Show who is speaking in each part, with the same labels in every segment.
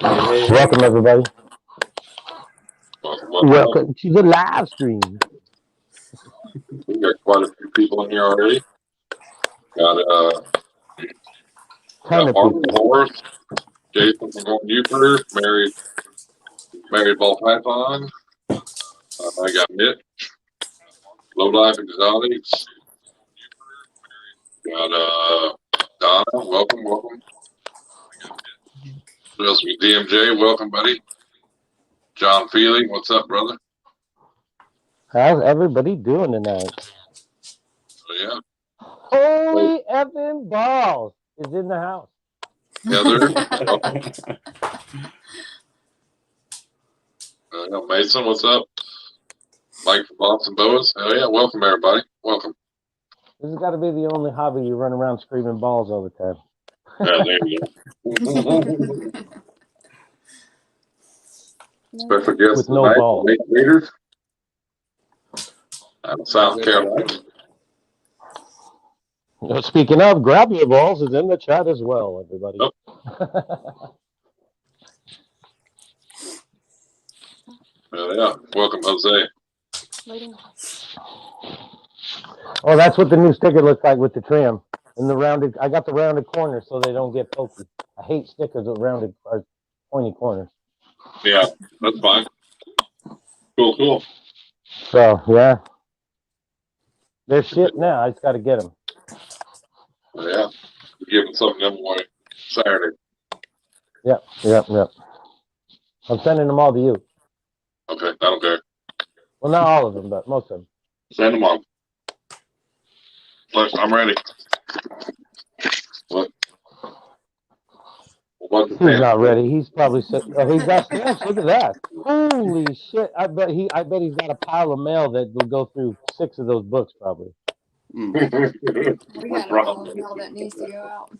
Speaker 1: Hey.
Speaker 2: Welcome, everybody. Welcome to the live stream.
Speaker 3: We got quite a few people in here already. Got Martin Horace, Jason from Golden Eucharist, Married Ball Python. I got Mitch, Low Life Exotics. Got Donna, welcome. Who else? We DMJ, welcome, buddy. John Feely, what's up, brother?
Speaker 2: How's everybody doing tonight?
Speaker 3: Oh, yeah.
Speaker 2: Holy effing balls is in the house.
Speaker 3: Heather, Mason, what's up? Mike from Boston Boas. Oh, yeah, welcome, everybody. Welcome.
Speaker 2: This has got to be the only hobby you run around screaming balls all the time.
Speaker 3: Yeah, there you go. Special guest
Speaker 2: with no
Speaker 3: tonight,
Speaker 2: balls.
Speaker 3: Nake Breeders out of South Carolina.
Speaker 2: Speaking of, grab your balls is in the chat as well, everybody.
Speaker 3: Oh. Yeah, welcome, Jose.
Speaker 2: Oh, that's what the new sticker looks like with the trim and the rounded. I got the rounded corners so they don't get pokey. I hate stickers with rounded or pointy corners.
Speaker 3: Yeah, that's fine. Cool.
Speaker 2: So yeah, they're shit now. I just got to get them.
Speaker 3: Yeah, we're giving something away Saturday.
Speaker 2: Yep. I'm sending them all to you.
Speaker 3: Okay, I don't care.
Speaker 2: Well, not all of them, but most of them.
Speaker 3: Send them on. I'm ready. What?
Speaker 2: He's not ready. He's probably sick. Oh, he's got stamps. Look at that. Holy shit! I bet he's got a pile of mail that will go through 6 of those books probably.
Speaker 4: We got a pile of mail that needs to go out.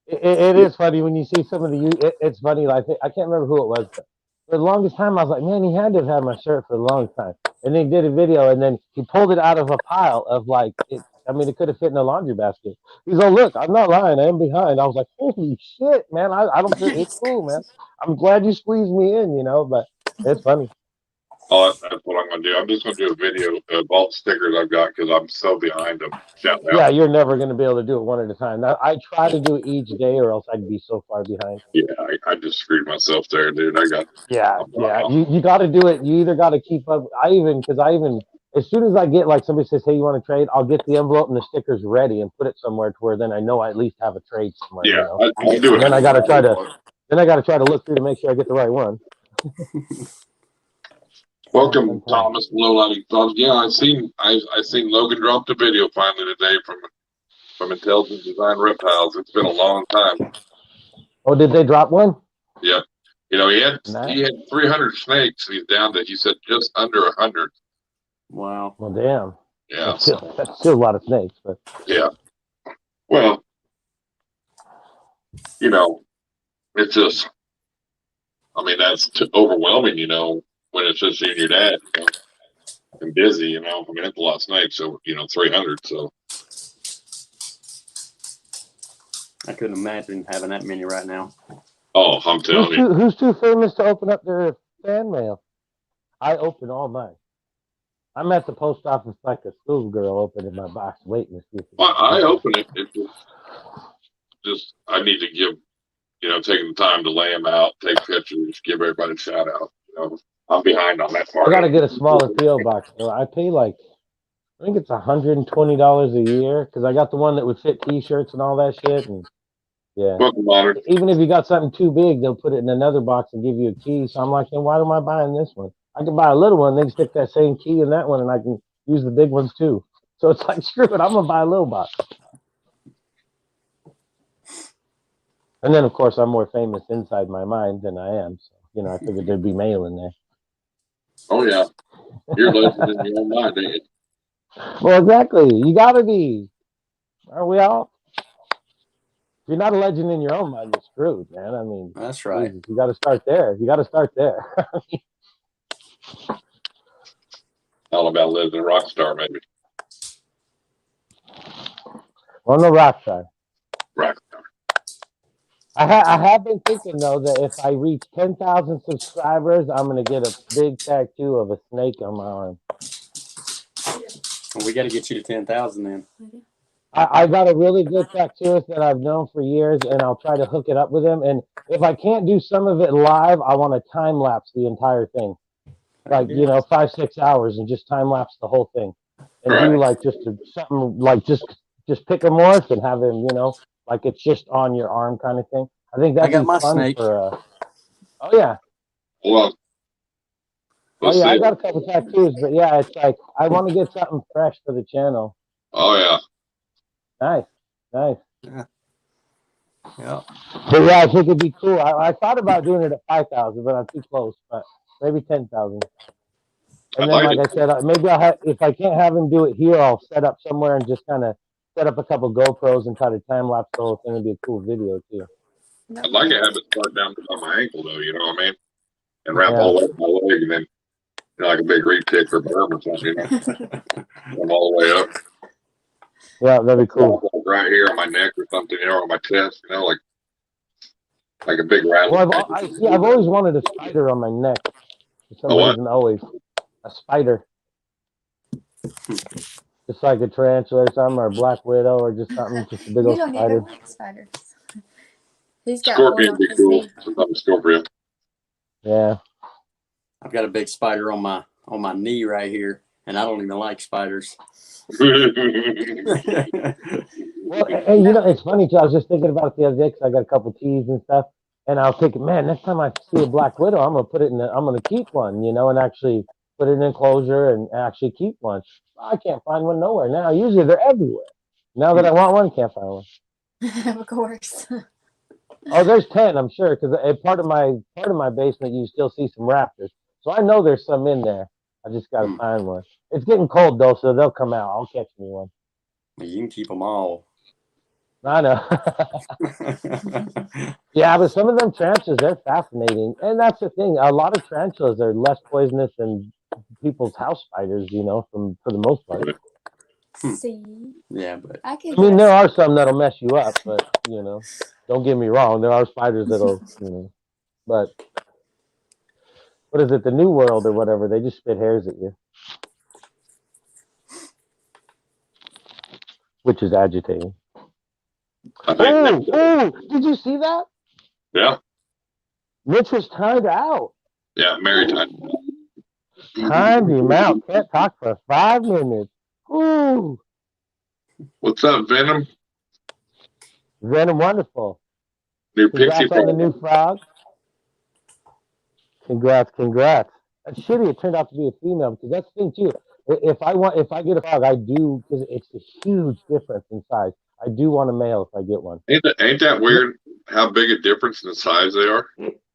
Speaker 2: It is funny when you see some of the. It's funny. Like I can't remember who it was. But for the longest time, I was like, man, he had to have had my shirt for a long time. And then he did a video, and then he pulled it out of a pile of like it. I mean, it could have fit in a laundry basket. He's like, look, I'm not lying. I am behind. I was like, holy shit, man. I don't think it's cool, man. I'm glad you squeezed me in, but it's funny.
Speaker 3: Oh, that's what I'm going to do. I'm just going to do a video of all the stickers I've got because I'm so behind them.
Speaker 2: Yeah, you're never going to be able to do it one at a time. I try to do it each day or else I'd be so far behind.
Speaker 3: Yeah, I just screwed myself there, dude.
Speaker 2: Yeah. You got to do it. You either got to keep up. As soon as I get like somebody says, hey, you want to trade? I'll get the envelope and the stickers ready and put it somewhere to where then I know I at least have a trade somewhere.
Speaker 3: Yeah, I do it.
Speaker 2: Then I got to try to look through to make sure I get the right one.
Speaker 3: Welcome, Thomas Lowlighting Thoughts. Yeah, I seen Logan dropped a video finally today from Intelligent Design Reptiles. It's been a long time.
Speaker 2: Oh, did they drop one?
Speaker 3: Yeah. He had 300 snakes. He's down to, he said, just under 100.
Speaker 1: Wow.
Speaker 2: Well, damn.
Speaker 3: Yeah.
Speaker 2: That's still a lot of snakes, but
Speaker 3: yeah. Well, it's just, I mean, that's overwhelming, when it's just you and your dad, and busy, I mean, it's a lot of snakes, so, 300, so.
Speaker 1: I couldn't imagine having that many right now.
Speaker 3: Oh, I'm telling you.
Speaker 2: Who's too famous to open up their fan mail? I open all mine. I'm at the post office like a schoolgirl opening my box, waiting to see.
Speaker 3: Well, I open it. It just I need to give, taking the time to lay them out, take pictures, give everybody a shout out. I'm behind on that part.
Speaker 2: I got to get a smaller PO box though. I pay I think it's $120 a year because I got the one that would fit T-shirts and all that shit. And yeah, even if you got something too big, they'll put it in another box and give you a key. So I'm like, then why am I buying this one? I can buy a little one, they can stick that same key in that one, and I can use the big ones too. So it's like, screw it, I'm gonna buy a little box. And then of course I'm more famous inside my mind than I am. So I figured there'd be mail in there.
Speaker 3: Oh yeah, you're legend in your own mind, ain't you?
Speaker 2: Well, exactly. You gotta be. Are we all? If you're not a legend in your own mind, you're screwed, man. I mean,
Speaker 1: that's right.
Speaker 2: You got to start there.
Speaker 3: All about living a rock star, maybe.
Speaker 2: Well, no rock star.
Speaker 3: Rock star.
Speaker 2: I have been thinking though that if I reach 10,000 subscribers, I'm gonna get a big tattoo of a snake on my arm.
Speaker 1: Well, we got to get you to 10,000 then.
Speaker 2: I got a really good tattooist that I've known for years, and I'll try to hook it up with him. And if I can't do some of it live, I want to time lapse the entire thing, like 5-6 hours, and just time lapse the whole thing, and do like something like just pick a morph and have him, like it's just on your arm kind of thing. I think that'd be fun
Speaker 1: snake.
Speaker 2: for. Oh yeah.
Speaker 3: Well,
Speaker 2: oh yeah, I got a couple tattoos, but yeah, it's like I want to get something fresh for the channel.
Speaker 3: Oh yeah.
Speaker 2: Nice.
Speaker 1: Yeah.
Speaker 2: But yeah, I think it'd be cool. I thought about doing it at 5,000, but I'm too close. But maybe 10,000. And then, like I said, maybe I'll have, if I can't have him do it here, I'll set up somewhere and just kind of set up a couple GoPros and try to time lapse the whole thing. It'd be a cool video too.
Speaker 3: I'd like to have it start down to my ankle though. You know what I mean? And wrap all the way up my leg, and then like a big reed tick or berm or something. Come all the way up.
Speaker 2: Yeah, that'd be cool.
Speaker 3: Right here on my neck or something, on my chest, like a big rattle.
Speaker 2: Well, I've always wanted a spider on my neck. For some reason, always a spider, just like a tarantula or something, or a black widow, or just something, just a big old spider.
Speaker 4: You don't even like spiders. He's got
Speaker 3: Scorpion be cool. Scorpion.
Speaker 2: Yeah.
Speaker 1: I've got a big spider on my knee right here, and I don't even like spiders.
Speaker 2: Well, and it's funny too. I was just thinking about it the other day because I got a couple teas and stuff, and I was thinking, man, next time I see a black widow, I'm gonna put it in. I'm gonna keep one, and actually put it in an enclosure and actually keep one. I can't find one nowhere now. Usually they're everywhere. Now that I want one, can't find one.
Speaker 4: Of course.
Speaker 2: Oh, there's 10, I'm sure, because part of my basement you still see some raptors, so I know there's some in there. I just gotta find one. It's getting cold though, so they'll come out. I'll catch me one.
Speaker 1: You can keep them all.
Speaker 2: I know. Yeah, but some of them tarantulas, they're fascinating, and that's the thing. A lot of tarantulas are less poisonous than people's house spiders, for the most part.
Speaker 4: See.
Speaker 1: Yeah, but
Speaker 2: I mean, there are some that'll mess you up, but don't get me wrong. There are spiders that'll, but what is it? The New World or whatever? They just spit hairs at you, which is agitating. Oh! Did you see that?
Speaker 3: Yeah.
Speaker 2: Mitch was timed out.
Speaker 3: Yeah, Mary timed.
Speaker 2: Timed him out. Can't talk for 5 minutes. Ooh.
Speaker 3: What's up, Venom?
Speaker 2: Venom, wonderful.
Speaker 3: New pixie
Speaker 2: frog. On the new frog. Congrats. That's shitty. It turned out to be a female because that's the thing too. If I get a frog, I do, because it's a huge difference in size. I do want a male if I get one.
Speaker 3: Ain't that weird? How big a difference in the size they are?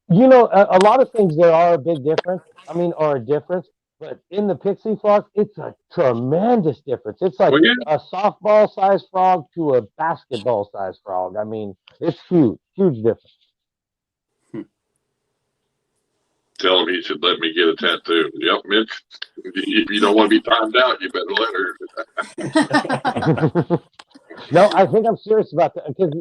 Speaker 2: A lot of things there are a big difference. Or a difference. But in the pixie frogs, it's a tremendous difference. It's like a softball-sized frog to a basketball-sized frog. I mean, it's huge difference.
Speaker 3: Tell him he should let me get a tattoo. Yep, Mitch. If you don't want to be timed out, you better let her.
Speaker 2: No, I think I'm serious about that because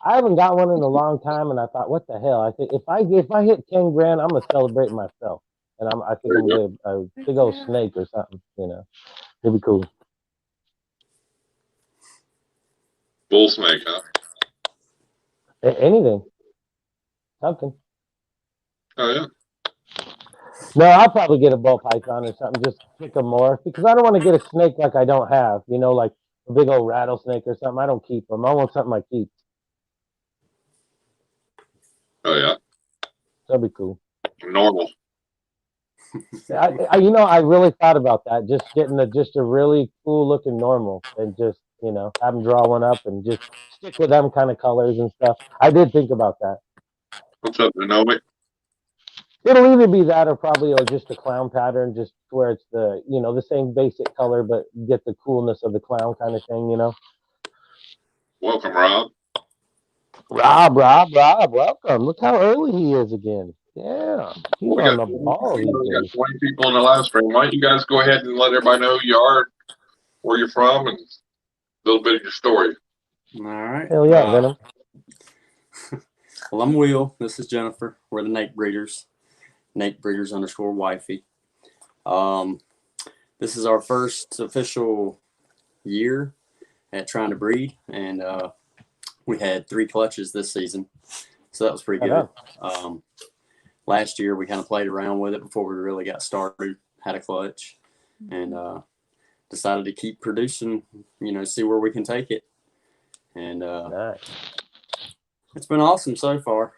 Speaker 2: I haven't got one in a long time, and I thought, what the hell? I think if I hit 10 grand, I'm gonna celebrate myself. And I think I'm gonna get a big old snake or something, It'd be cool.
Speaker 3: Bull snake, huh?
Speaker 2: Anything. Something.
Speaker 3: Oh, yeah.
Speaker 2: No, I'll probably get a ball python or something, just pick a morph, because I don't want to get a snake like I don't have, like a big old rattlesnake or something. I don't keep them. I want something I keep.
Speaker 3: Oh, yeah.
Speaker 2: That'd be cool.
Speaker 3: Normal.
Speaker 2: I really thought about that. Just getting a really cool looking normal, and just have them draw one up and just stick with them kind of colors and stuff. I did think about that.
Speaker 3: What's up, Nanomi?
Speaker 2: It'll either be that or just a clown pattern, just where it's the the same basic color, but get the coolness of the clown kind of thing.
Speaker 3: Welcome, Rob.
Speaker 2: Rob, welcome. Look how early he is again. Yeah, he's on the ball.
Speaker 3: We got 20 people in the live stream. Why don't you guys go ahead and let everybody know who you are, where you're from, and a little bit of your story.
Speaker 1: All right.
Speaker 2: Hell yeah, Venom.
Speaker 1: Well, I'm Will. This is Jennifer. We're the Nake Breeders. Nake Breeders _ wifey. This is our first official year at trying to breed, and we had 3 clutches this season, so that was pretty good. Last year we kind of played around with it before we really got started, had a clutch, and decided to keep producing, see where we can take it. And
Speaker 2: Nice.
Speaker 1: It's been awesome so far.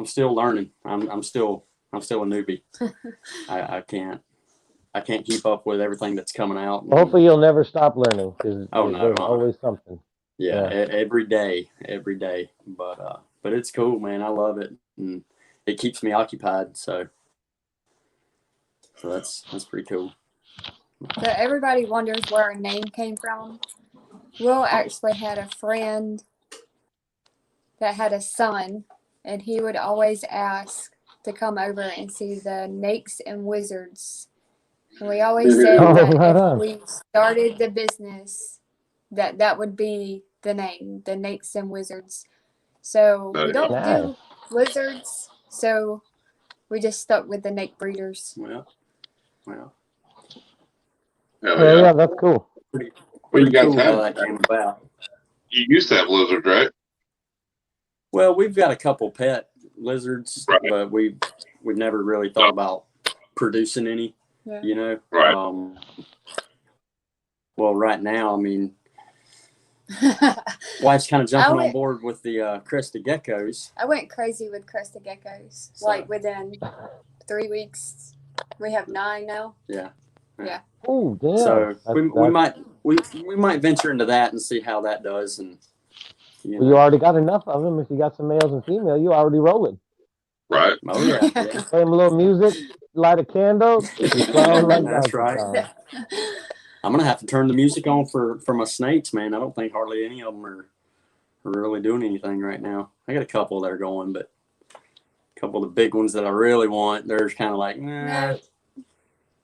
Speaker 1: I'm still learning. I'm still a newbie. I can't keep up with everything that's coming out.
Speaker 2: Well, hopefully you'll never stop learning, because there's always something.
Speaker 1: Yeah, every day. But it's cool, man. I love it, and it keeps me occupied. So that's pretty cool.
Speaker 4: So everybody wonders where our name came from. Will actually had a friend that had a son, and he would always ask to come over and see the Nakes and Wizards. And we always said that if we started the business, that would be the name, the Nakes and Wizards. So we don't do lizards, so we just stuck with the Nake Breeders.
Speaker 1: Well.
Speaker 2: Yeah, that's cool.
Speaker 3: Well, you guys
Speaker 1: cool how
Speaker 3: have
Speaker 1: that came about.
Speaker 3: You used to have lizards, right?
Speaker 1: Well, we've got a couple pet lizards, but we've never really thought about producing any.
Speaker 4: Yeah.
Speaker 3: Right.
Speaker 1: Well, right now, I mean, wife's kind of jumping on board with the crested geckos.
Speaker 4: I went crazy with crested geckos. So, like within 3 weeks, we have 9 now.
Speaker 1: Yeah.
Speaker 2: Oh, damn.
Speaker 1: So we might venture into that and see how that does. And
Speaker 2: you already got enough of them. If you got some males and females, you already rolling.
Speaker 3: Right.
Speaker 1: Oh yeah.
Speaker 2: Play them a little music, light a candle.
Speaker 1: That's right. I'm gonna have to turn the music on for my snakes, man. I don't think hardly any of them are really doing anything right now. I got a couple that are going, but a couple of the big ones that I really want, they're kind of like, nah.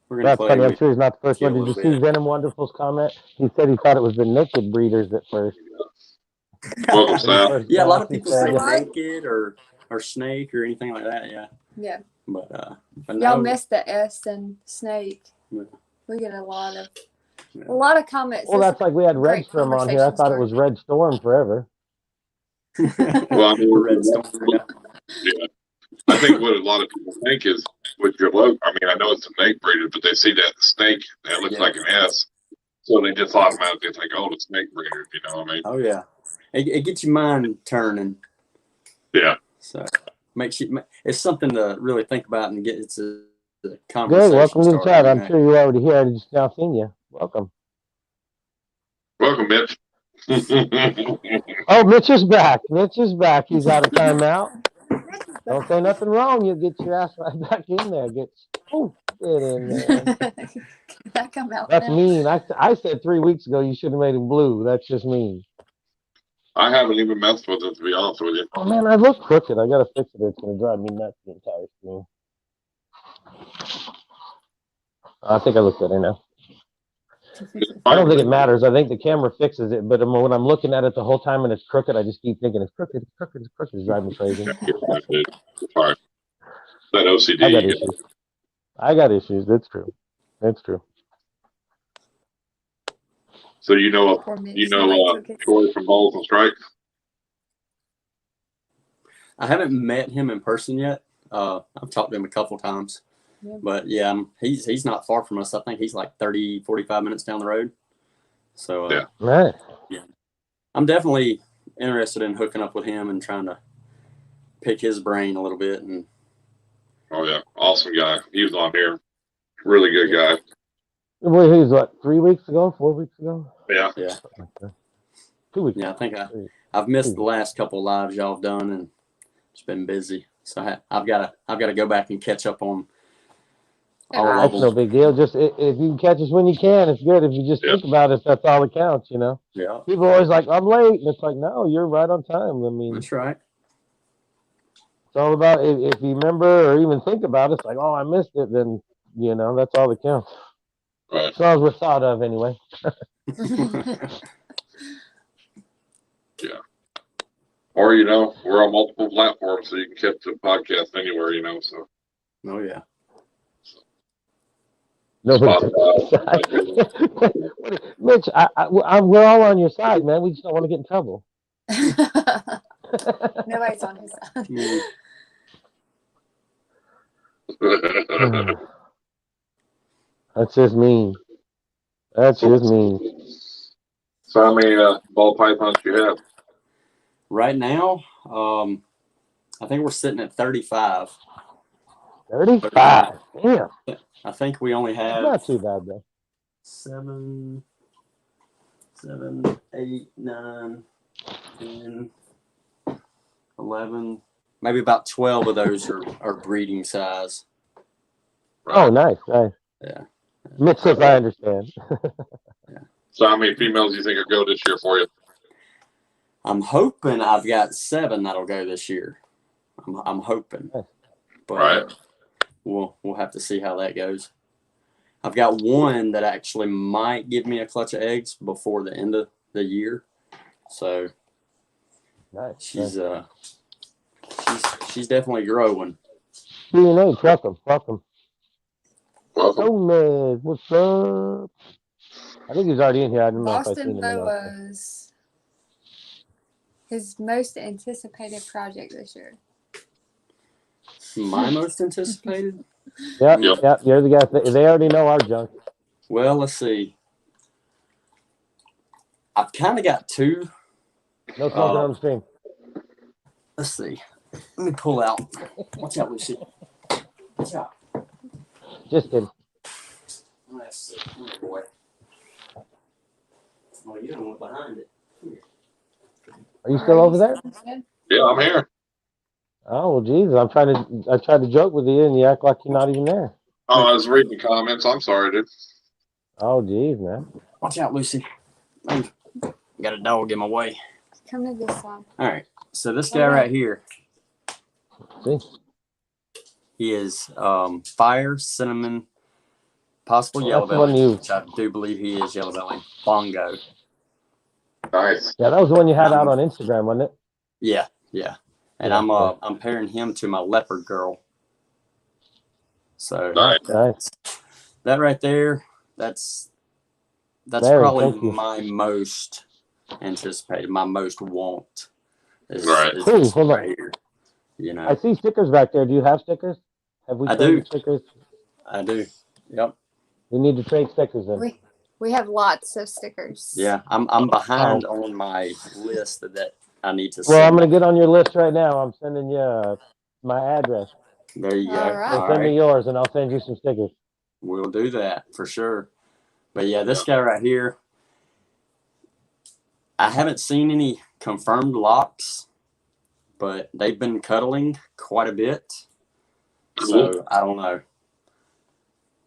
Speaker 1: We're gonna
Speaker 2: That's funny. I'm sure he's not the first one. Did you see Venom Wonderful's comment? He said he thought it was the Naked Breeders at first.
Speaker 3: Welcome, Sam.
Speaker 1: Yeah, a lot of people say naked or snake or anything like that.
Speaker 4: Yeah.
Speaker 1: But
Speaker 4: y'all missed the S and snake.
Speaker 1: Yeah.
Speaker 4: We get a lot of comments.
Speaker 2: Well, that's like we had Red Storm on here. I thought it was Red Storm forever.
Speaker 3: Well, I mean, Red Storm. Yeah. I think what a lot of people think is with your logo. I mean, I know it's a Nake Breeder, but they see that snake that looks like an S, so they just automatically think, "Oh, the Snake Breeder." You know what I mean?
Speaker 1: Oh yeah, it gets your mind turning.
Speaker 3: Yeah.
Speaker 1: So it's something to really think about and get into the conversation.
Speaker 2: Good. Welcome to the chat. I'm sure you're already here. I just now seen you. Welcome.
Speaker 3: Welcome, Mitch.
Speaker 2: Oh, Mitch is back. Mitch is back. He's out of timeout. Don't say nothing wrong. You'll get your ass right back in there. Get in there.
Speaker 4: That come out.
Speaker 2: That's mean. I said 3 weeks ago you should have made him blue. That's just mean.
Speaker 3: I haven't even messed with it, to be honest with you.
Speaker 2: Oh man, I look crooked. I gotta fix it. It's gonna drive me nuts the entire screen. I think I look better now. I don't think it matters. I think the camera fixes it, but when I'm looking at it the whole time and it's crooked, I just keep thinking it's crooked. It's driving me crazy.
Speaker 3: That OCD.
Speaker 2: I got issues. It's true.
Speaker 3: So Troy from Balls and Strikes?
Speaker 1: I haven't met him in person yet. I've talked to him a couple times. Yeah. But yeah, he's not far from us. I think he's like 30, 45 minutes down the road. So
Speaker 2: right.
Speaker 1: Yeah, I'm definitely interested in hooking up with him and trying to pick his brain a little bit. And
Speaker 3: oh yeah, awesome guy. He was on here. Really good guy.
Speaker 2: Well, he was what, 3 weeks ago, 4 weeks ago?
Speaker 3: Yeah.
Speaker 2: 2 weeks.
Speaker 1: Yeah, I think I've missed the last couple of lives y'all have done, and it's been busy. So I've got to go back and catch up on.
Speaker 2: That's no big deal. Just if you can catch us when you can, it's good. If you just think about it, that's all that counts, you know.
Speaker 1: Yeah.
Speaker 2: People are always like, I'm late, and it's like, no, you're right on time. I mean,
Speaker 1: that's right.
Speaker 2: It's all about if you remember or even think about it. It's like, oh, I missed it. Then that's all that counts.
Speaker 3: Right.
Speaker 2: As long as we're thought of, anyway.
Speaker 3: Yeah. Or, you know, we're on multiple platforms, so you can catch the podcast anywhere, you know, so.
Speaker 1: Oh, yeah.
Speaker 2: Nobody. Mitch, we're all on your side, man. We just don't want to get in trouble.
Speaker 4: Nobody's on his side.
Speaker 2: That's just mean. That's just mean.
Speaker 3: So how many ball pythons do you have?
Speaker 1: Right now, I think we're sitting at 35.
Speaker 2: 35. Damn.
Speaker 1: I think we only have
Speaker 2: not too bad though.
Speaker 1: 7, 8, 9, 10, 11, maybe about 12 of those are breeding size.
Speaker 2: Oh, nice.
Speaker 1: Yeah.
Speaker 2: Mitch says I understand.
Speaker 1: Yeah.
Speaker 3: So how many females do you think will go this year for you?
Speaker 1: I'm hoping I've got 7 that'll go this year. I'm hoping, but
Speaker 3: right.
Speaker 1: We'll have to see how that goes. I've got one that actually might give me a clutch of eggs before the end of the year. So
Speaker 2: nice.
Speaker 1: She's definitely growing.
Speaker 2: DNA, welcome.
Speaker 3: Welcome.
Speaker 2: Gomez, what's up? I think he's already in here. I don't know if I've
Speaker 4: Boston
Speaker 2: seen him.
Speaker 4: Boas, his most anticipated project this year.
Speaker 1: My most anticipated?
Speaker 2: Yep. You're the guy. They already know our junk.
Speaker 1: Well, let's see. I've kind of got 2.
Speaker 2: No smoking on the stream.
Speaker 1: Let's see. Let me pull out. Watch out, Lucy. Watch out.
Speaker 2: Just kidding.
Speaker 1: Let's see. Oh, boy. Oh, you don't look behind it.
Speaker 2: Are you still over there?
Speaker 3: Yeah, I'm here.
Speaker 2: Oh well, Jesus! I tried to joke with you, and you act like you're not even there.
Speaker 3: Oh, I was reading the comments. I'm sorry, dude.
Speaker 2: Oh, geez, man.
Speaker 1: Watch out, Lucy. Got a dog in my way.
Speaker 4: Come to this side.
Speaker 1: All right. So this guy right here.
Speaker 2: See?
Speaker 1: He is fire, cinnamon, possible yellow
Speaker 2: that's the
Speaker 1: belly,
Speaker 2: one
Speaker 1: which I do believe he is yellow belly. Bongo.
Speaker 3: Nice.
Speaker 2: Yeah, that was the one you had out on Instagram, wasn't it?
Speaker 1: Yeah. And
Speaker 2: Yeah,
Speaker 1: I'm pairing him to my leopard girl. So
Speaker 2: nice.
Speaker 1: That right there, that's
Speaker 2: Very,
Speaker 1: probably my most anticipated, my most want. Is this
Speaker 2: hold
Speaker 1: right
Speaker 2: on.
Speaker 1: here. You know.
Speaker 2: I see stickers back there. Do you have stickers? Have we traded stickers?
Speaker 1: I do. Yep.
Speaker 2: We need to trade stickers then.
Speaker 4: We have lots of stickers.
Speaker 1: Yeah, I'm behind on my list that I need to
Speaker 2: Well,
Speaker 1: send.
Speaker 2: I'm going to get on your list right now. I'm sending you my address.
Speaker 1: There you go.
Speaker 4: All right.
Speaker 2: So send me yours, and I'll send you some stickers.
Speaker 1: We'll do that for sure. But yeah, this guy right here, I haven't seen any confirmed locks, but they've been cuddling quite a bit. So I don't know.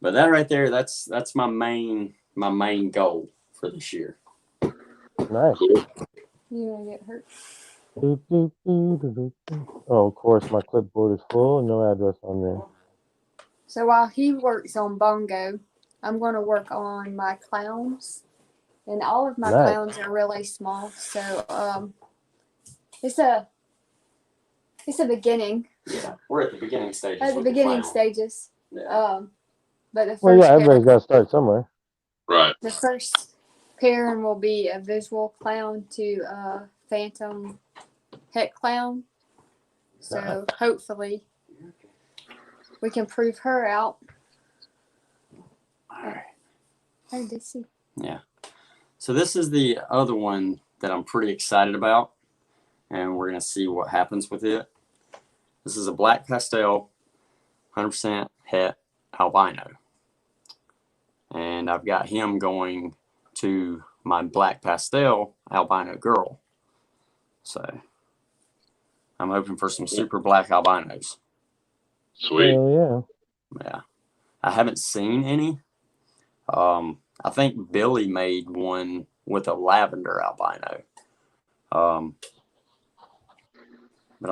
Speaker 1: But that right there, that's my main goal for this year.
Speaker 2: Nice.
Speaker 4: You gonna get hurt?
Speaker 2: Oh, of course, my clipboard is full and no address on there.
Speaker 4: So while he works on Bongo, I'm going to work on my clowns. And all of my clowns are really small. So it's a beginning.
Speaker 1: Yeah, we're at the beginning stages.
Speaker 4: At the beginning stages.
Speaker 1: Yeah.
Speaker 4: But the first
Speaker 2: everybody's got to start somewhere.
Speaker 3: Right.
Speaker 4: The first pairing will be a visual clown to a phantom het clown. So hopefully we can prove her out.
Speaker 1: All right.
Speaker 4: Oh, did she?
Speaker 1: Yeah. So this is the other one that I'm pretty excited about, and we're going to see what happens with it. This is a black pastel, 100% het albino. And I've got him going to my black pastel albino girl. So I'm hoping for some super black albinos.
Speaker 3: Sweet.
Speaker 2: Oh, yeah.
Speaker 1: Yeah. I haven't seen any. I think Billy made one with a lavender albino. But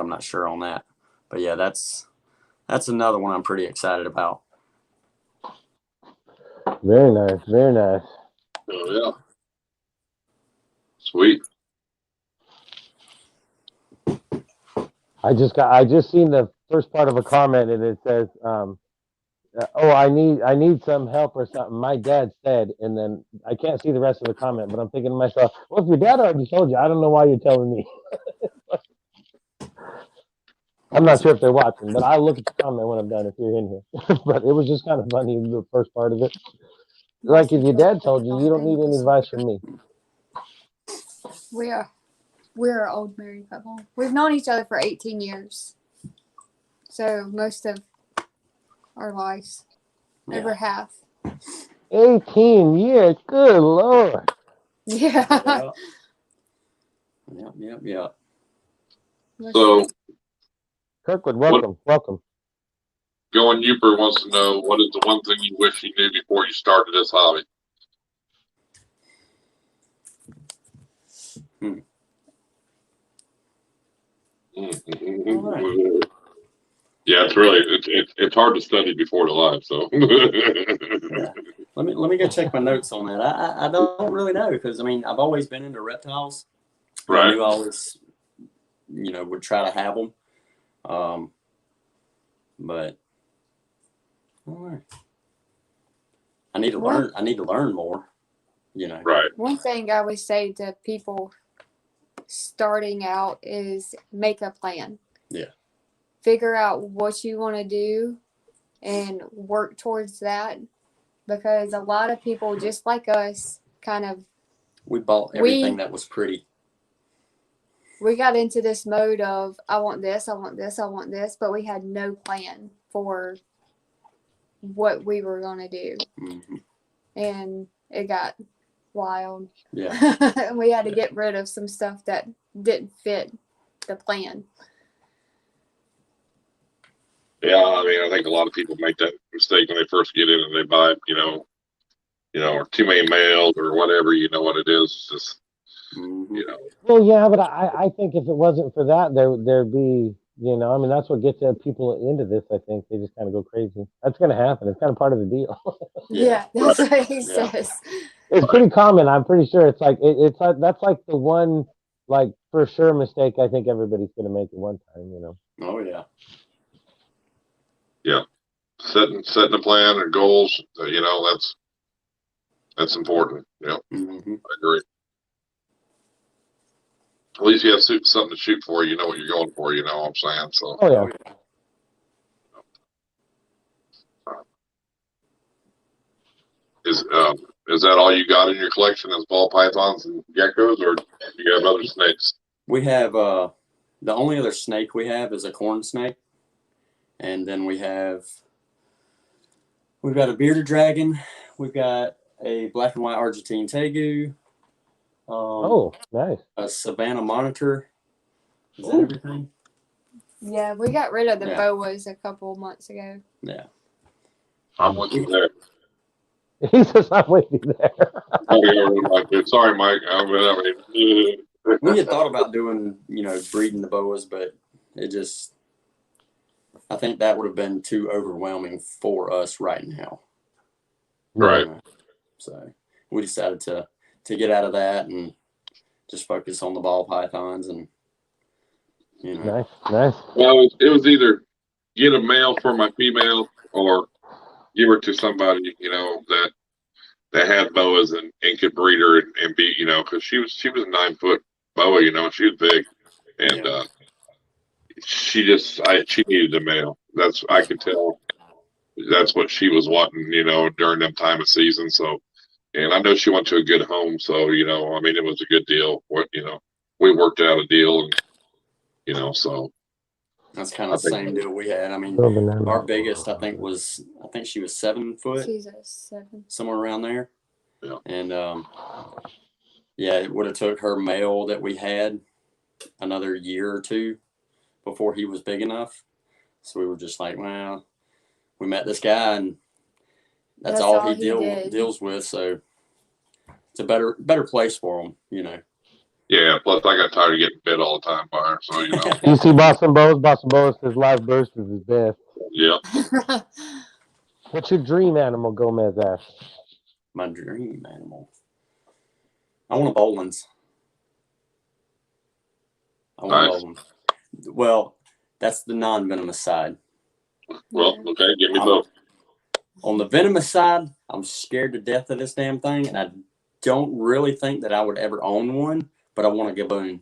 Speaker 1: I'm not sure on that. But yeah, that's another one I'm pretty excited about.
Speaker 2: Very nice. Very nice.
Speaker 3: Oh, yeah. Sweet.
Speaker 2: I just seen the first part of a comment, and it says, "Oh, I need some help or something." My dad said, and then I can't see the rest of the comment, but I'm thinking to myself, "Well, if your dad already told you, I don't know why you're telling me." I'm not sure if they're watching, but I'll look at the comment when I'm done if you're in here. But it was just kind of funny the first part of it. Like if your dad told you, you don't need any advice from me.
Speaker 4: We're an old married couple. We've known each other for 18 years. So most of our lives. Over half.
Speaker 2: 18 years. Good Lord.
Speaker 4: Yeah.
Speaker 1: Yep.
Speaker 3: So,
Speaker 2: Kirkwood, welcome.
Speaker 3: Going Uper wants to know, what is the one thing you wish you knew before you started this hobby?
Speaker 1: Right.
Speaker 3: Yeah, it's hard to study before the live, so.
Speaker 1: Yeah. Let me go check my notes on that. I don't really know because I've always been into reptiles.
Speaker 3: Right.
Speaker 1: I knew I always, would try to have them. But I need to learn. I need to learn more.
Speaker 3: Right.
Speaker 4: One thing I would say to people starting out is make a plan.
Speaker 1: Yeah.
Speaker 4: Figure out what you want to do and work towards that, because a lot of people just like us
Speaker 1: we bought everything that was pretty.
Speaker 4: We got into this mode of I want this, but we had no plan for what we were going to do.
Speaker 1: Mm-hmm.
Speaker 4: And it got wild.
Speaker 1: Yeah.
Speaker 4: We had to get rid of some stuff that didn't fit the plan.
Speaker 3: Yeah, I think a lot of people make that mistake when they first get in and they buy, or too many males or whatever, what it is. It's just,
Speaker 2: Well, yeah, but I think if it wasn't for that, there'd be, that's what gets people into this. I think they just kind of go crazy. That's going to happen. It's kind of part of the deal.
Speaker 4: Yeah, that's what he says.
Speaker 2: It's pretty common. I'm pretty sure it's like that's like the one for sure mistake I think everybody's going to make at one time.
Speaker 1: Oh yeah.
Speaker 3: Yeah, setting a plan or goals. That's important. Yeah,
Speaker 1: mm-hmm.
Speaker 3: I agree. At least you have something to shoot for. You know what you're going for. You know what I'm saying? So.
Speaker 2: Oh yeah.
Speaker 3: Is that all you got in your collection? Is ball pythons and geckos, or do you have other snakes?
Speaker 1: We have the only other snake we have is a corn snake, and then we've got a bearded dragon. We've got a black and white Argentine tegu.
Speaker 2: Oh, nice.
Speaker 1: A Savannah monitor. Is that everything?
Speaker 4: Yeah, we got rid of the boas a couple months ago.
Speaker 1: Yeah.
Speaker 3: I'm with you there.
Speaker 2: He says I'm with you there.
Speaker 3: Sorry, Mike.
Speaker 1: We had thought about doing, breeding the boas, but I think that would have been too overwhelming for us right now.
Speaker 3: Right.
Speaker 1: So we decided to get out of that and just focus on the ball pythons and,
Speaker 2: Nice.
Speaker 3: Well, it was either get a male for my female or give her to somebody, that had boas and could breed her and be, because she was a 9-foot boa, she was big, and she needed a male. I could tell that's what she was wanting, during that time of season. So, and I know she went to a good home, so it was a good deal. We worked out a deal, and so.
Speaker 1: That's kind of the same deal we had. Our biggest, I think she was 7 foot.
Speaker 4: She's a 7.
Speaker 1: Somewhere around there.
Speaker 3: Yeah.
Speaker 1: And, it would have took her male that we had another year or two before he was big enough. So we were just like, well, we met this guy and that's all he deals with. So it's a better place for him,
Speaker 3: Yeah, plus I got tired of getting bit all the time by her, so
Speaker 2: You see Boston Boas says live burst is his best.
Speaker 3: Yeah.
Speaker 2: What's your dream animal, Gomez asked?
Speaker 1: My dream animal. I want a Boland's.
Speaker 3: Nice.
Speaker 1: Well, That's the non-venomous side.
Speaker 3: Well, okay, give me both.
Speaker 1: On the venomous side, I'm scared to death of this damn thing, and I don't really think that I would ever own one, but I want a gaboon.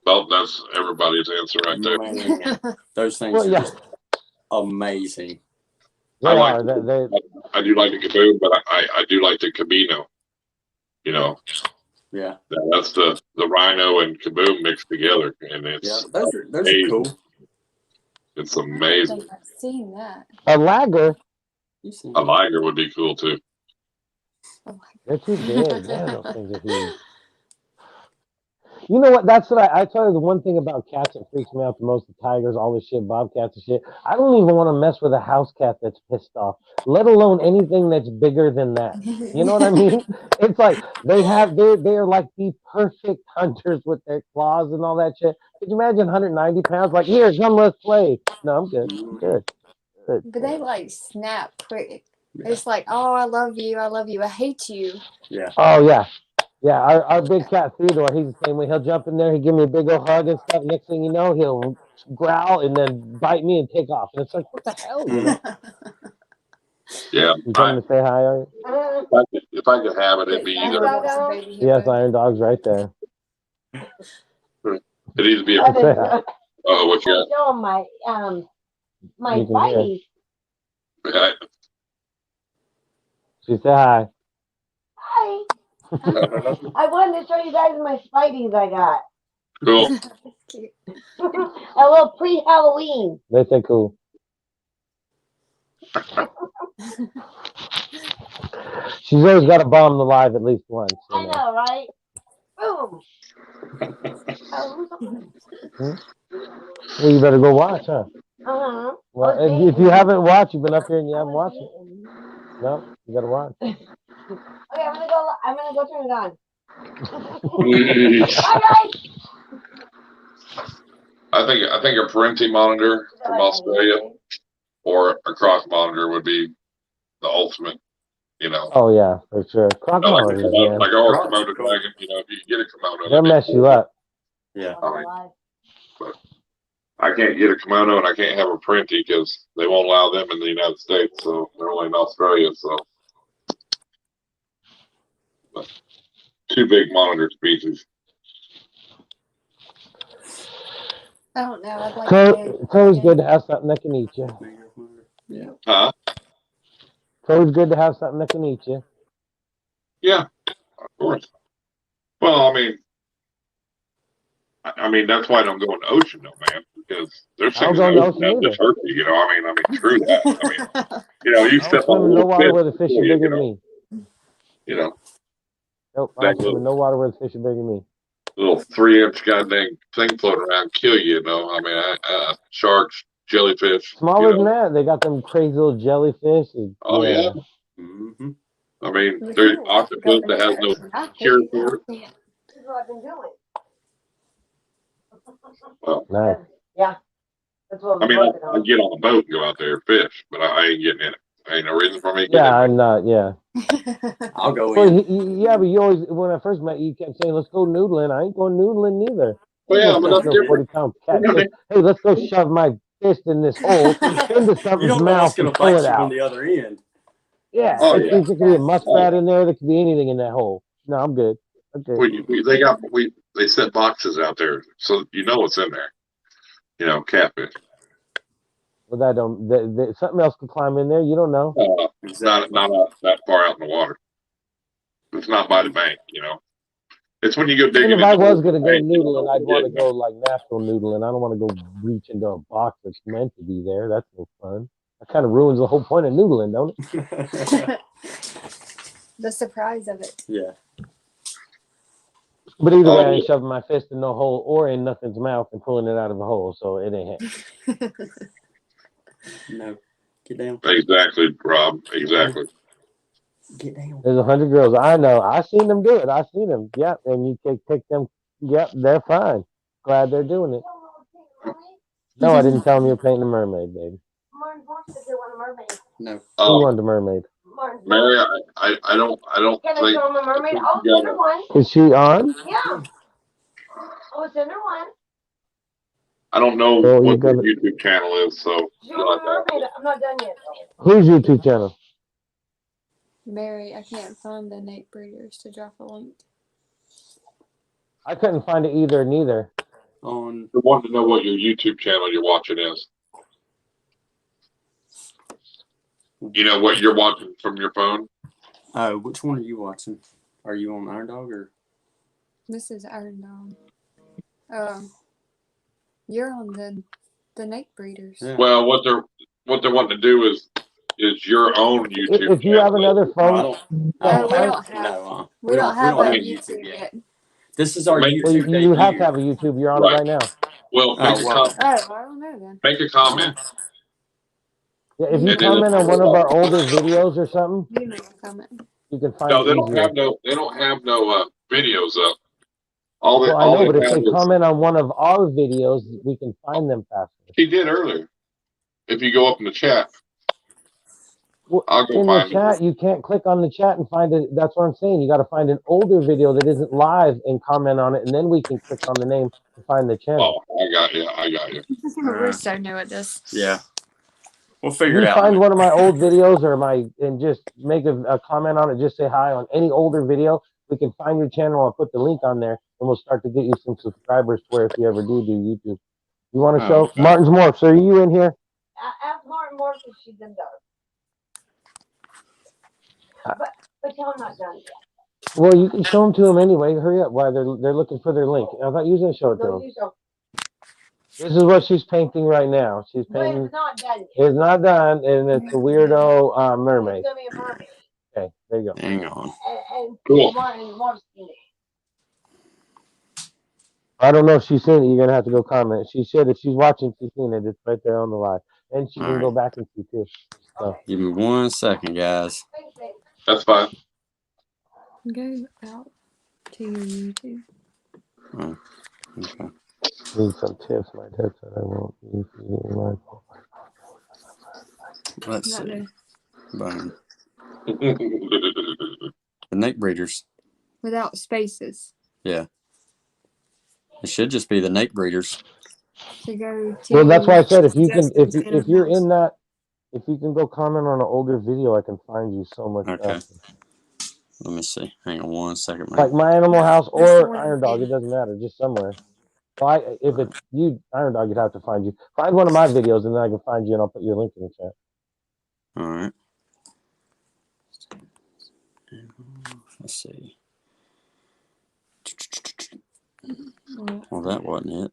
Speaker 3: Well, that's everybody's answer right there.
Speaker 1: Man, those things are just amazing.
Speaker 2: They
Speaker 3: I do like the gaboon, but I do like the cabino. You know.
Speaker 1: Yeah.
Speaker 3: That's the rhino and kaboom mixed together, and it's
Speaker 1: those are cool.
Speaker 3: It's amazing.
Speaker 4: I've seen that.
Speaker 2: A lager.
Speaker 3: A liger would be cool too.
Speaker 2: They're too big. Man, those things are huge. You know what? That's what I tell you. The one thing about cats that freaks me out the most: the tigers, all this shit, bobcats and shit. I don't even want to mess with a house cat that's pissed off, let alone anything that's bigger than that. You know what I mean? It's like they're like the perfect hunters with their claws and all that shit. Could you imagine 190 pounds? Like, here, come, let's play. No, I'm good. I'm good.
Speaker 4: But they like snap quick. Yeah. It's like, oh, I love you, I hate you.
Speaker 1: Yeah.
Speaker 2: Oh yeah. Yeah, our big cat Theodore, he's the same way. He'll jump in there, he'll give me a big old hug and stuff. Next thing you know, he'll growl and then bite me and take off. And it's like, what the hell? You know?
Speaker 3: Yeah.
Speaker 2: You coming to say hi, are you?
Speaker 3: If I could have it, it'd be either.
Speaker 2: Yes, Irondogg's right there.
Speaker 3: It'd either be a. Oh, what you got?
Speaker 5: My Spidey.
Speaker 3: Yeah.
Speaker 2: She said hi.
Speaker 5: Hi. I wanted to show you guys my Spideys I got.
Speaker 3: Cool.
Speaker 5: A little pre-Halloween.
Speaker 2: They say cool. She's always got a bomb alive at least once.
Speaker 5: I know, right? Boom.
Speaker 2: Well, you better go watch, huh?
Speaker 5: Uh-huh.
Speaker 2: Well, if you haven't watched, you've been up here and you haven't watched it. No, you gotta watch.
Speaker 5: Okay, I'm gonna go turn it on. Bye, guys.
Speaker 3: I think a Parenti monitor from Australia or a croc monitor would be the ultimate. You know.
Speaker 2: Oh yeah, for sure. Croc monitors, man.
Speaker 3: Like our Komodo dragon, you know, if you get a Komodo,
Speaker 2: they'll mess you up.
Speaker 1: Yeah.
Speaker 3: But I can't get a kimono and I can't have a Parenti because they won't allow them in the United States, so they're only in Australia. So, but two big monitor species.
Speaker 4: I don't know. I'd like
Speaker 2: it's always good to have something that can eat you.
Speaker 1: Yeah.
Speaker 3: Huh?
Speaker 2: It's always good to have something that can eat you.
Speaker 3: Yeah, of course. Well, I mean that's why I don't go in the ocean, though, man. Because there's things in the ocean that hurt you. You know, I mean, true that. I mean, you know, you step on
Speaker 2: no water where the fish are bigger than me.
Speaker 3: You know.
Speaker 2: Nope, I don't swim in no water where the fish are bigger than me.
Speaker 3: Little 3-inch goddamn thing floating around, kill you. You know, I mean, sharks, jellyfish.
Speaker 2: Smaller than that, they got them crazy little jellyfish.
Speaker 3: Oh yeah. Mm-hmm. I mean, there's octopus that has no cure for it.
Speaker 5: This is what I've been doing.
Speaker 3: Well,
Speaker 2: nice.
Speaker 5: Yeah. That's what
Speaker 3: I mean, I get on a boat and go out there and fish, but I ain't getting in it. Ain't no reason for me to get in it.
Speaker 2: I'm not, yeah.
Speaker 1: I'll go in.
Speaker 2: Yeah, but you always, when I first met you, you kept saying, let's go noodling. I ain't going noodling neither.
Speaker 3: Well, yeah, but that's different.
Speaker 2: 40-pound catfish. Hey, let's go shove my fist in this hole into something's mouth and pull it out.
Speaker 1: On the other end.
Speaker 2: Yeah, there could be a muskrat in there. There could be anything in that hole. No, I'm good. Okay.
Speaker 3: They set boxes out there, so you know what's in there. You know, catfish.
Speaker 2: Well, that don't. Something else could climb in there. You don't know.
Speaker 3: Not that far out in the water. It's not by the bank, you know. It's when you go digging.
Speaker 2: If I was gonna go noodling, I'd want to go like natural noodling. I don't want to go reach into a box that's meant to be there. That's no fun. That kind of ruins the whole point of noodling, don't
Speaker 4: it? The surprise of it.
Speaker 1: Yeah.
Speaker 2: But either way, I ain't shoving my fist in no hole or in nothing's mouth and pulling it out of a hole, so it ain't happening.
Speaker 1: No. Get down.
Speaker 3: Exactly, Rob. Exactly.
Speaker 1: Get down.
Speaker 2: There's 100 girls. I know. I seen them do it. I seen them. Yep. And you can take them. Yep. They're fine. Glad they're doing it. No, I didn't tell them you were painting a mermaid, baby.
Speaker 5: Martin wants to do a mermaid.
Speaker 1: No.
Speaker 2: Who wanted a mermaid?
Speaker 3: Mary, I don't
Speaker 5: Can I show him a mermaid? I'll send her one.
Speaker 2: Is she on?
Speaker 5: Yeah. I'll send her one.
Speaker 3: I don't know
Speaker 2: Oh,
Speaker 3: what their YouTube channel is, so.
Speaker 5: I'm not done yet.
Speaker 2: Whose YouTube channel?
Speaker 4: Mary, I can't find the Nake Breeders to drop a link.
Speaker 2: I couldn't find it either, neither.
Speaker 3: I want to know what your YouTube channel you're watching is. You know what you're watching from your phone?
Speaker 1: Which one are you watching? Are you on Irondogg or?
Speaker 4: This is Irondogg. You're on the Nake Breeders.
Speaker 1: Yeah.
Speaker 3: Well, what they're wanting to do is your own YouTube.
Speaker 2: If you have another phone,
Speaker 4: we don't have. We don't have a YouTube yet.
Speaker 1: This is our YouTube.
Speaker 2: Well, you have to have a YouTube. You're on it right now.
Speaker 3: Well, make a comment.
Speaker 4: Oh, I don't know then.
Speaker 3: Make a comment.
Speaker 2: Yeah, if you comment on one of our older videos or something,
Speaker 4: You make a comment.
Speaker 2: you can find.
Speaker 3: No,
Speaker 2: it
Speaker 3: they don't
Speaker 2: easier.
Speaker 3: have no. They don't have no videos up.
Speaker 2: I know, but if they comment on one of our videos, we can find them faster.
Speaker 3: He did earlier. If you go up in the chat, I'll go
Speaker 2: in
Speaker 3: find
Speaker 2: the chat,
Speaker 3: it.
Speaker 2: you can't click on the chat and find it. That's what I'm saying. You got to find an older video that isn't live and comment on it, and then we can click on the name to find the channel.
Speaker 3: Oh, I got you.
Speaker 4: We're so new at this.
Speaker 1: Yeah. We'll figure it out.
Speaker 2: Find one of my old videos and just make a comment on it. Just say hi on any older video. We can find your channel and put the link on there, and we'll start to get you some subscribers to where if you ever do YouTube. You want to show? Okay. Martin's Morphs, are you in here?
Speaker 5: Ask Martin Morphs if she's in dark. But tell him not done yet.
Speaker 2: Well, you can show them to him anyway. Hurry up while they're looking for their link. I thought you was going to show it to them. This is what she's painting right now. She's painting.
Speaker 5: It's not done yet.
Speaker 2: It's not done, and it's a weirdo mermaid.
Speaker 5: It's going to be a mermaid.
Speaker 2: Okay, there you go.
Speaker 1: Hang on.
Speaker 5: And
Speaker 3: cool.
Speaker 5: Martin Morphs in it.
Speaker 2: I don't know if she's seen it. You're going to have to go comment. She said if she's watching, she's seen it. It's right there on the live. And she can go back and see too. So.
Speaker 5: Okay.
Speaker 1: Give me 1 second, guys.
Speaker 3: That's fine.
Speaker 4: Go out to your YouTube.
Speaker 1: Oh, okay.
Speaker 2: Need some tips. My dad said I won't use my phone.
Speaker 1: Let's see. Boom.
Speaker 3: The
Speaker 1: Nake Breeders.
Speaker 4: Without spaces.
Speaker 1: Yeah. It should just be the Nake Breeders.
Speaker 4: To go to.
Speaker 2: Well, that's why I said if you can, if you're in that, if you can go comment on an older video, I can find you so much.
Speaker 1: Okay. Let me see. Hang on 1 second.
Speaker 2: Like My Animal House or Irondogg, it doesn't matter, just somewhere. So if it's you, Irondogg, you'd have to find you. Find one of my videos, and then I can find you, and I'll put your link in the chat.
Speaker 1: All right. Let's see. Well, that wasn't it.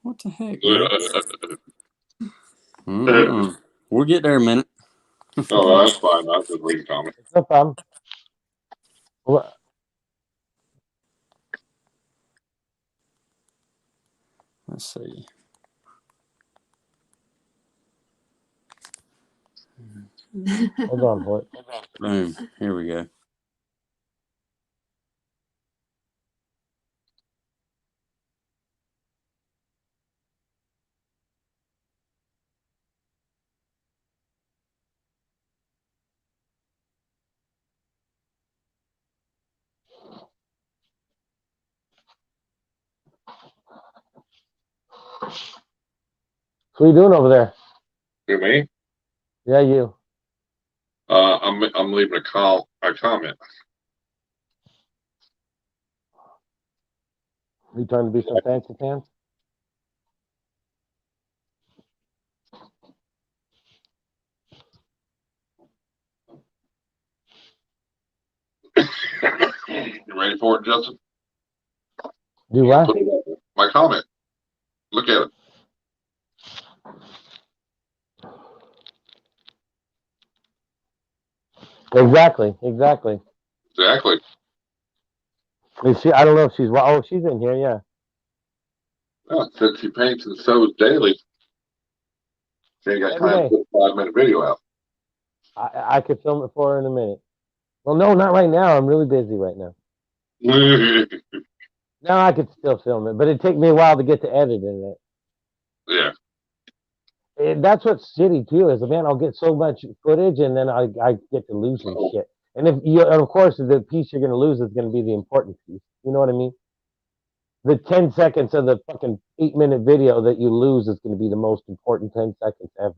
Speaker 1: What the heck? We'll get there in a minute.
Speaker 3: Oh, that's fine. That's just reading comments.
Speaker 2: No problem. Well,
Speaker 1: let's see.
Speaker 2: Hold on, boy.
Speaker 1: Boom. Here we go.
Speaker 2: What are you doing over there?
Speaker 3: You me?
Speaker 2: Yeah, you.
Speaker 3: I'm leaving a comment.
Speaker 2: You trying to be some fancy pants?
Speaker 3: You ready for it, Justin?
Speaker 2: Do what?
Speaker 3: My comment. Look at it.
Speaker 2: Exactly. Is she? I don't know if she's. Oh, she's in here. Yeah.
Speaker 3: Oh, since she paints and sews daily, she ain't got time to put a 5-minute video out.
Speaker 2: I could film it for her in a minute. Well, no, not right now. I'm really busy right now. No, I could still film it, but it'd take me a while to get to editing it.
Speaker 3: Yeah.
Speaker 2: And that's what's shitty too. Is man, I'll get so much footage, and then I get to lose some shit. And if you, and of course, the piece you're going to lose is going to be the important piece. You know what I mean? the 10 seconds of the fucking 8-minute video that you lose is going to be the most important 10 seconds ever.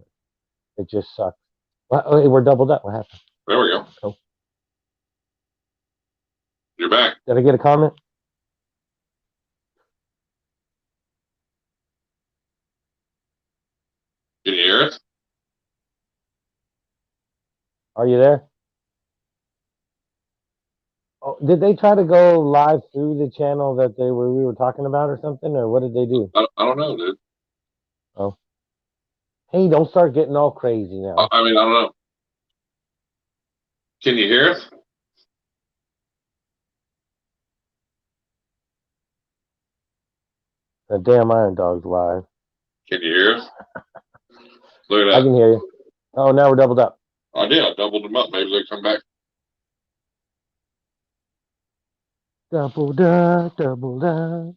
Speaker 2: It just sucks. Well, hey, we're doubled up. What happened?
Speaker 3: There we go.
Speaker 2: Oh.
Speaker 3: You're back.
Speaker 2: Did I get a comment?
Speaker 3: Can you hear us?
Speaker 2: Are you there? Oh, did they try to go live through the channel that we were talking about or something, or what did they do?
Speaker 3: I don't know, dude.
Speaker 2: Oh. Hey, don't start getting all crazy now.
Speaker 3: I mean, I don't know. Can you hear us?
Speaker 2: The damn Irondogg's live.
Speaker 3: Can you hear us? Look at that.
Speaker 2: I can hear you. Oh, now we're doubled up.
Speaker 3: I did. I doubled them up. Maybe they come back.
Speaker 2: Doubled up, doubled up.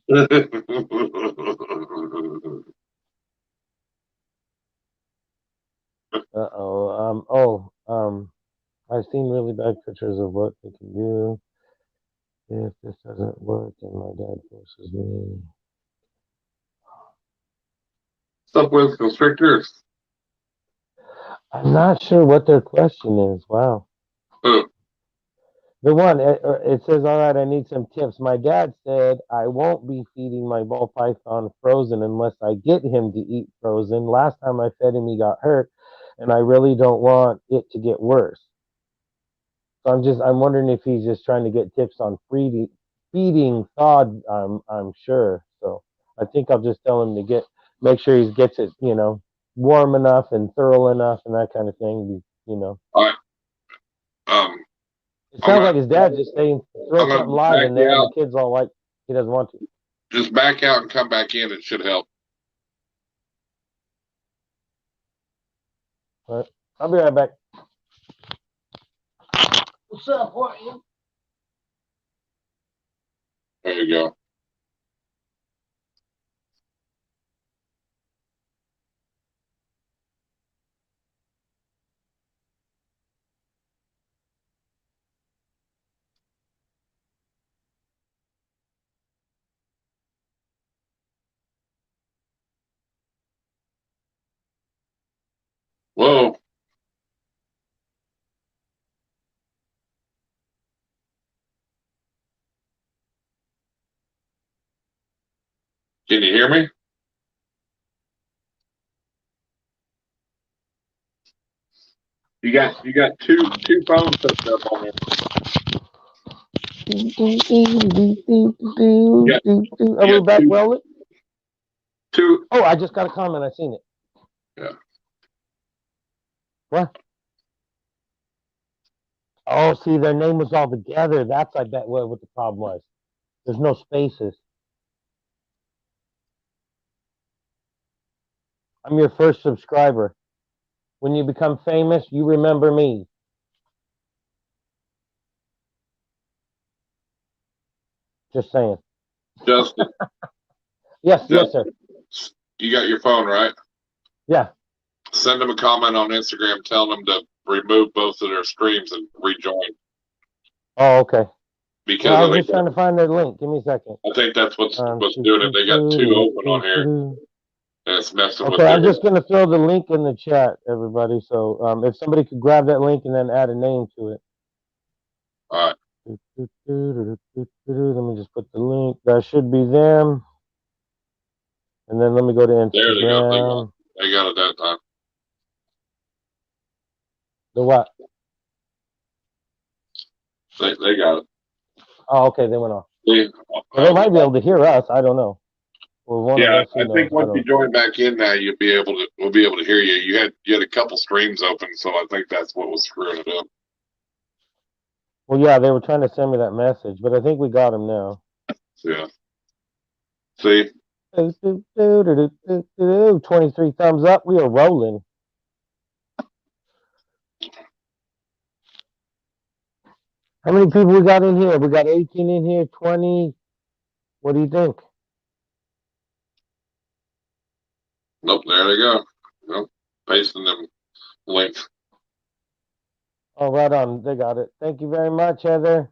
Speaker 2: I've seen really bad pictures of what they can do. If this doesn't work, then my dad forces me.
Speaker 3: Stuff with constrictors.
Speaker 2: I'm not sure what their question is. Wow.
Speaker 3: Who?
Speaker 2: The one, it says, all right, I need some tips. My dad said I won't be feeding my ball python frozen unless I get him to eat frozen. Last time I fed him, he got hurt, and I really don't want it to get worse. So I'm wondering if he's just trying to get tips on feeding thawed. I'm sure. So I think I'll just tell him to make sure he gets it, warm enough and thorough enough and that kind of thing.
Speaker 3: All right.
Speaker 2: It sounds like his dad just saying throw something live in there, and the kid's all like he doesn't want to.
Speaker 3: Just back out and come back in. It should help.
Speaker 2: All right. I'll be right back.
Speaker 5: What's up, Portland?
Speaker 3: There you go. Whoa. Can you hear me? You got two phones hooked up on there.
Speaker 2: Are we back, Weldon?
Speaker 3: Two.
Speaker 2: Oh, I just got a comment. I seen it.
Speaker 3: Yeah.
Speaker 2: What? Oh, see, their name was all together. That's, I bet, what the problem was. There's no spaces. I'm your first subscriber. When you become famous, you remember me. Just saying.
Speaker 3: Justin.
Speaker 2: Yes, yes, sir.
Speaker 3: You got your phone, right?
Speaker 2: Yeah.
Speaker 3: Send them a comment on Instagram telling them to remove both of their streams and rejoin.
Speaker 2: Oh, okay.
Speaker 3: Because
Speaker 2: I was just trying to find their link. Give me a second.
Speaker 3: I think that's what's doing it. They got two open on here. And it's messing with
Speaker 2: Okay, I'm just going to throw the link in the chat, everybody. So if somebody could grab that link and then add a name to it.
Speaker 3: All right.
Speaker 2: Let me just put the link. That should be them. And then let me go to Instagram.
Speaker 3: There they go. They got it that time.
Speaker 2: The what?
Speaker 3: They got it.
Speaker 2: Oh, okay. They went off.
Speaker 3: They
Speaker 2: might be able to hear us. I don't know. Or one
Speaker 3: yeah,
Speaker 2: of us,
Speaker 3: I think once you join back in now, we'll be able to hear you. You had a couple streams open, so I think that's what was screwing it up.
Speaker 2: Well, yeah, they were trying to send me that message, but I think we got them now.
Speaker 3: Yeah. See?
Speaker 2: 23 thumbs up. We are rolling. How many people we got in here? We got 18 in here, 20. What do you think?
Speaker 3: Nope, there they go. Nope. Pasting them links.
Speaker 2: Oh, right on. They got it. Thank you very much, Heather.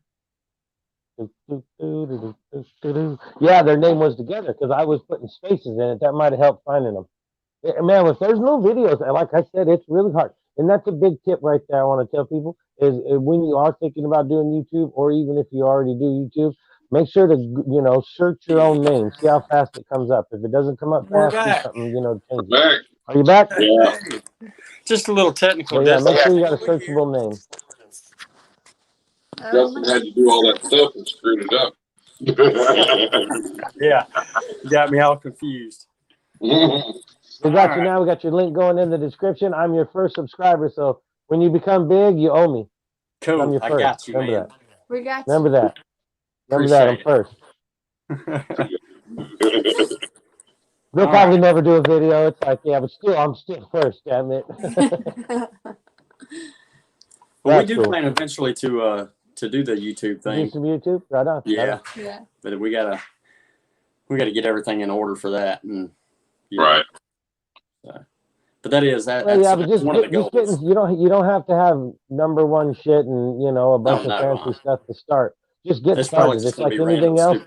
Speaker 2: Yeah, their name was together because I was putting spaces in it. That might have helped finding them. Man, if there's no videos, like I said, it's really hard. And that's a big tip right there I want to tell people is when you are thinking about doing YouTube, or even if you already do YouTube, make sure to, search your own name. See how fast it comes up. If it doesn't come up
Speaker 1: We're
Speaker 2: fast, do
Speaker 1: back.
Speaker 2: something, change it.
Speaker 3: Back.
Speaker 2: Are you back?
Speaker 3: Yeah.
Speaker 1: Just a little technical.
Speaker 2: Yeah, make sure you got a searchable name.
Speaker 3: Justin had to do all that stuff and screwed it up.
Speaker 1: Yeah, you got me all confused.
Speaker 2: We got you now. We got your link going in the description. I'm your first subscriber, so when you become big, you owe me.
Speaker 1: Cool.
Speaker 2: I'm your first.
Speaker 1: I got you,
Speaker 2: Remember
Speaker 1: man.
Speaker 2: that.
Speaker 4: We got
Speaker 2: Remember
Speaker 4: you.
Speaker 2: that. Remember that. I'm first. They'll probably never do a video. It's like, yeah, but still, I'm still first. Damn it.
Speaker 1: Well, we do plan eventually to do the YouTube thing.
Speaker 2: Do some YouTube, right on.
Speaker 1: Yeah.
Speaker 4: Yeah.
Speaker 1: But we gotta get everything in order for that, and
Speaker 3: right.
Speaker 1: But that is that.
Speaker 2: Well,
Speaker 1: that's,
Speaker 2: yeah, but
Speaker 1: that's one of the goals.
Speaker 2: you don't have to have #1 shit and a bunch of fancy stuff to start. Just get started. It's like anything else.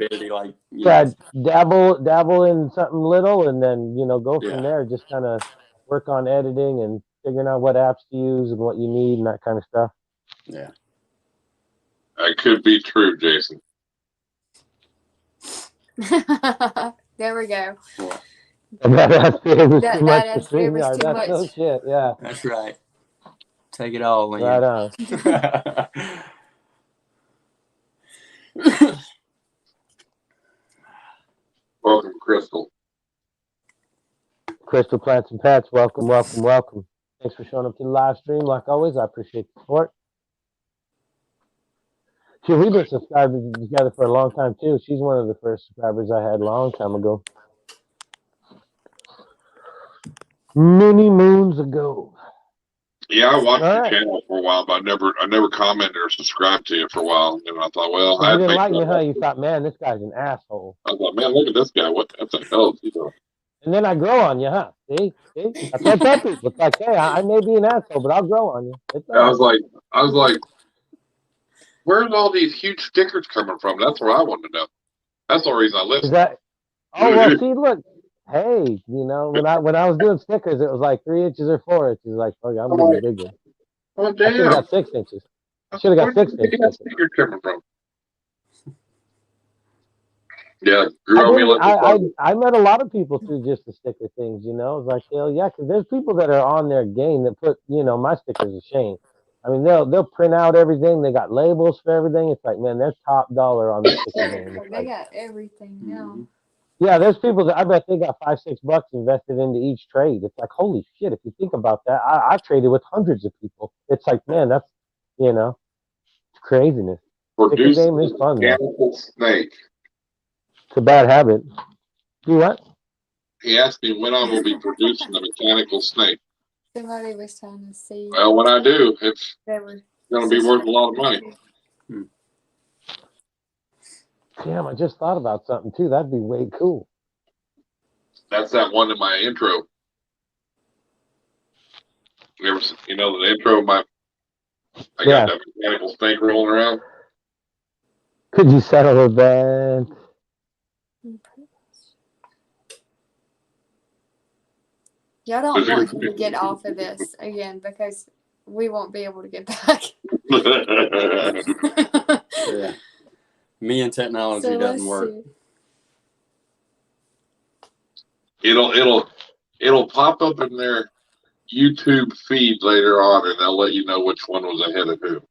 Speaker 1: Like,
Speaker 2: dabble in something little, and then go from there. Just kind of work on editing and figuring out what apps to use and what you need and that kind of stuff.
Speaker 1: Yeah,
Speaker 3: that could be true, Jason.
Speaker 4: There we go.
Speaker 2: That's too much.
Speaker 4: That's too much.
Speaker 2: No shit. Yeah,
Speaker 1: that's right. Take it all in.
Speaker 2: Right on.
Speaker 3: Welcome, Crystal.
Speaker 2: Crystal Plants and Pets, welcome. Thanks for showing up to the live stream. Like always, I appreciate the support. Shit, we've been subscribed together for a long time, too. She's one of the first subscribers I had a long time ago. Many moons ago.
Speaker 3: Yeah, I watched your channel for a while, but I never commented or subscribed to you for a while. And I thought, well,
Speaker 2: you didn't like me, huh? You thought, man, this guy's an asshole.
Speaker 3: I thought, man, look at this guy. What the hell is he doing?
Speaker 2: And then I grow on you, huh? See? That's what I tell people. It's like, hey, I may be an asshole, but I'll grow on you.
Speaker 3: I was like, where's all these huge stickers coming from? That's what I wanted to know. That's the reason I listened.
Speaker 2: Well, see, look. Hey, when I was doing stickers, it was like 3 inches or 4 inches. Like, okay, I'm gonna be big one.
Speaker 3: Oh, damn.
Speaker 2: I should have got 6 inches. I should have got 6 inches.
Speaker 3: Where's the sticker coming from? Yeah, grew on me.
Speaker 2: I met a lot of people through just the sticker things, It's like, hell yeah, because there's people that are on their game that put, my stickers to shame. I mean, they'll print out everything. They got labels for everything. It's like, man, they're top dollar on the sticker game.
Speaker 4: They got everything now.
Speaker 2: Yeah, there's people that I bet they got $5-6 invested into each trade. It's like, holy shit, if you think about that, I've traded with hundreds of people. It's like, man, that's, it's craziness. Sticker game is fun, man.
Speaker 3: Snake.
Speaker 2: It's a bad habit. Do what?
Speaker 3: He asked me when I will be producing the mechanical snake.
Speaker 4: Somebody was trying to see.
Speaker 3: Well, when I do, it's going to be worth a lot of money.
Speaker 2: Damn, I just thought about something, too. That'd be way cool.
Speaker 3: That's that one in my intro. You ever, the intro of my... I got that mechanical snake rolling around.
Speaker 2: Could you settle with that?
Speaker 4: Y'all don't want him to get off of this again because we won't be able to get back.
Speaker 1: Yeah. Me and technology doesn't work.
Speaker 3: It'll pop up in their YouTube feed later on, and they'll let you know which one was ahead of who.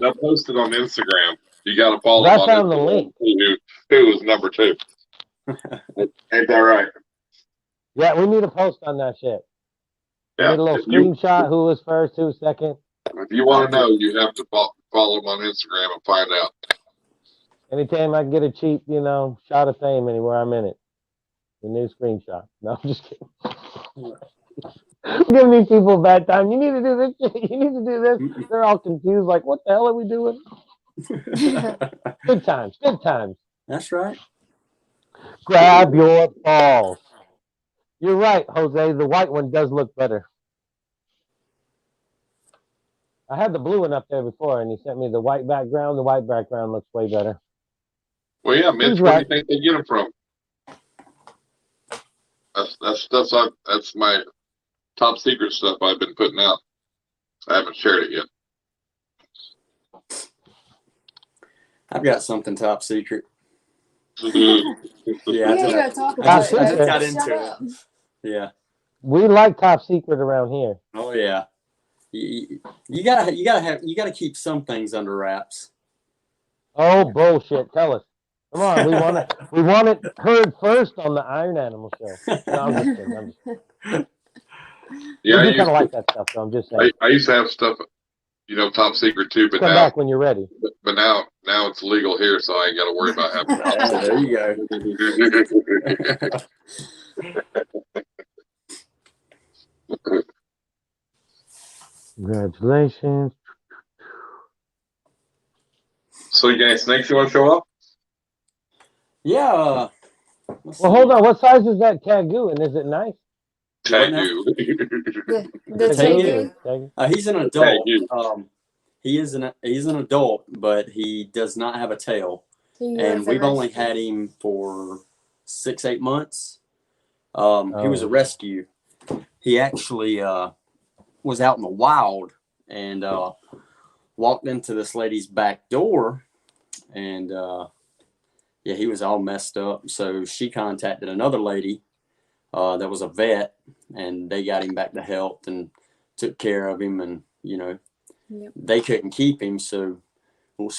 Speaker 3: They'll post it on Instagram. You got to follow them on
Speaker 2: found the link.
Speaker 3: Who was number 2? Ain't that right?
Speaker 2: Yeah, we need a post on that shit.
Speaker 3: Yeah.
Speaker 2: Need a little screenshot. Who was first? Who was second?
Speaker 3: If you want to know, you have to follow them on Instagram and find out.
Speaker 2: Anytime I can get a cheap, shot of fame anywhere, I'm in it. The new screenshot. No, I'm just kidding. Giving these people a bad time. You need to do this shit. You need to do this. They're all confused. Like, what the hell are we doing? Good times. Good times.
Speaker 1: That's right.
Speaker 2: Grab your balls. You're right, Jose. The white one does look better. I had the blue one up there before, and he sent me the white background. The white background looks way better.
Speaker 3: Well, yeah, Mitch,
Speaker 2: He's
Speaker 3: where do
Speaker 2: right.
Speaker 3: you think they get them from? That's my top secret stuff I've been putting out. I haven't shared it yet.
Speaker 1: I've got something top secret.
Speaker 3: Mhm.
Speaker 1: Yeah,
Speaker 4: You ain't gonna talk
Speaker 2: Top
Speaker 4: about it.
Speaker 2: secret.
Speaker 1: got
Speaker 4: Shut
Speaker 1: into
Speaker 4: up.
Speaker 1: it. Yeah.
Speaker 2: We like top secret around here.
Speaker 1: Oh yeah. You gotta keep some things under wraps.
Speaker 2: Oh bullshit! Tell us. Come on, we want it heard first on the Iron Animal Show. No, I'm just kidding. I'm just kidding.
Speaker 3: Yeah,
Speaker 2: We do kind of like that stuff, so I'm just saying.
Speaker 3: I used to have stuff, top secret too, but
Speaker 2: Come
Speaker 3: now,
Speaker 2: back when you're ready.
Speaker 3: but now it's legal here, so I ain't got to worry about having.
Speaker 1: Yeah, there you go.
Speaker 2: Congratulations.
Speaker 3: So you got any snakes you want to show up?
Speaker 1: Yeah.
Speaker 2: Well, hold on. What size is that Kagoo, and is it nice?
Speaker 3: Tagoo.
Speaker 4: The
Speaker 1: Tagoo.
Speaker 4: Tagoo?
Speaker 1: He's an adult.
Speaker 3: Tagoo.
Speaker 1: He's an adult, but he does not have a tail. And we've only had him for 6-8 months. He was a rescue. He actually was out in the wild and walked into this lady's back door, and he was all messed up. So she contacted another lady that was a vet, and they got him back to health and took care of him, and they couldn't keep him, so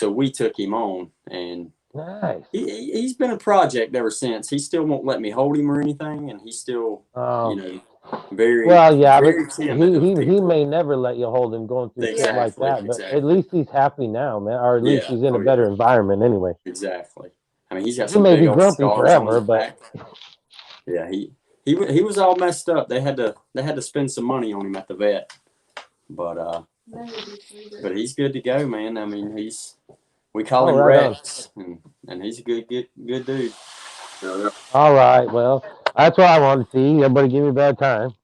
Speaker 1: we took him on, and
Speaker 2: nice.
Speaker 1: He's been a project ever since. He still won't let me hold him or anything, and he's still very
Speaker 2: well, yeah,
Speaker 1: very
Speaker 2: but
Speaker 1: timid.
Speaker 2: he may never let you hold him going through shit like that. But at least he's happy now, man, or at least he's in a better environment anyway.
Speaker 1: Exactly. I mean, he's got
Speaker 2: He
Speaker 1: some
Speaker 2: may
Speaker 1: big
Speaker 2: be
Speaker 1: old
Speaker 2: grumpy
Speaker 1: scars
Speaker 2: forever,
Speaker 1: on his
Speaker 2: but
Speaker 1: back. Yeah, he was all messed up. They had to spend some money on him at the vet, but he's good to go, man. I mean, we call him Rex, and he's a good dude.
Speaker 3: Yeah.
Speaker 2: All right, well, that's what I wanted to see. Everybody give me a bad time.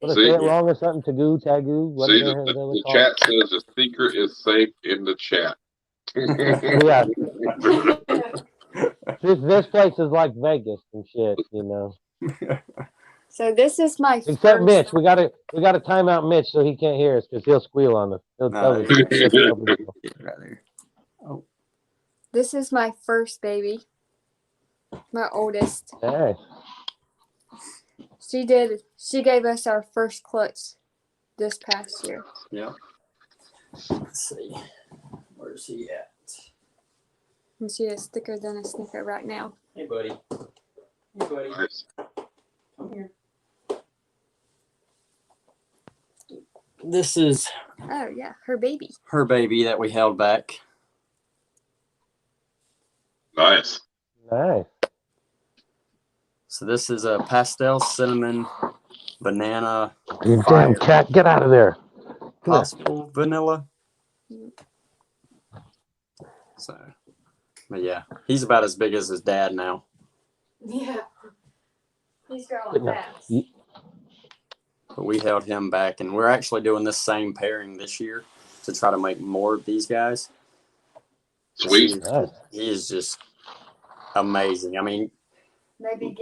Speaker 2: Did I say it wrong or something? Tagoo, whatever.
Speaker 3: See, the chat says the secret is safe in the chat.
Speaker 2: Yeah. This place is like Vegas and shit,
Speaker 4: So this is my
Speaker 2: Except Mitch, we gotta time out Mitch so he can't hear us because he'll squeal on us. He'll tell us.
Speaker 1: Right there. Oh.
Speaker 4: This is my first baby. My oldest.
Speaker 2: Hey.
Speaker 4: She gave us our first clutch this past year.
Speaker 1: Yeah. Let's see. Where's he at?
Speaker 4: And she is thicker than a snicker right now.
Speaker 1: Hey, buddy. Hey, buddy.
Speaker 3: Nice.
Speaker 1: Come here. This is
Speaker 4: her baby.
Speaker 1: Her baby that we held back.
Speaker 3: Nice.
Speaker 2: Nice.
Speaker 1: So this is a pastel cinnamon banana.
Speaker 2: You damn cat, get out of there.
Speaker 1: Possible vanilla. So, but yeah, he's about as big as his dad now.
Speaker 4: Yeah. He's growing fast.
Speaker 1: But we held him back, and we're actually doing this same pairing this year to try to make more of these guys.
Speaker 3: Sweet.
Speaker 1: He is just amazing. I mean,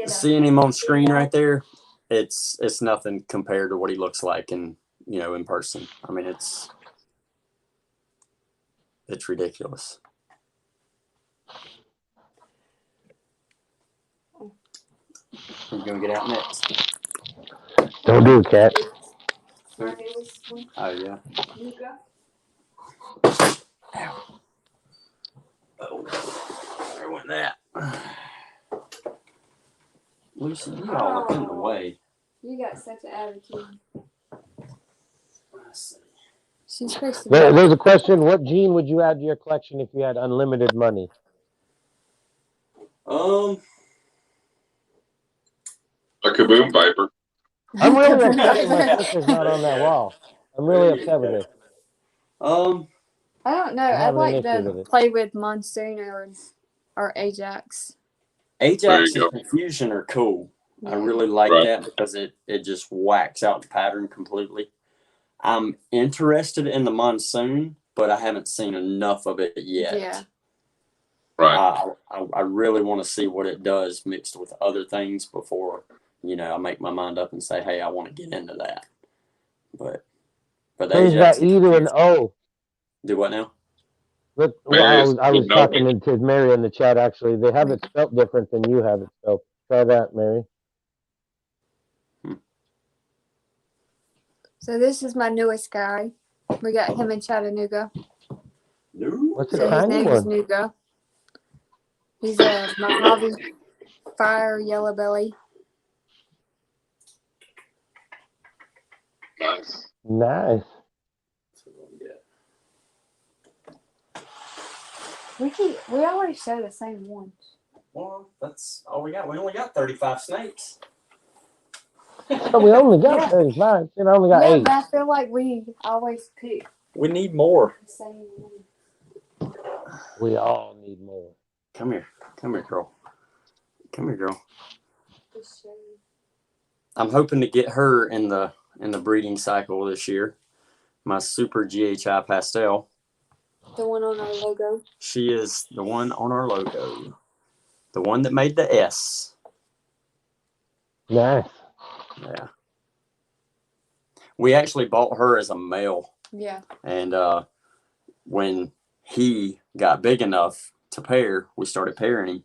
Speaker 1: seeing him on screen right there, it's nothing compared to what he looks like in person. I mean, it's ridiculous. Who's gonna get out next?
Speaker 2: Don't do it, cat.
Speaker 1: Oh yeah. Oh, there went that. Lucy, you all up in the way.
Speaker 4: You got such an attitude.
Speaker 1: Let's see.
Speaker 4: She's supposed to be.
Speaker 2: There's a question. What gene would you add to your collection if you had unlimited money?
Speaker 3: A kaboom viper.
Speaker 2: I'm really upset that my sticker's not on that wall. I'm really upset with it.
Speaker 4: I don't know. I'd like to play with Monsoon or Ajax.
Speaker 1: Ajax and Confusion are cool. I really like that because it just whacks out the pattern completely. I'm interested in the monsoon, but I haven't seen enough of it yet.
Speaker 4: Yeah.
Speaker 3: Right.
Speaker 1: I really want to see what it does mixed with other things before, I make my mind up and say, hey, I want to get into that. But the
Speaker 2: Who's got E to an O?
Speaker 1: Do what now?
Speaker 2: Look, well, I was talking to Mary in the chat, actually. They have it spelled different than you have it spelled. Try that, Mary.
Speaker 4: So this is my newest guy. We got him in Chattanooga.
Speaker 2: What's the
Speaker 4: So his
Speaker 2: tiny
Speaker 4: name is
Speaker 2: one?
Speaker 4: Nuga. He's a Mojave Fire Yellow Belly.
Speaker 3: Nice.
Speaker 2: Nice.
Speaker 4: We always show the same ones.
Speaker 1: Well, that's all we got. We only got 35 snakes.
Speaker 2: So we only got 35. I only got 8.
Speaker 4: But I feel like we always pick
Speaker 1: We need more.
Speaker 4: the same one.
Speaker 2: We all need more.
Speaker 1: Come here, girl. Come here, girl. I'm hoping to get her in the breeding cycle this year. My super GHI pastel.
Speaker 4: The one on our logo.
Speaker 1: She is the one on our logo. The one that made the S.
Speaker 2: Nice.
Speaker 1: Yeah. We actually bought her as a male.
Speaker 4: Yeah.
Speaker 1: And when he got big enough to pair, we started pairing him.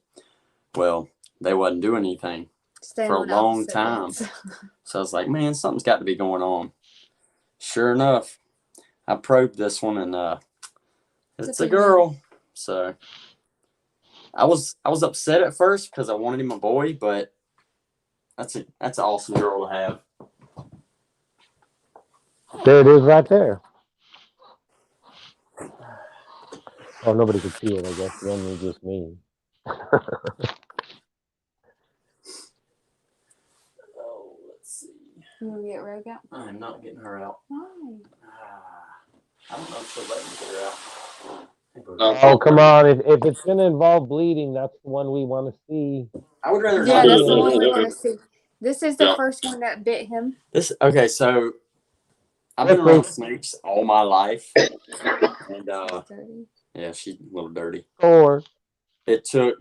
Speaker 1: Well, they wasn't doing anything for a long time. So I was like, man, something's got to be going on. Sure enough, I probed this one and it's a girl. So I was upset at first because I wanted him a boy, but that's an awesome girl to have.
Speaker 2: There it is right there. Oh, nobody could see it, I guess. Only just me.
Speaker 1: Oh, let's see.
Speaker 4: You want to get Rogue out?
Speaker 1: I'm not getting her out.
Speaker 4: Why?
Speaker 1: I don't know if she'll let me get her out.
Speaker 2: Oh, come on. If it's going to involve bleeding, that's the one we want to see.
Speaker 1: I would rather
Speaker 4: Yeah,
Speaker 1: not.
Speaker 4: that's the one we want to see. This is the first one that bit him.
Speaker 1: Okay, so I've been around snakes all my life. And yeah, she's a little dirty. It took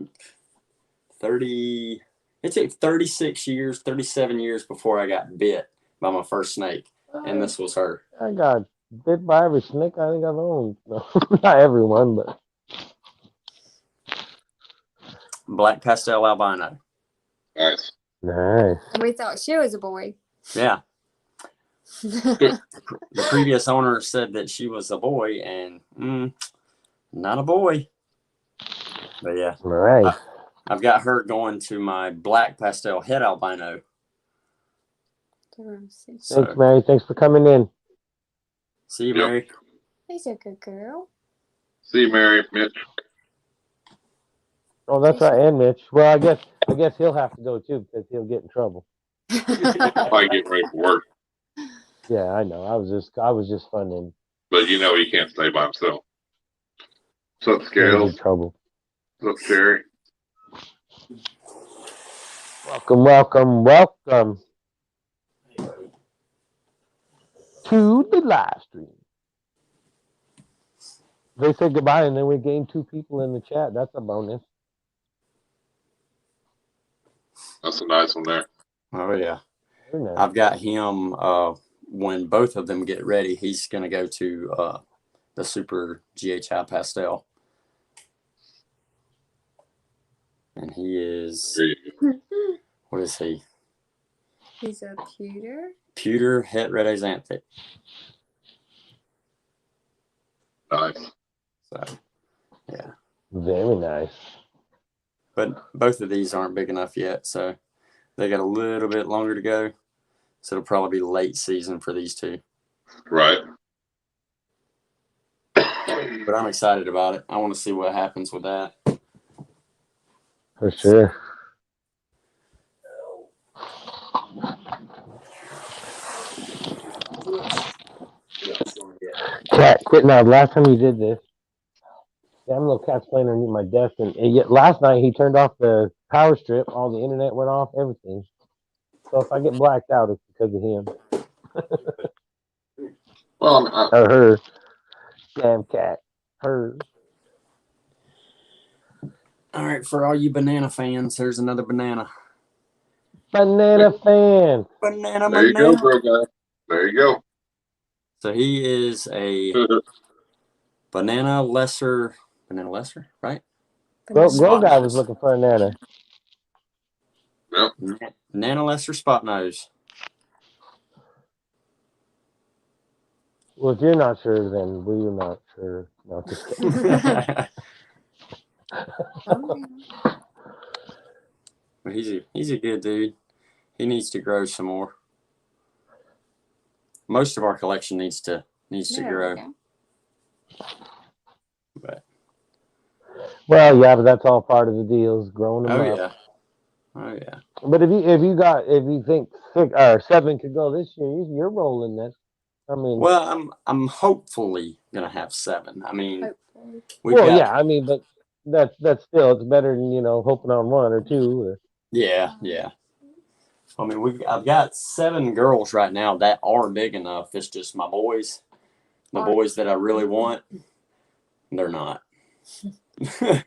Speaker 1: 36 years, 37 years before I got bit by my first snake. And this was her.
Speaker 2: I got bit by every snake I think I've owned. No, not everyone, but.
Speaker 1: Black pastel albino.
Speaker 3: Nice.
Speaker 2: Nice.
Speaker 4: And we thought she was a boy.
Speaker 1: Yeah. The previous owner said that she was a boy, and not a boy. But yeah.
Speaker 2: All right.
Speaker 1: I've got her going to my black pastel head albino.
Speaker 2: Thanks, Mary. Thanks for coming in.
Speaker 1: See you, Mary.
Speaker 4: She's a good girl.
Speaker 3: See you, Mary. Mitch.
Speaker 2: Oh, that's right, and Mitch. Well, I guess he'll have to go too because he'll get in trouble.
Speaker 3: Probably getting ready for work.
Speaker 2: Yeah, I know. I was just funning.
Speaker 3: But he can't stay by himself. What's up, Scales?
Speaker 2: Trouble.
Speaker 3: What's up, Sherry?
Speaker 2: Welcome to the live stream. They said goodbye, and then we gained 2 people in the chat. That's a bonus.
Speaker 3: That's a nice one there.
Speaker 1: Oh, yeah.
Speaker 2: Nice.
Speaker 1: I've got him, when both of them get ready, he's going to go to the Super GHI Pastel. And he is, what is he?
Speaker 4: He's a pewter.
Speaker 1: Pewter het red axanthic.
Speaker 3: Nice.
Speaker 1: So, yeah.
Speaker 2: Very nice.
Speaker 1: But both of these aren't big enough yet, so they got a little bit longer to go. So it'll probably be late season for these two.
Speaker 3: Right.
Speaker 1: But I'm excited about it. I want to see what happens with that.
Speaker 2: For sure. Cat, quit now. Last time you did this, damn little cat's playing underneath my desk, and yet last night he turned off the power strip. All the internet went off, everything. So if I get blacked out, it's because of him.
Speaker 3: Well,
Speaker 2: Or her. Damn cat. Her.
Speaker 1: All right, for all you banana fans, there's another banana.
Speaker 2: Banana fan.
Speaker 1: Banana,
Speaker 3: there you
Speaker 1: banana.
Speaker 3: go, bro, guy. There you go.
Speaker 1: So he is a banana lesser, right?
Speaker 2: Grow guy was looking for a nana.
Speaker 3: Yep.
Speaker 1: Nana lesser spot nose.
Speaker 2: Well, if you're not sure, then we're not sure. No, just kidding.
Speaker 1: But he's a good dude. He needs to grow some more. Most of our collection needs to grow. But
Speaker 2: well, yeah, but that's all part of the deal is growing them up.
Speaker 1: Oh yeah.
Speaker 2: But if you think 6 or 7 could go this year, you're rolling then. I mean,
Speaker 1: well, I'm hopefully gonna have 7. I mean,
Speaker 2: yeah, I mean, but that's still it's better than hoping on 1 or 2. Or...
Speaker 1: Yeah. I mean, I've got 7 girls right now that are big enough. It's just my boys, the boys that I really want, they're not. They're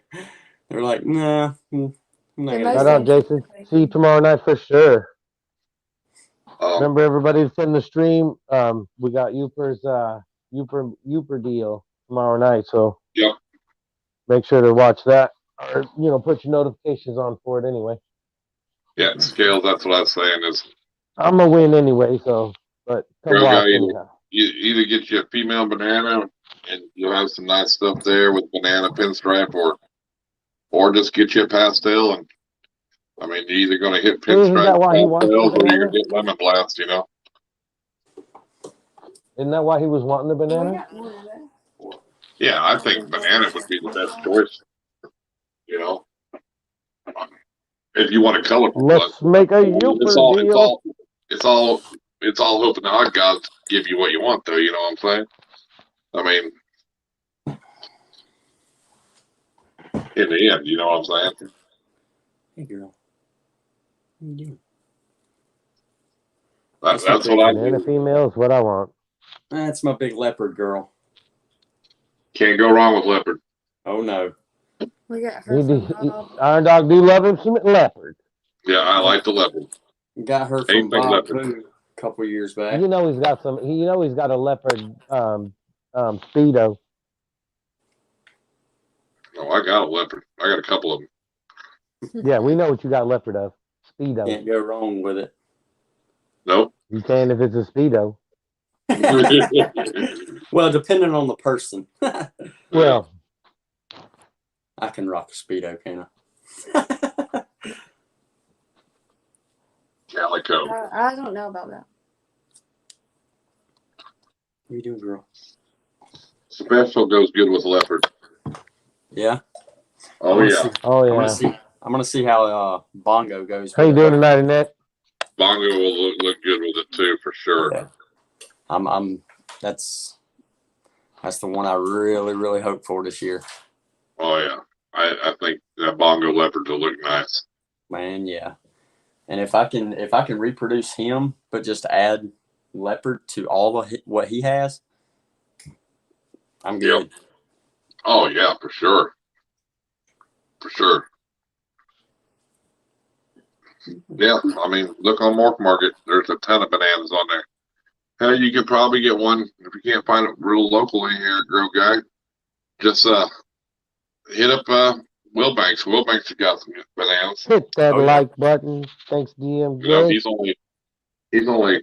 Speaker 1: like, nah. I'm not gonna
Speaker 2: right on, Jason. See you tomorrow night for sure. Remember, everybody that's in the stream. We got Uper's Uper deal tomorrow night, so make sure to watch that, or put your notifications on for it anyway.
Speaker 3: Yeah, scales. That's what I was saying is.
Speaker 2: I'm gonna win anyway, so but come watch anyhow.
Speaker 3: You either get you a female banana, and you'll have some nice stuff there with banana pinstripe, or just get you a pastel, and I mean, you're either going to hit pinstripe pastels, or you're going to get lemon blast.
Speaker 2: Isn't that why he was wanting the banana?
Speaker 3: Yeah, I think banana would be the best choice. If you want a colorful one.
Speaker 2: Let's make a Uper deal.
Speaker 3: It's all hoping the hot gods give you what you want, though. You know what I'm saying? I mean, in the end, you know what I'm saying?
Speaker 1: Hey, girl. What are you doing?
Speaker 3: That's what I do.
Speaker 2: Banana female is what I want.
Speaker 1: That's my big leopard girl.
Speaker 3: Can't go wrong with leopard.
Speaker 1: Oh no.
Speaker 4: We got her from
Speaker 2: Irondogg do love him some leopard.
Speaker 3: Yeah, I like the leopard.
Speaker 1: Got her from Bob Poo a couple years back.
Speaker 2: He's got some. He's got a leopard speedo.
Speaker 3: Oh, I got a leopard. I got a couple of them.
Speaker 2: Yeah, we know what you got leopard of. Speedo.
Speaker 1: Can't go wrong with it.
Speaker 3: Nope.
Speaker 2: You can if it's a speedo.
Speaker 1: Well, depending on the person.
Speaker 2: Well,
Speaker 1: I can rock a speedo, can I?
Speaker 3: Calico.
Speaker 4: I don't know about that.
Speaker 1: What are you doing, girl?
Speaker 3: Special goes good with leopard.
Speaker 1: Yeah.
Speaker 3: Oh yeah.
Speaker 1: I'm gonna see how Bongo goes.
Speaker 2: How you doing tonight, Annette?
Speaker 3: Bongo will look good with it too, for sure.
Speaker 1: Yeah. That's the one I really, really hope for this year.
Speaker 3: Oh yeah. I think that Bongo leopard will look nice.
Speaker 1: Man, yeah. And if I can reproduce him, but just add leopard to all of what he has, I'm good.
Speaker 3: Yep. Oh yeah, for sure. For sure. Yeah, I mean, look on Mork Market. There's a ton of bananas on there. Hell, you could probably get one if you can't find it real locally here, Grow Guy. Just hit up Wilbanks. Wilbanks has got some bananas.
Speaker 2: Hit that like button. Thanks, DMJ.
Speaker 3: He's only.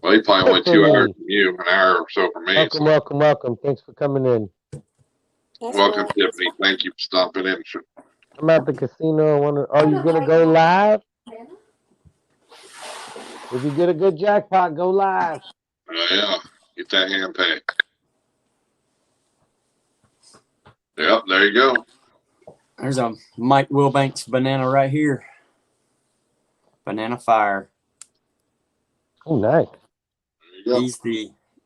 Speaker 3: Well, he probably only 2 hours from you, an hour or so from me.
Speaker 2: Welcome. Thanks for coming in.
Speaker 3: Welcome, Tiffany. Thank you for stopping in.
Speaker 2: I'm at the casino. Are you gonna go live? If you get a good jackpot, go live.
Speaker 3: Yeah, get that hand pay. Yep, there you go.
Speaker 1: There's a Mike Wilbanks banana right here. Banana Fire.
Speaker 2: Oh, nice.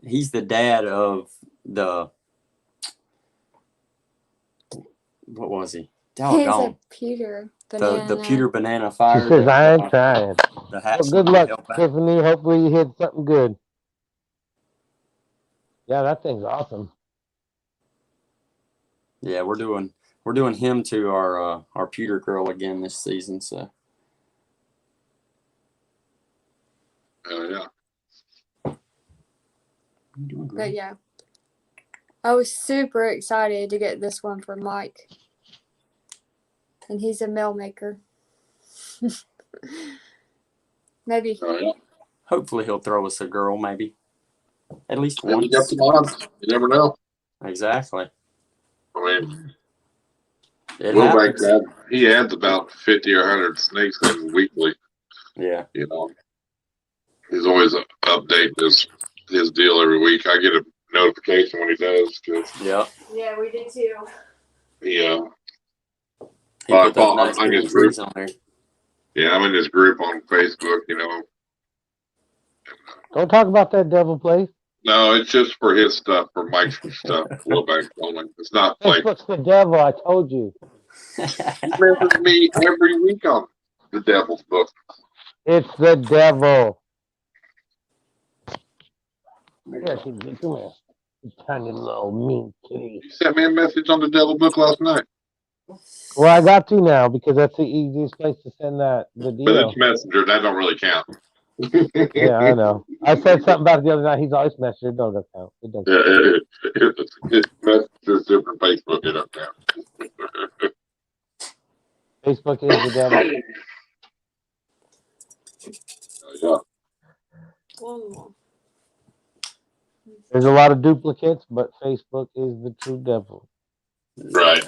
Speaker 1: He's the dad of the. What was he? Doggone.
Speaker 4: He's a pewter
Speaker 1: banana. The pewter banana fire.
Speaker 2: She says, I ain't trying.
Speaker 1: Well,
Speaker 2: good luck, Tiffany. Hopefully you hit something good. Yeah, that thing's awesome.
Speaker 1: Yeah, we're doing him to our pewter girl again this season. So.
Speaker 3: Yeah.
Speaker 4: But yeah, I was super excited to get this one for Mike, and he's a mail maker. Maybe.
Speaker 3: Yeah.
Speaker 1: Hopefully he'll throw us a girl, maybe. At least
Speaker 3: And
Speaker 1: once.
Speaker 3: you got some odds. You never know.
Speaker 1: Exactly.
Speaker 3: I mean,
Speaker 1: It
Speaker 3: Wilbank
Speaker 1: happens.
Speaker 3: he adds about 50 or 100 snakes in weekly.
Speaker 1: Yeah.
Speaker 3: You know, he's always updating his deal every week. I get a notification when he does.
Speaker 1: Yep.
Speaker 4: Yeah, we did too.
Speaker 3: Yeah.
Speaker 1: He put those nice big trees on there.
Speaker 3: Yeah, I'm in his group on Facebook, you know.
Speaker 2: Don't talk about that devil place.
Speaker 3: No, it's just for his stuff, for Mike's stuff. Wilbank only. It's not like.
Speaker 2: Facebook's the devil, I told you.
Speaker 3: You message me every week on the devil's book.
Speaker 2: It's the devil. Here, come here. You tiny little mean kitty.
Speaker 3: You sent me a message on the devil book last night.
Speaker 2: Well, I got to now because that's the easiest place to send the
Speaker 3: But
Speaker 2: deal.
Speaker 3: it's Messenger. That don't really count.
Speaker 2: Yeah, I know. I said something about it the other night. He's always Messenger. It don't count. It don't count.
Speaker 3: It's Messenger's different. Facebook, it don't count.
Speaker 2: Facebook is the devil.
Speaker 3: Yeah.
Speaker 4: One more.
Speaker 2: There's a lot of duplicates, but Facebook is the true devil.
Speaker 3: Right.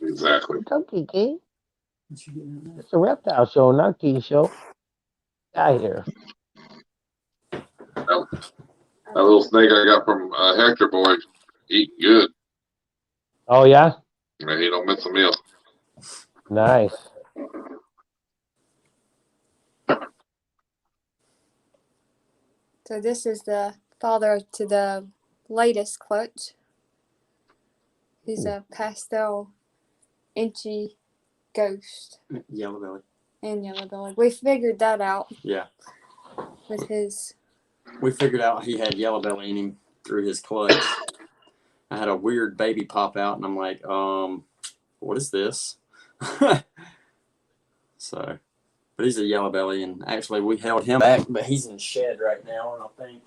Speaker 3: Exactly.
Speaker 2: Okay, Kiki. It's a reptile show, not a tea show. Out here.
Speaker 3: That little snake I got from Hector Boy, eating good.
Speaker 2: Oh, yeah?
Speaker 3: Yeah, he don't miss a meal.
Speaker 2: Nice.
Speaker 4: So this is the father to the latest clutch. He's a pastel inchy ghost.
Speaker 1: Yellow belly.
Speaker 4: And yellow belly. We figured that out.
Speaker 1: Yeah.
Speaker 4: With his.
Speaker 1: We figured out he had yellow belly in him through his clutch. I had a weird baby pop out, and I'm like, what is this? So, but he's a yellow belly, and actually we held him back, but he's in shed right now, and I think.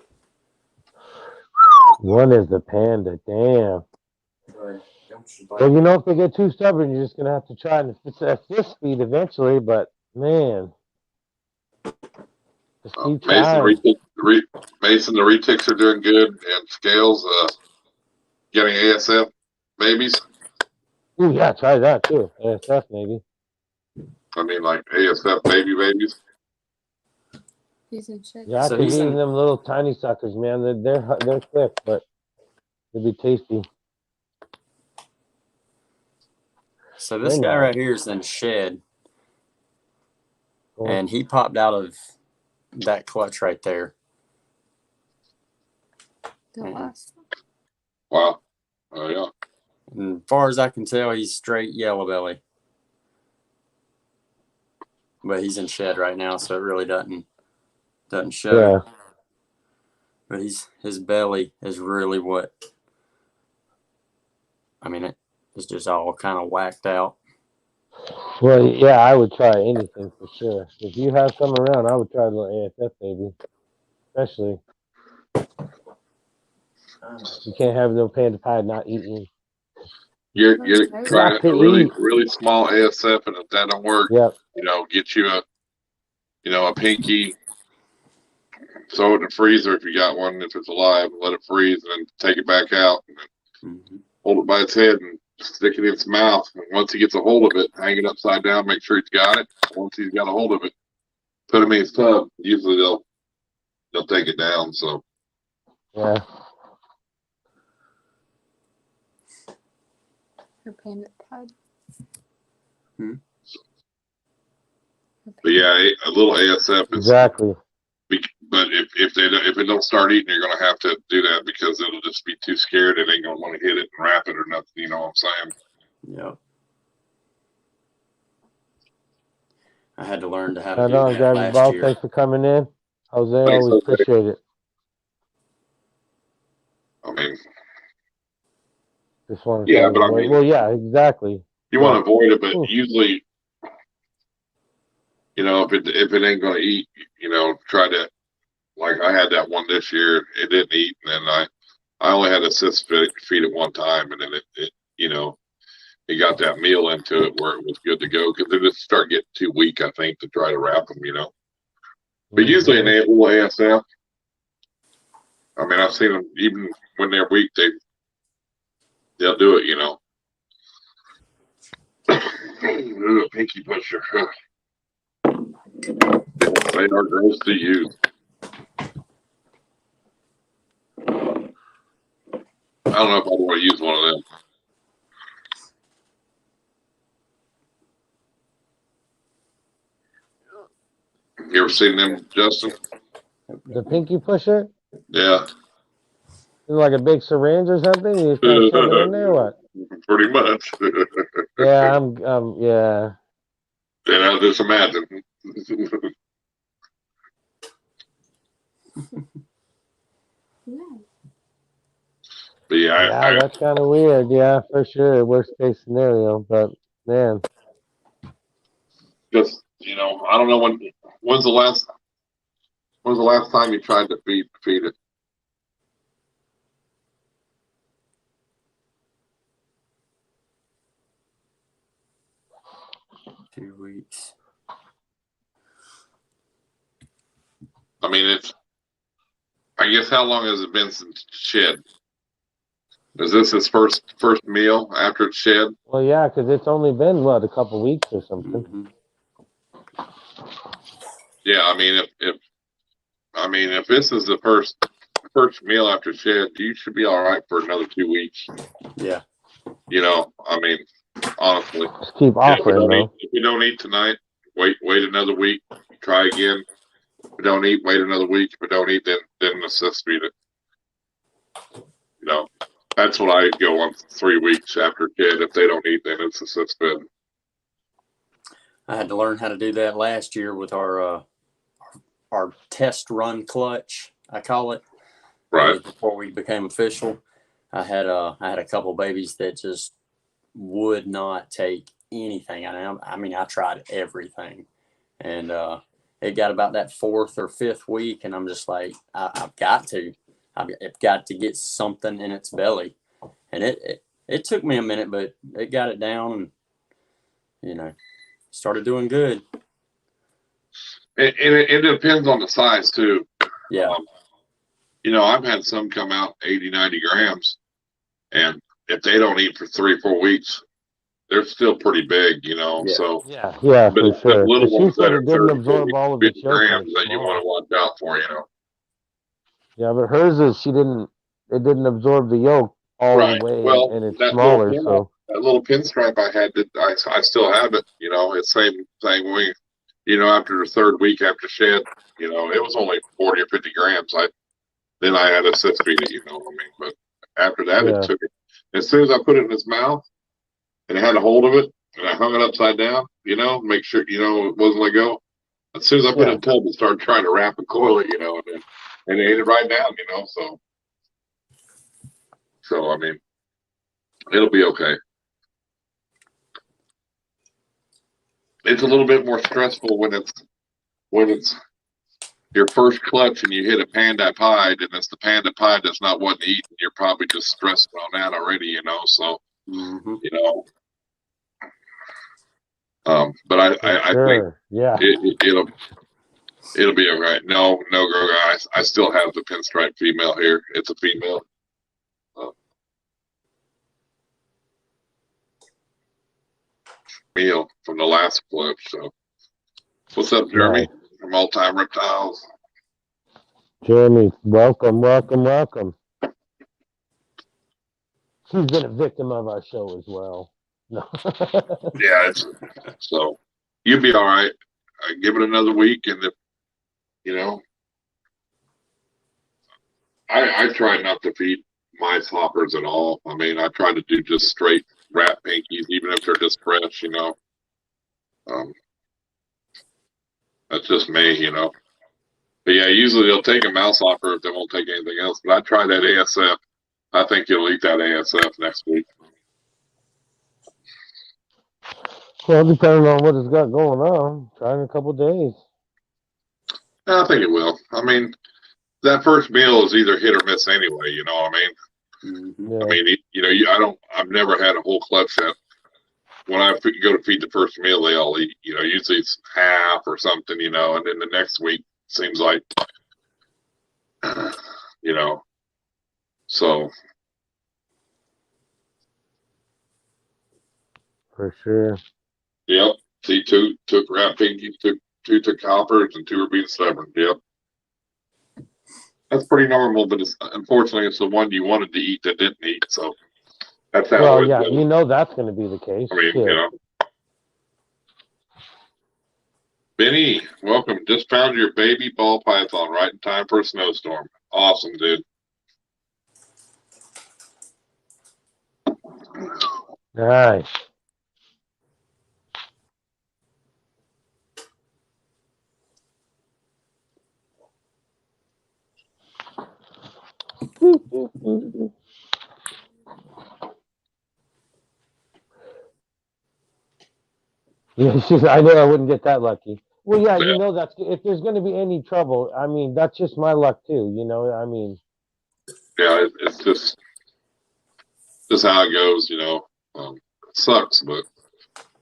Speaker 2: One is the panda. Damn. Well, you know, if they get too stubborn, you're just going to have to try and it's at this speed eventually, but man. Just keep trying.
Speaker 3: Mason, the reticks are doing good, and Scales getting ASF babies.
Speaker 2: Ooh, yeah, try that too. ASF maybe.
Speaker 3: I mean, like ASF babies.
Speaker 4: He's in shit.
Speaker 2: Yeah,
Speaker 1: So
Speaker 2: I can
Speaker 1: he's
Speaker 2: eat
Speaker 1: in-
Speaker 2: them little tiny suckers, man. They're quick, but they'll be tasty.
Speaker 1: So this guy right here is in shed, and he popped out of that clutch right there.
Speaker 3: Wow. Oh, yeah.
Speaker 1: And as far as I can tell, he's straight yellow belly. But he's in shed right now, so it really doesn't show.
Speaker 2: Yeah.
Speaker 1: But his belly is really what. I mean, it's just all kind of whacked out.
Speaker 2: Well, yeah, I would try anything for sure. If you have some around, I would try a little ASF baby, especially. You can't have no panda pie not eating.
Speaker 3: You're trying a really small ASF, and if that don't work,
Speaker 2: yep.
Speaker 3: Get you a pinky, throw it in the freezer if you got one, if it's alive, let it freeze, and then take it back out, and then hold it by its head and stick it in its mouth. And once he gets a hold of it, hang it upside down, make sure he's got it. Once he's got a hold of it, put him in his tub. Usually they'll take it down. So
Speaker 2: yeah.
Speaker 4: Her panda pad.
Speaker 3: But yeah, a little ASF is
Speaker 2: exactly.
Speaker 3: But if it don't start eating, you're gonna have to do that because it'll just be too scared. It ain't gonna want to hit it and wrap it or nothing. You know what I'm saying?
Speaker 1: Yep. I had to learn to how to
Speaker 2: I
Speaker 1: do
Speaker 2: know,
Speaker 1: that last year.
Speaker 2: Thanks for coming in. Jose, always appreciate it.
Speaker 3: I mean,
Speaker 2: Just want to
Speaker 3: yeah, but I mean,
Speaker 2: well, yeah, exactly.
Speaker 3: You want to avoid it, but usually, if it ain't going to eat, try to, like I had that one this year, it didn't eat, and then I only had to feed it one time, and then it got that meal into it where it was good to go, because they just start getting too weak, I think, to try to wrap them, But usually in a little ASF, I mean, I've seen them, even when they're weak, they'll do it, Ooh, a pinky pusher. They are gross to use. I don't know if I want to use one of them. You ever seen them, Justin?
Speaker 2: The pinky pusher?
Speaker 3: Yeah.
Speaker 2: Like a big syringe or something? You just kind of shove it in there, what?
Speaker 3: Pretty much.
Speaker 2: Yeah, yeah.
Speaker 3: And I'll just imagine. But yeah,
Speaker 2: that's kind of weird. Yeah, for sure. Worst case scenario, but man.
Speaker 3: Just I don't know when's the last time you tried to feed it?
Speaker 1: 2 weeks.
Speaker 3: I mean, I guess how long has it been since shed? Is this his first meal after it's shed?
Speaker 2: Well, yeah, because it's only been a couple weeks or something.
Speaker 1: Mm-hmm.
Speaker 3: Yeah, I mean, if this is the first meal after shed, you should be all right for another 2 weeks.
Speaker 1: Yeah.
Speaker 3: I mean, honestly,
Speaker 2: just keep offering, though.
Speaker 3: If you don't eat tonight, wait another week, try again. If you don't eat, wait another week. If you don't eat, then assist feed it. That's what I go on 3 weeks after kid. If they don't eat, then it's assist feed.
Speaker 1: I had to learn how to do that last year with our test run clutch, I call it.
Speaker 3: Right.
Speaker 1: Before we became official, I had a couple babies that just would not take anything. I mean, I tried everything, and it got about that 4th or 5th week, and I'm just like, I've got to get something in its belly, and it took me a minute, but it got it down, and started doing good.
Speaker 3: And it depends on the size too.
Speaker 1: Yeah.
Speaker 3: I've had some come out 80, 90 grams, and if they don't eat for 3 or 4 weeks, they're still pretty big,
Speaker 1: Yeah.
Speaker 3: So
Speaker 2: yeah,
Speaker 3: but
Speaker 2: for sure.
Speaker 3: little ones that are
Speaker 2: it didn't
Speaker 3: 30,
Speaker 2: absorb
Speaker 3: 40,
Speaker 2: all of the
Speaker 3: 50 grams that you want to watch out for,
Speaker 2: Yeah, but hers is it didn't absorb the yolk all
Speaker 3: Right.
Speaker 2: the way,
Speaker 3: Well,
Speaker 2: and it's
Speaker 3: that
Speaker 2: smaller,
Speaker 3: little that little pinstripe I had, I still have it. It's same way. After the 3rd week after shed, it was only 40 or 50 grams. Then I had a assist feed it, But after that, it took it. As soon as I put it in his mouth, and I had a hold of it, and I hung it upside down, make sure it wasn't let go. As soon as I put it in tub, it started trying to wrap and coil it, and it ate it right down, So I mean, it'll be okay. It's a little bit more stressful when it's your first clutch and you hit a panda pied, and it's the panda pied that's not wanting to eat, and you're probably just stressed on that already, So
Speaker 1: Mm-hmm.
Speaker 3: But I
Speaker 2: sure.
Speaker 3: think it'll be all right. No, girl, guys. I still have the pinstripe female here. It's a female. Meal from the last clip. So, what's up, Jeremy?
Speaker 2: Nice.
Speaker 3: From All Time Reptiles.
Speaker 2: Jeremy, welcome. He's been a victim of our show as well. No.
Speaker 3: Yeah, so you'll be all right. Give it another week, and I try not to feed mice hoppers at all. I mean, I try to do just straight rat pinkies, even if they're just fresh. That's just me. But yeah, usually they'll take a mouse hopper if they won't take anything else. But I try that ASF I think he'll eat that ASF next week.
Speaker 2: Well, depending on what it's got going on, try in a couple days.
Speaker 3: I think it will. I mean, that first meal is either hit or miss anyway. You know what I mean?
Speaker 1: Mm-hmm.
Speaker 2: Yeah.
Speaker 3: I mean, I've never had a whole clutch that when I go to feed the first meal, they all eat. You know, usually it's half or something. You know, and then the next week seems like, you know, so.
Speaker 2: For sure.
Speaker 3: Yep. See, two took rat pinkies, two took coppers, and two were being stubborn. Yep. That's pretty normal, but unfortunately it's the one you wanted to eat that didn't eat. So that's how.
Speaker 2: Well, yeah, you know that's going to be the case.
Speaker 3: I mean, you know. Benny, welcome. Just found your baby ball python right in time for a snowstorm. Awesome, dude.
Speaker 2: Nice. Yeah, I knew I wouldn't get that lucky. Well, yeah, you know that's if there's going to be any trouble. I mean, that's just my luck too. You know, I mean.
Speaker 3: Yeah, it's just how it goes. You know, it sucks, but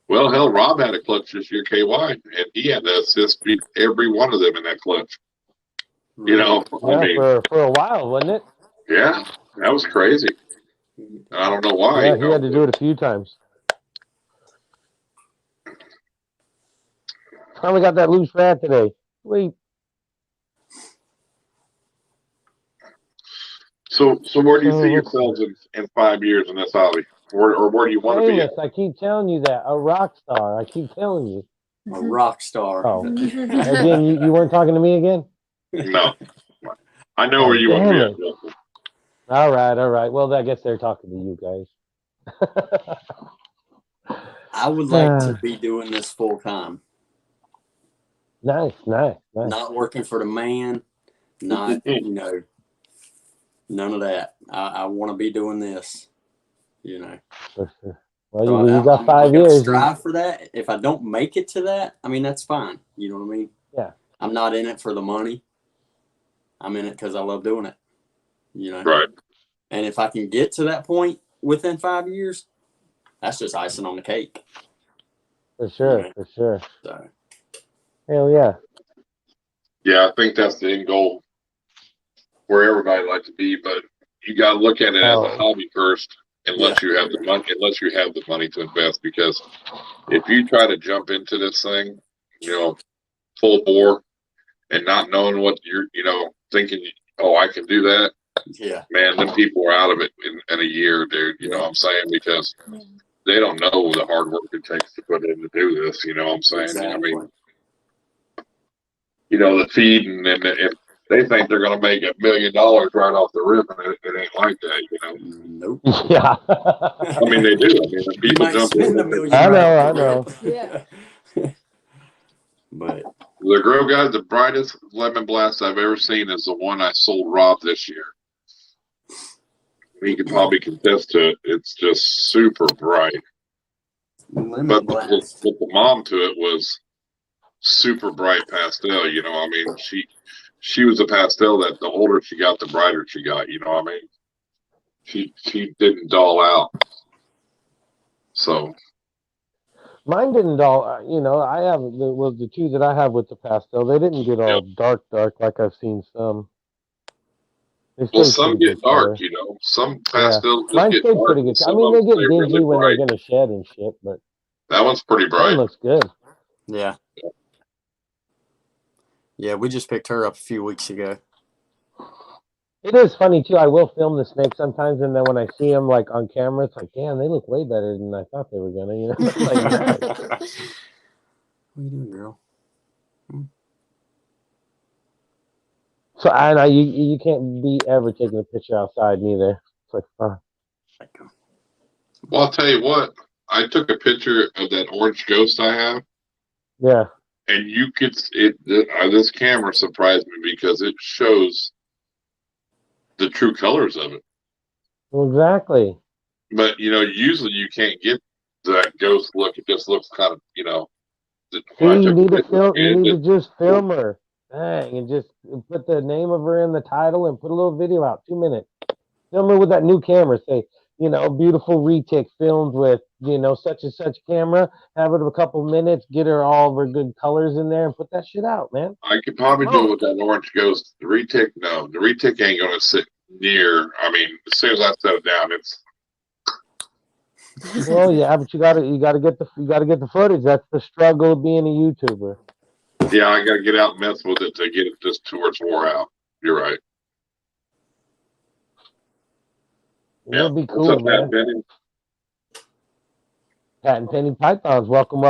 Speaker 3: well, hell, Rob had a clutch this year, KY, and he had to assist every one of them in that clutch. You know,
Speaker 2: yeah,
Speaker 3: I mean,
Speaker 2: for a while, wasn't it?
Speaker 3: Yeah, that was crazy. I don't know why.
Speaker 2: Yeah, he had to do it a few times. Finally got that loose rat today. Sweet.
Speaker 3: So where do you see yourselves in 5 years in this hobby? Or where do you want to be at?
Speaker 2: I keep telling you that. A rock star. I keep telling you.
Speaker 1: A rock star.
Speaker 2: Oh. Again, you weren't talking to me again?
Speaker 3: No. I know where you want to be at.
Speaker 2: All right. Well, I guess they're talking to you guys.
Speaker 1: I would like to be doing this full time.
Speaker 2: Nice.
Speaker 1: Not working for the man, not, none of that. I want to be doing this,
Speaker 2: For sure. Well, so you got 5 years.
Speaker 1: Strive for that. If I don't make it to that, I mean, that's fine. You know what I mean?
Speaker 2: Yeah.
Speaker 1: I'm not in it for the money. I'm in it because I love doing it,
Speaker 3: Right.
Speaker 1: And if I can get to that point within 5 years, that's just icing on the cake.
Speaker 2: For sure. So. Hell yeah.
Speaker 3: Yeah, I think that's the end goal where everybody like to be, but you got to look at it as a hobby first, unless you have the money to invest. Because if you try to jump into this thing, full bore, and not knowing what you're, thinking, oh, I can do that.
Speaker 1: Yeah, man,
Speaker 3: then people are out of it in a year, dude. You know what I'm saying? Because they don't know the hard work it takes to put in to do this. You know what I'm saying?
Speaker 1: Exactly.
Speaker 3: I mean, the feed, and if they think they're going to make $1 million right off the rip, and it ain't like that,
Speaker 1: Nope.
Speaker 2: Yeah.
Speaker 3: I mean, they do. I mean, people jump in.
Speaker 1: $1 million.
Speaker 2: I know.
Speaker 4: Yeah.
Speaker 1: But
Speaker 3: the grill guy, the brightest lemon blast I've ever seen is the one I sold Rob this year. He could probably contest to it. It's just super bright. But the mom to it was super bright pastel. I mean, she was a pastel that the older she got, the brighter she got. You know what I mean? She didn't dull out. So.
Speaker 2: Mine didn't all, I have the two that I have with the pastel. They didn't get all dark like I've seen some.
Speaker 3: Well, some get dark, Some pastels just get dark.
Speaker 2: Pretty good. I mean, they get dingy when they're going to shed and shit, but
Speaker 3: that one's pretty bright.
Speaker 2: That looks good.
Speaker 1: Yeah. Yeah, we just picked her up a few weeks ago.
Speaker 2: It is funny too. I will film the snake sometimes, and then when I see them like on camera, it's like, damn, they look way better than I thought they were gonna. Like,
Speaker 1: what are you doing, girl?
Speaker 2: So I know you can't be ever taking a picture outside neither. It's like,
Speaker 3: Well, I'll tell you what. I took a picture of that orange ghost I have.
Speaker 2: Yeah.
Speaker 3: And you could this camera surprised me because it shows the true colors of it.
Speaker 2: Exactly.
Speaker 3: But usually you can't get that ghost look. It just looks kind of,
Speaker 2: See, you need to film. You need to just film her, dang, and just put the name of her in the title and put a little video out. 2 minutes. Film her with that new camera. Say, beautiful retic filmed with, such and such camera. Have it a couple minutes. Get her all of her good colors in there and put that shit out, man.
Speaker 3: I could probably do it with that orange ghost. The retic, no, the retic ain't gonna sit near. I mean, as soon as I set it down, it's.
Speaker 2: Well, yeah, but you gotta get the footage. That's the struggle of being a YouTuber.
Speaker 3: Yeah, I gotta get out and mess with it to get it just to where it's wore out. You're right.
Speaker 2: It would be cool, man. Pat and Penny Pythons, welcome.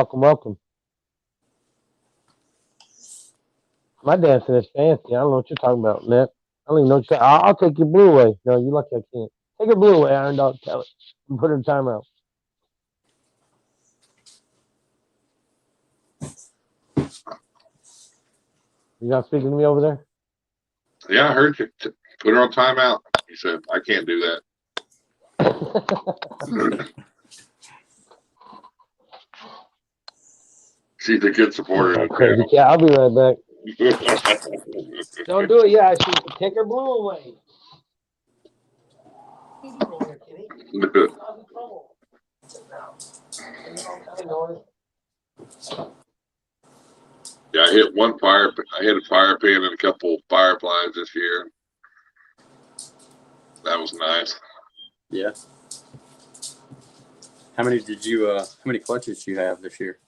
Speaker 2: My dancing is fancy. I don't know what you're talking about, Ned. I don't even know what you're saying. I'll take your blue away. No, you lucky I can't. Take your blue away, Irondogg. Tell it. And put her in timeout. You not speaking to me over there?
Speaker 3: Yeah, I heard you. Put her on timeout. You said, I can't do that. She's a good supporter of the channel.
Speaker 2: Yeah, I'll be right back. Don't do it yet. She take her blue away.
Speaker 3: Yeah, I hit a fire pin and a couple fireflies this year. That was nice.
Speaker 1: Yeah. How many clutches did you have this year?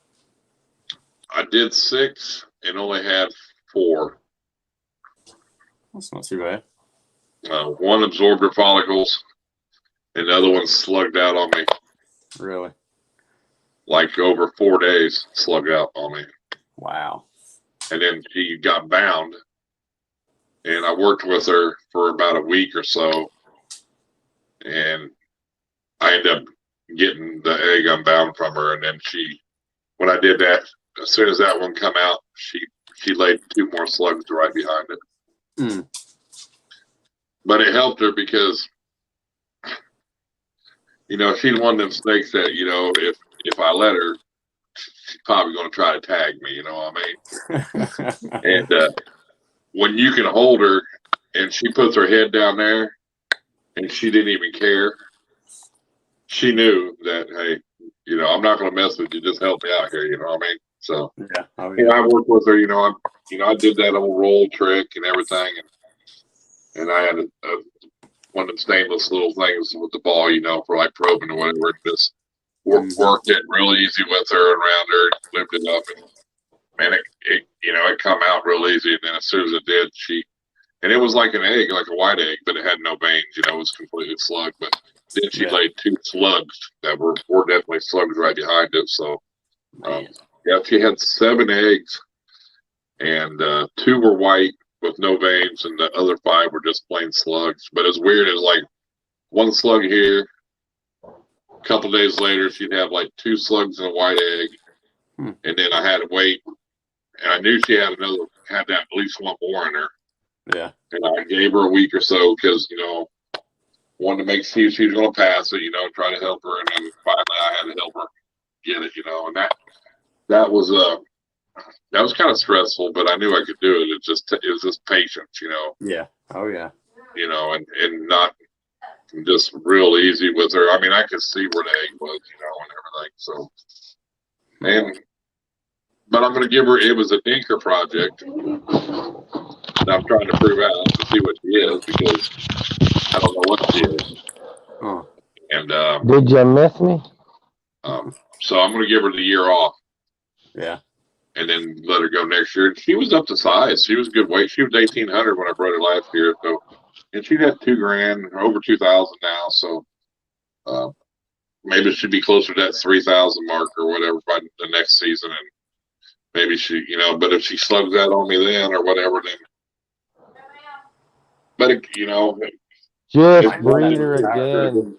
Speaker 3: I did 6 and only had 4.
Speaker 1: That's not too bad.
Speaker 3: One absorbed her follicles, and the other one slugged out on me.
Speaker 1: Really?
Speaker 3: Like over 4 days, slugged out on me.
Speaker 1: Wow.
Speaker 3: And then she got bound, and I worked with her for about a week or so, and I ended up getting the egg unbound from her. And then when I did that, as soon as that one come out, she laid 2 more slugs right behind it.
Speaker 1: Mm.
Speaker 3: But it helped her because, she's one of them snakes that, if I let her, she's probably going to try to tag me, you know what I mean? And when you can hold her and she puts her head down there and she didn't even care, she knew that, hey, I'm not going to mess with you. Just help me out here, you know what I mean? So,
Speaker 1: yeah. Oh, yeah.
Speaker 3: I worked with her, I did that old roll trick and everything. And I had one of them stainless little things with the ball, for like probing or whatever. And just worked it real easy with her and around her, and flipped it up, and man, it come out real easy. And then as soon as it did, and it was like an egg, like a white egg, but it had no veins. It was completely slugged. But then she laid 2 slugs that were definitely slugs right behind it. So, she had 7 eggs, and 2 were white with no veins, and the other 5 were just plain slugs. But it's weird. It's like 1 slug here. A couple days later, she'd have like 2 slugs and a white egg, and then I had to wait. And I knew she had had at least 1 more in her.
Speaker 1: Yeah. And
Speaker 3: I gave her a week or so because wanted to make sure she was going to pass it. Try to help her, and then finally I had to help her get it. And that was kind of stressful, but I knew I could do it. It was just patience,
Speaker 1: Yeah. Oh yeah.
Speaker 3: And not just real easy with her. I mean, I could see where the egg was, and everything. So, but I'm going to give her. It was a dinker project that I'm trying to prove out to see what she is, because I don't know what she is.
Speaker 1: Oh.
Speaker 3: And
Speaker 2: did you miss me?
Speaker 3: So I'm going to give her the year off.
Speaker 1: Yeah.
Speaker 3: And then let her go next year. She was up to size. She was good weight. She was 1,800 when I brought her last year. So, and she'd have $2,000, over 2,000 now. So, maybe it should be closer to that 3,000 mark or whatever by the next season. And maybe she, but if she slugs that on me then or whatever, then. But
Speaker 2: just breed her again.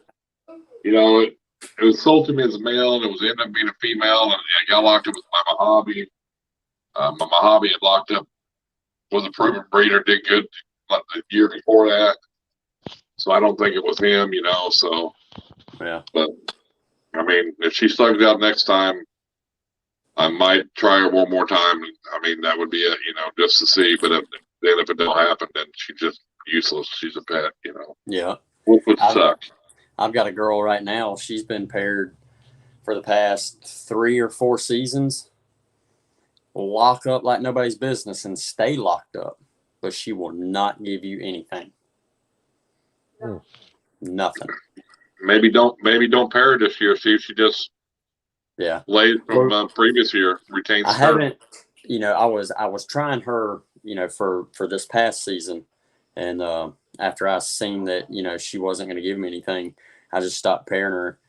Speaker 3: It was sold to me as a male, and it was ended up being a female, and I got locked up with my Mojave. My Mojave had locked up, was a proven breeder, did good like the year before that. So I don't think it was him, you know. So
Speaker 1: Yeah.
Speaker 3: But I mean, if she slugs out next time, I might try her one more time. I mean, that would be it, you know, just to see. But then if it don't happen, then she's just useless. She's a pet, you know.
Speaker 1: Yeah.
Speaker 3: Which would suck.
Speaker 1: I've got a girl right now. She's been paired for the past 3 or 4 seasons. Lock up like nobody's business and stay locked up, but she will not give you anything. Nothing.
Speaker 3: Maybe don't pair her this year. See if she just lays from previous year, retains.
Speaker 1: I haven't. You know, I was trying her. You know, for this past season, and after I seen that, you know, she wasn't going to give me anything, I just stopped pairing her.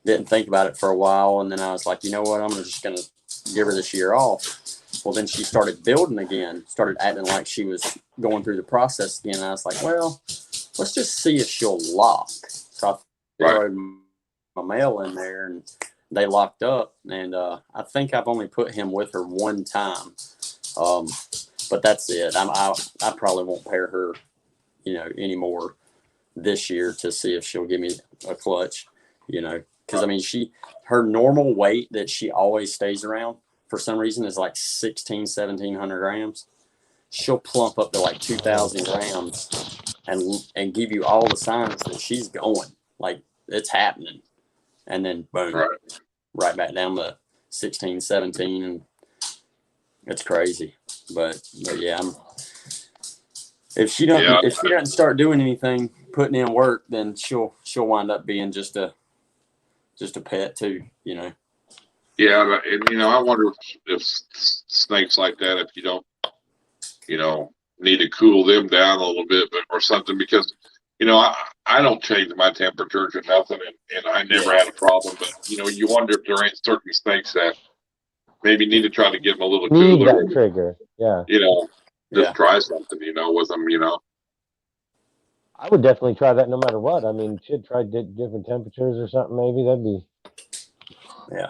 Speaker 1: Didn't think about it for a while, and then I was like, you know what, I'm just going to give her this year off. Well, then she started building again, started acting like she was going through the process again. And I was like, well, let's just see if she'll lock. So I threw my male in there, and they locked up. And I think I've only put him with her one time. But that's it. I probably won't pair her, you know, anymore this year to see if she'll give me a clutch, you know. Because, I mean, her normal weight that she always stays around for some reason is like 1,700 grams. She'll plump up to like 2,000 grams and give you all the signs that she's going. Like, it's happening. And then, boom, right back down to 16, 17. And it's crazy. But yeah, if she doesn't start doing anything, putting in work, then she'll wind up being just a pet too, you know.
Speaker 3: Yeah, and you know, I wonder if snakes like that, if you don't, you know, need to cool them down a little bit, or something, because, you know, I don't change my temperatures or nothing, and I never had a problem. But you know, you wonder if there ain't certain snakes that maybe need to try to get them a little cooler.
Speaker 2: Need that trigger, yeah.
Speaker 3: You know, just try something, you know, with them, you know.
Speaker 2: I would definitely try that no matter what. I mean, should try different temperatures or something. Maybe that'd be.
Speaker 1: Yeah.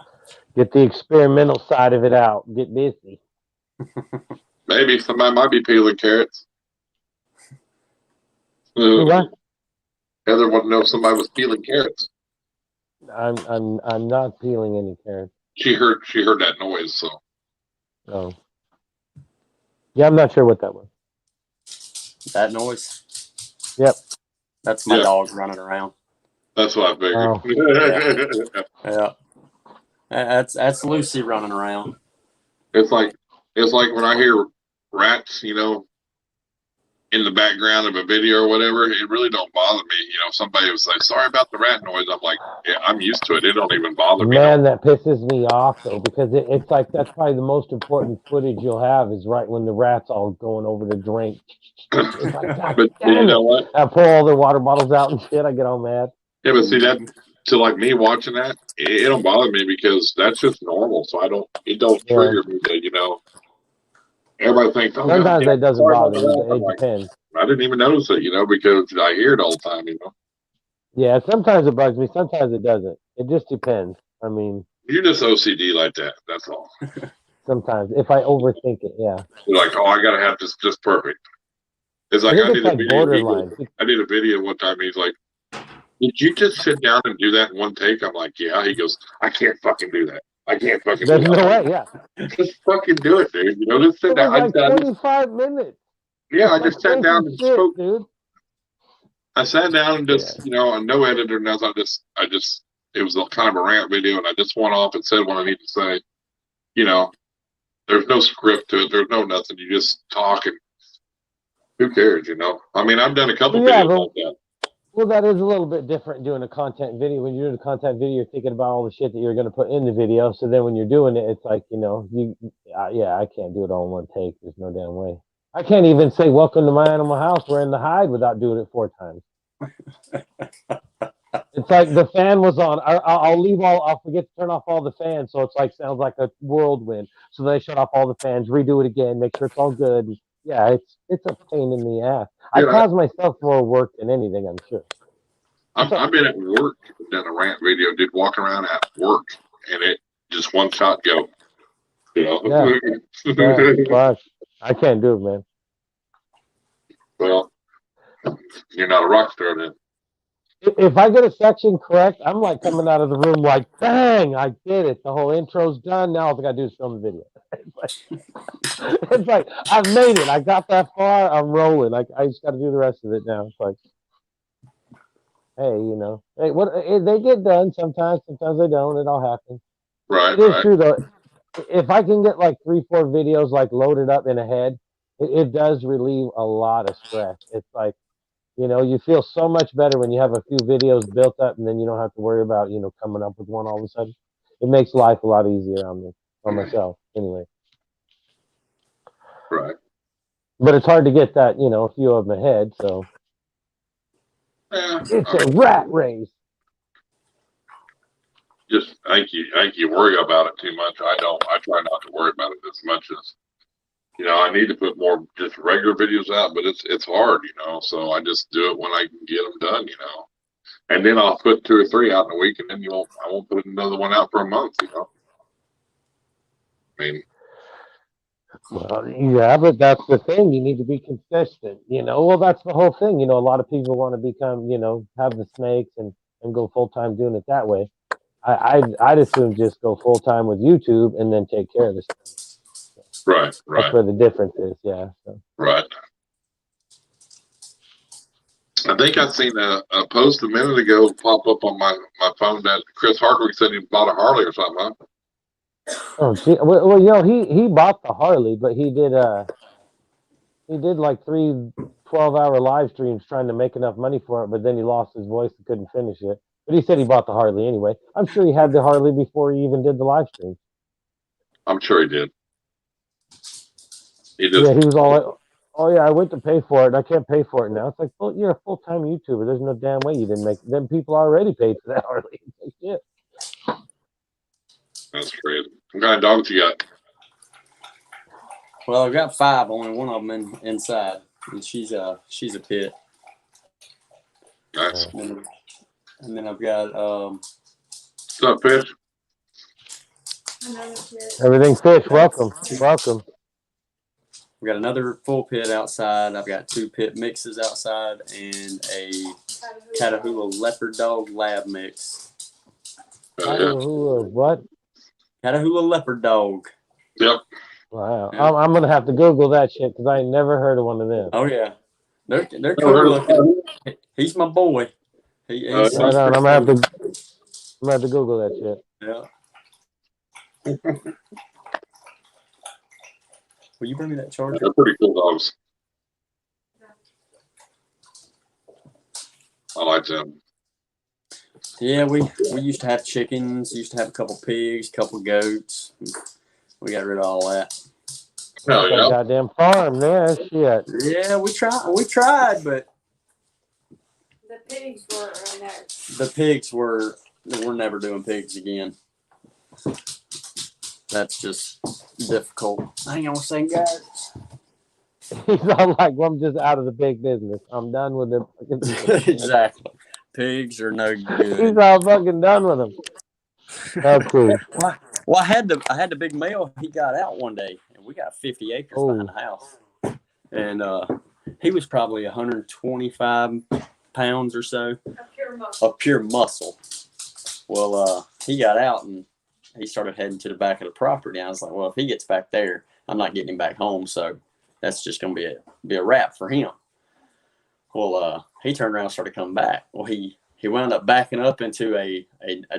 Speaker 2: Get the experimental side of it out. Get busy.
Speaker 3: Maybe somebody might be peeling carrots.
Speaker 2: What?
Speaker 3: Heather wanted to know if somebody was peeling carrots.
Speaker 2: I'm not peeling any carrots.
Speaker 3: She heard that noise, so.
Speaker 2: Oh. Yeah, I'm not sure what that was.
Speaker 1: That noise?
Speaker 2: Yep.
Speaker 1: That's my dog running around.
Speaker 3: That's what I figured.
Speaker 1: Oh. Yeah. That's Lucy running around.
Speaker 3: It's like when I hear rats, you know, in the background of a video or whatever, it really don't bother me. You know, somebody would say, sorry about the rat noise. I'm like, yeah, I'm used to it. It don't even bother me.
Speaker 2: Man, that pisses me off, though, because it's like that's probably the most important footage you'll have is right when the rat's all going over to drink. It's like, God
Speaker 3: but
Speaker 2: damn
Speaker 3: you know
Speaker 2: it.
Speaker 3: what?
Speaker 2: I pull all their water bottles out and shit. I get all mad.
Speaker 3: Yeah, but see, that, to like me watching that, it don't bother me because that's just normal. So it don't trigger me that, you know. Everybody thinks, oh,
Speaker 2: sometimes it doesn't bother me, but it depends.
Speaker 3: I didn't even notice it, you know, because I hear it all the time, you know.
Speaker 2: Yeah, sometimes it bugs me, sometimes it doesn't. It just depends. I mean,
Speaker 3: you're just OCD like that. That's all.
Speaker 2: Sometimes, if I overthink it, yeah.
Speaker 3: You're like, oh, I gotta have this just perfect. It's like I did a video.
Speaker 2: Borderline.
Speaker 3: I did a video one time. He's like, "Did you just sit down and do that in one take?" I'm like, "Yeah." He goes, "I can't fucking do that. I can't fucking do that."
Speaker 2: There's no way, yeah.
Speaker 3: Just fucking do it, dude. You know, just sit down.
Speaker 2: Like 25 minutes.
Speaker 3: Yeah, I just sat down and spoke.
Speaker 2: Dude.
Speaker 3: I sat down and just, you know, no editor, nothing. I just, it was a kind of a rant video, and I just went off and said what I need to say. You know, there's no script to it. There's no nothing. You just talk, and who cares, you know? I mean, I've done a couple videos like that.
Speaker 2: Well, that is a little bit different doing a content video. When you're doing a content video, you're thinking about all the shit that you're going to put in the video. So then when you're doing it, it's like, you know, I can't do it all in one take. There's no damn way. I can't even say welcome to my animal house. We're in the hide without doing it 4 times. It's like the fan was on. I'll forget to turn off all the fans. So it's like, sounds like a whirlwind. So then I shut off all the fans, redo it again, make sure it's all good. Yeah, it's a pain in the ass. I cause myself more work than anything, I'm sure.
Speaker 3: I've been at work, done a rant video, did walk around at work, and it just one shot go. You know?
Speaker 2: Fuck. I can't do it, man.
Speaker 3: Well, you're not a rock star then.
Speaker 2: if I get a section correct, I'm like coming out of the room like, bang, I did it. The whole intro's done. Now all I got to do is film the video. It's like, I've made it. I got that far. I'm rolling. Like, I just got to do the rest of it now. It's like, hey, you know, hey, they get done sometimes. Sometimes they don't. It all happens.
Speaker 3: Right.
Speaker 2: It is true though. If I can get like 3-4 videos like loaded up in a head, it does relieve a lot of stress. It's like, you know, you feel so much better when you have a few videos built up, and then you don't have to worry about, you know, coming up with one all of a sudden. It makes life a lot easier on me, on myself, anyway.
Speaker 3: Right.
Speaker 2: But it's hard to get that, you know, a few of them ahead. So
Speaker 3: yeah,
Speaker 2: it's a rat race.
Speaker 3: Just I think you worry about it too much. I don't. I try not to worry about it as much as, you know, I need to put more just regular videos out, but it's hard, you know. So I just do it when I can get them done, you know. And then I'll put 2 or 3 out in a week, and then I won't put another one out for a month, you know. I mean,
Speaker 2: well, yeah, but that's the thing. You need to be consistent, you know. Well, that's the whole thing. You know, a lot of people want to become, you know, have the snakes and go full time doing it that way. I'd assume just go full time with YouTube and then take care of this.
Speaker 3: right.
Speaker 2: That's where the difference is, yeah. So.
Speaker 3: Right. I think I seen a post a minute ago pop up on my phone that Chris Hardwick said he bought a Harley or something, huh?
Speaker 2: Oh, gee. Well, you know, he bought the Harley, but he did like 3 12-hour live streams trying to make enough money for it, but then he lost his voice and couldn't finish it. But he said he bought the Harley anyway. I'm sure he had the Harley before he even did the live stream.
Speaker 3: I'm sure he did.
Speaker 2: Yeah, he was all like, oh yeah, I went to pay for it and I can't pay for it now. It's like, well, you're a full-time YouTuber. There's no damn way you didn't make it. Then people already paid for that Harley. Like, shit.
Speaker 3: That's crazy. What kind of dogs you got?
Speaker 1: Well, I've got 5. Only one of them inside, and she's a pit.
Speaker 3: Nice.
Speaker 1: And then I've got
Speaker 3: What's up, Fish?
Speaker 2: Everything Fish. Welcome.
Speaker 1: We've got another full pit outside. I've got 2 pit mixes outside and a Catahoula Leopard Dog Lab mix.
Speaker 2: Catahoula what?
Speaker 1: Catahoula Leopard Dog.
Speaker 3: Yep.
Speaker 2: Wow. Yeah. I'm going to have to Google that shit because I ain't never heard of one of them.
Speaker 1: Oh, yeah. They're cool looking. He's my boy.
Speaker 2: Right on. I'm going to have to Google that shit.
Speaker 1: Yeah. Will you bring me that charger?
Speaker 3: They're pretty cool dogs. I like them.
Speaker 1: Yeah, we used to have chickens, used to have a couple pigs, a couple goats. We got rid of all that.
Speaker 3: Oh, yeah.
Speaker 2: Goddamn farm there, shit.
Speaker 1: Yeah, we tried, but
Speaker 4: the pigs were
Speaker 1: the pigs were we're never doing pigs again. That's just difficult. Hang on a second, guys.
Speaker 2: He's all like, well, I'm just out of the big business. I'm done with them.
Speaker 1: Exactly. Pigs are no good.
Speaker 2: He's all fucking done with them. That's cool.
Speaker 1: Well, I had the big male. He got out one day, and we got 50 acres behind the house. And he was probably 125 pounds or so of pure muscle. Well, he got out and he started heading to the back of the property. I was like, well, if he gets back there, I'm not getting him back home. So that's just going to be a wrap for him. Well, he turned around and started coming back. Well, he wound up backing up into a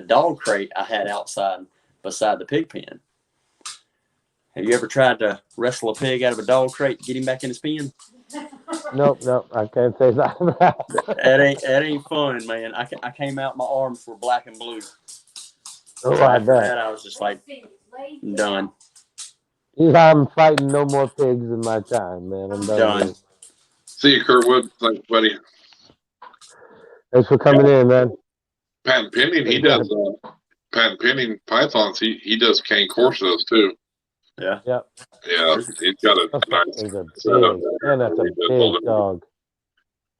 Speaker 1: dog crate I had outside beside the pig pen. Have you ever tried to wrestle a pig out of a dog crate to get him back in his pen?
Speaker 2: Nope, I can't say that.
Speaker 1: That ain't fun, man. I came out, my arms were black and blue.
Speaker 2: Oh,
Speaker 1: So after that, I was just like, done.
Speaker 2: I'm fighting no more pigs in my time, man. I'm done.
Speaker 3: See you, Kurtwood. Thanks, buddy.
Speaker 2: Thanks for coming in, man.
Speaker 3: Patent pending, he does patent pending pythons. He does cane corsos too.
Speaker 1: Yeah.
Speaker 2: Yep.
Speaker 3: Yeah, he's got a nice setup there.
Speaker 2: And that's a big dog.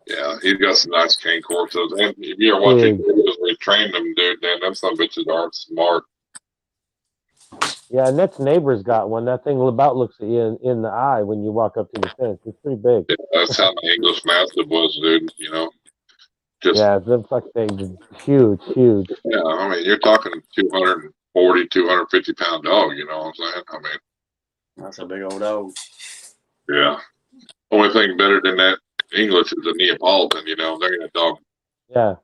Speaker 3: Yeah, he's got some nice cane corsos. And if you're watching videos where he trained them, dude, man, them some bitches aren't smart.
Speaker 2: Yeah, next neighbor's got one. That thing about looks at you in the eye when you walk up to the fence. It's pretty big.
Speaker 3: Yeah, that's how my English Mastiff was, dude. You know,
Speaker 2: Yeah, the fuck thing is huge.
Speaker 3: Yeah, I mean, you're talking 240, 250-pound dog. You know what I'm saying? I mean,
Speaker 1: that's a big old dog.
Speaker 3: Yeah. Only thing better than that English is a Neapolitan. You know, they're gonna dog
Speaker 2: Yeah,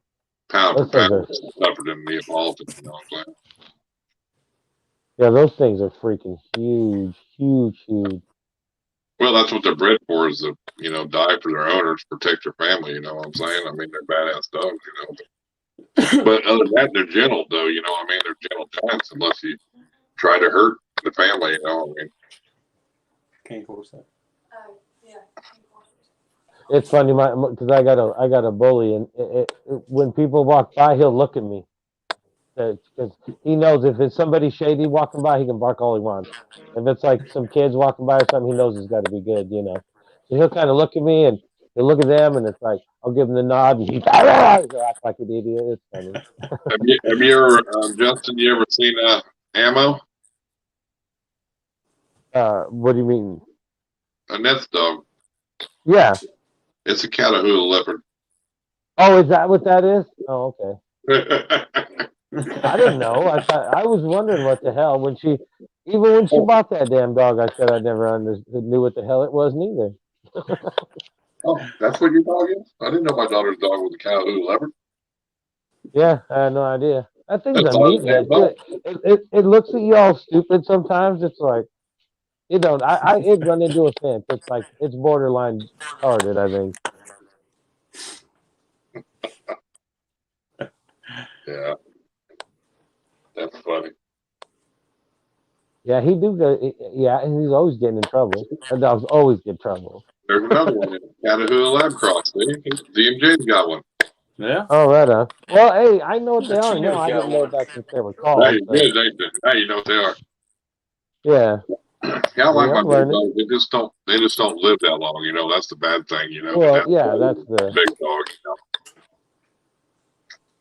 Speaker 3: pound for
Speaker 2: those things
Speaker 3: pound
Speaker 2: are.
Speaker 3: tougher than the Neapolitan. You know what I'm saying?
Speaker 2: Yeah, those things are freaking huge.
Speaker 3: Well, that's what they're bred for, is to, you know, die for their owners, protect their family. You know what I'm saying? I mean, they're badass dogs. You know, but other than that, they're gentle, though. You know, I mean, they're gentle giants unless you try to hurt the family. You know, I mean,
Speaker 1: Can't force that.
Speaker 2: It's funny, because I got a bully, and when people walk by, he'll look at me because he knows if it's somebody shady walking by, he can bark all he wants. If it's like some kids walking by or something, he knows it's got to be good, you know. So he'll kind of look at me, and he'll look at them, and it's like I'll give him the nod, and he'll act like an idiot. It's funny.
Speaker 3: have you ever, Justin? You ever seen Ammo?
Speaker 2: What do you mean?
Speaker 3: A nest dog.
Speaker 2: Yeah.
Speaker 3: It's a Catahoula leopard.
Speaker 2: Oh, is that what that is? Oh, okay. I didn't know. I was wondering what the hell when she bought that damn dog. I said I never knew what the hell it was neither.
Speaker 3: Oh, that's what your dog is? I didn't know my daughter's dog was a Catahoula leopard.
Speaker 2: Yeah, I had no idea. That thing's
Speaker 3: That's
Speaker 2: a meathead too. It looks at you all stupid sometimes. It's like it don't. It run into a fence. It's like it's borderline retarded, I think.
Speaker 3: Yeah, that's funny.
Speaker 2: Yeah, he do go. Yeah, and he's always getting in trouble. That dogs always get in trouble.
Speaker 3: There's another one, Catahoula Lab Cross. See, DMJ's got one.
Speaker 1: Yeah.
Speaker 2: Oh, right on. Well, hey, I know what they are
Speaker 1: She
Speaker 2: now.
Speaker 1: knows
Speaker 2: I
Speaker 1: got
Speaker 2: didn't know
Speaker 1: one.
Speaker 2: that since they were
Speaker 3: Now
Speaker 2: called.
Speaker 3: you good, ain't you? Now you know what they are.
Speaker 2: Yeah.
Speaker 3: Yeah, I like
Speaker 2: Yeah,
Speaker 3: my
Speaker 2: I'm
Speaker 3: big
Speaker 2: learning.
Speaker 3: dogs. They just don't live that long. You know, that's the bad thing. You know,
Speaker 2: Well, yeah, that's the.
Speaker 3: big dog. You know?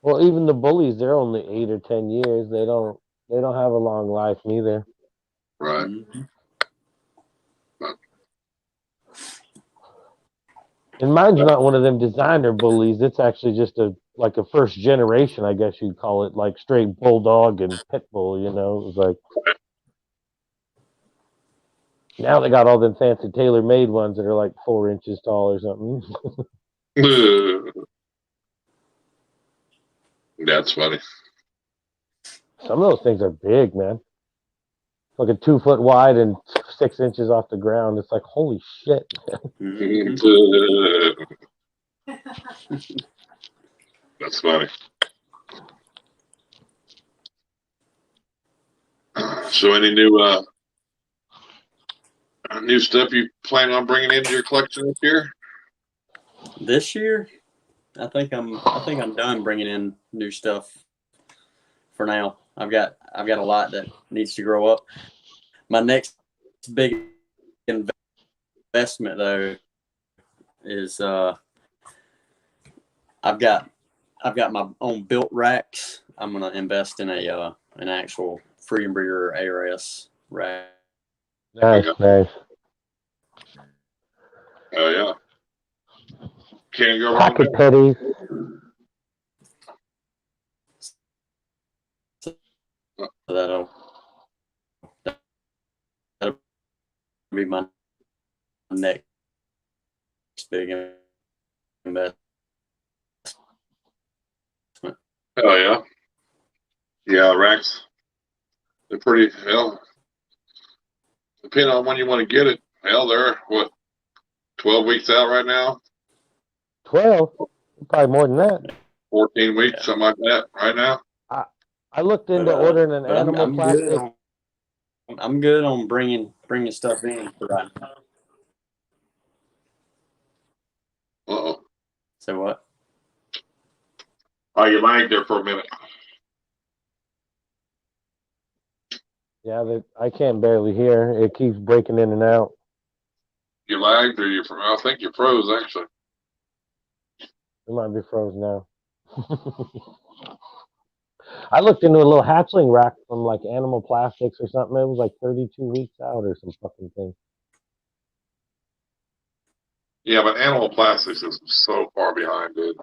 Speaker 2: Well, even the bullies, they're only 8 or 10 years. They don't have a long life neither.
Speaker 3: Right.
Speaker 1: Mm-hmm.
Speaker 2: And mine's not one of them designer bullies. It's actually just a first generation, I guess you'd call it, like straight bulldog and pit bull. You know, it was like now they got all them fancy tailor made ones that are like 4 inches tall or something.
Speaker 3: That's funny.
Speaker 2: Some of those things are big, man. Like a 2 foot wide and 6 inches off the ground. It's like holy shit.
Speaker 1: Mm-hmm.
Speaker 3: That's funny. So, any new stuff you plan on bringing into your collection this year?
Speaker 1: This year, I think I'm done bringing in new stuff for now. I've got a lot that needs to grow up. My next big investment though is I've got my own built racks. I'm gonna invest in an actual Freedom Breeder ARS rack.
Speaker 2: Nice.
Speaker 3: Oh yeah. Can't go wrong
Speaker 2: Pocket
Speaker 3: there.
Speaker 2: petties.
Speaker 1: So that'll be my next big investment.
Speaker 3: Oh yeah. Yeah, racks. They're pretty, hell, depending on when you want to get it. Hell, they're, 12 weeks out right now?
Speaker 2: 12? Probably more than that.
Speaker 3: 14 weeks, something like that right now?
Speaker 2: I looked into ordering an animal
Speaker 1: I'm
Speaker 2: plastic.
Speaker 1: I'm good on bringing stuff in for right now.
Speaker 3: Uh-oh.
Speaker 1: So what?
Speaker 3: Oh, you lagged there for a minute.
Speaker 2: Yeah, I can't barely hear. It keeps breaking in and out.
Speaker 3: You lagged, or I think you froze, actually.
Speaker 2: It might be frozen now. I looked into a little hatchling rack from like Animal Plastics or something. It was like 32 weeks out or some fucking thing.
Speaker 3: Yeah, but Animal Plastics is so far behind, dude.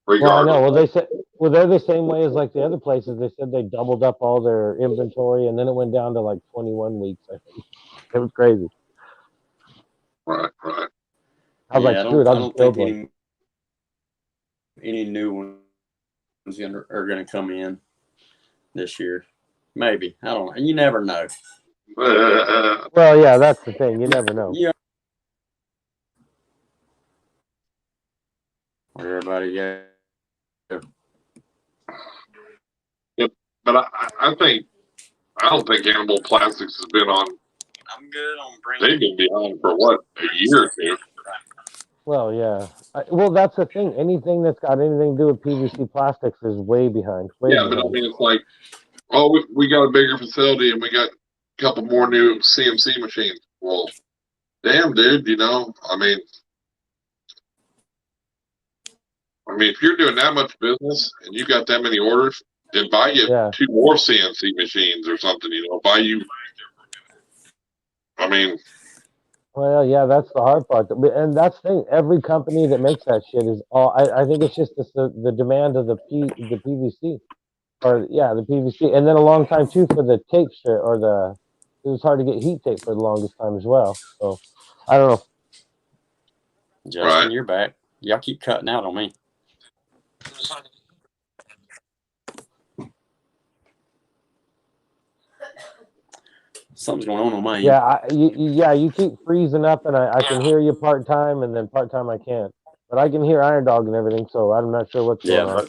Speaker 2: Well, I know.
Speaker 3: regardless.
Speaker 2: They're the same way as like the other places. They said they doubled up all their inventory, and then it went down to like 21 weeks. I think it was crazy.
Speaker 3: Right.
Speaker 2: I was like, screw it, I'll just build one.
Speaker 1: Any new ones are going to come in this year. Maybe. I don't know. You never know.
Speaker 2: Well, yeah, that's the thing. You never know.
Speaker 1: Yeah. Everybody, yeah.
Speaker 3: Yep. But I don't think Animal Plastics has been on.
Speaker 1: I'm good on bringing.
Speaker 3: They've been behind for what, a year or two.
Speaker 2: Well, yeah. Well, that's the thing. Anything that's got anything to do with PVC plastics is way behind. Way
Speaker 3: Yeah,
Speaker 2: behind.
Speaker 3: but I mean, it's like, oh, we got a bigger facility and we got a couple more new CMC machines. Well, damn, dude, I mean, if you're doing that much business and you got that many orders, then buy you 2 more CNC machines or something. Buy you. I mean.
Speaker 2: Well, yeah, that's the hard part, and that's the thing. Every company that makes that shit is all. I think it's just the demand of the PVC, or the PVC, and then a long time too for the tape strip It was hard to get heat tape for the longest time as well. So I don't know.
Speaker 1: Justin, you're back. Y'all keep cutting out on me. Something's going on my end.
Speaker 2: Yeah, you keep freezing up, and I can hear you part time, and then part time I can't. But I can hear Irondogg and everything, so I'm not sure what's going on.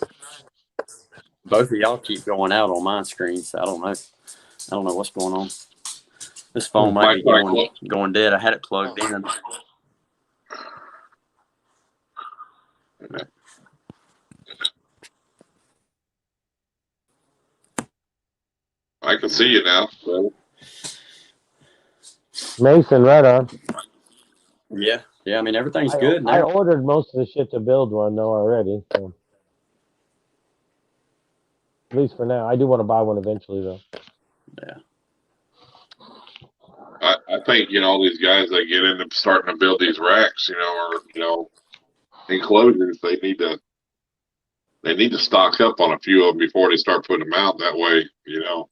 Speaker 1: Both of y'all keep going out on my screen, so I don't know. I don't know what's going on. This phone might be going dead. I had it plugged in.
Speaker 3: I can see you now. So.
Speaker 2: Mason, right on.
Speaker 1: Yeah. I mean, everything's good now.
Speaker 2: I ordered most of the shit to build one though already. So. At least for now. I do want to buy one eventually though.
Speaker 1: Yeah.
Speaker 3: I think all these guys that get into starting to build these racks, or enclosures, they need to stock up on a few of them before they start putting them out. That way,
Speaker 2: Well,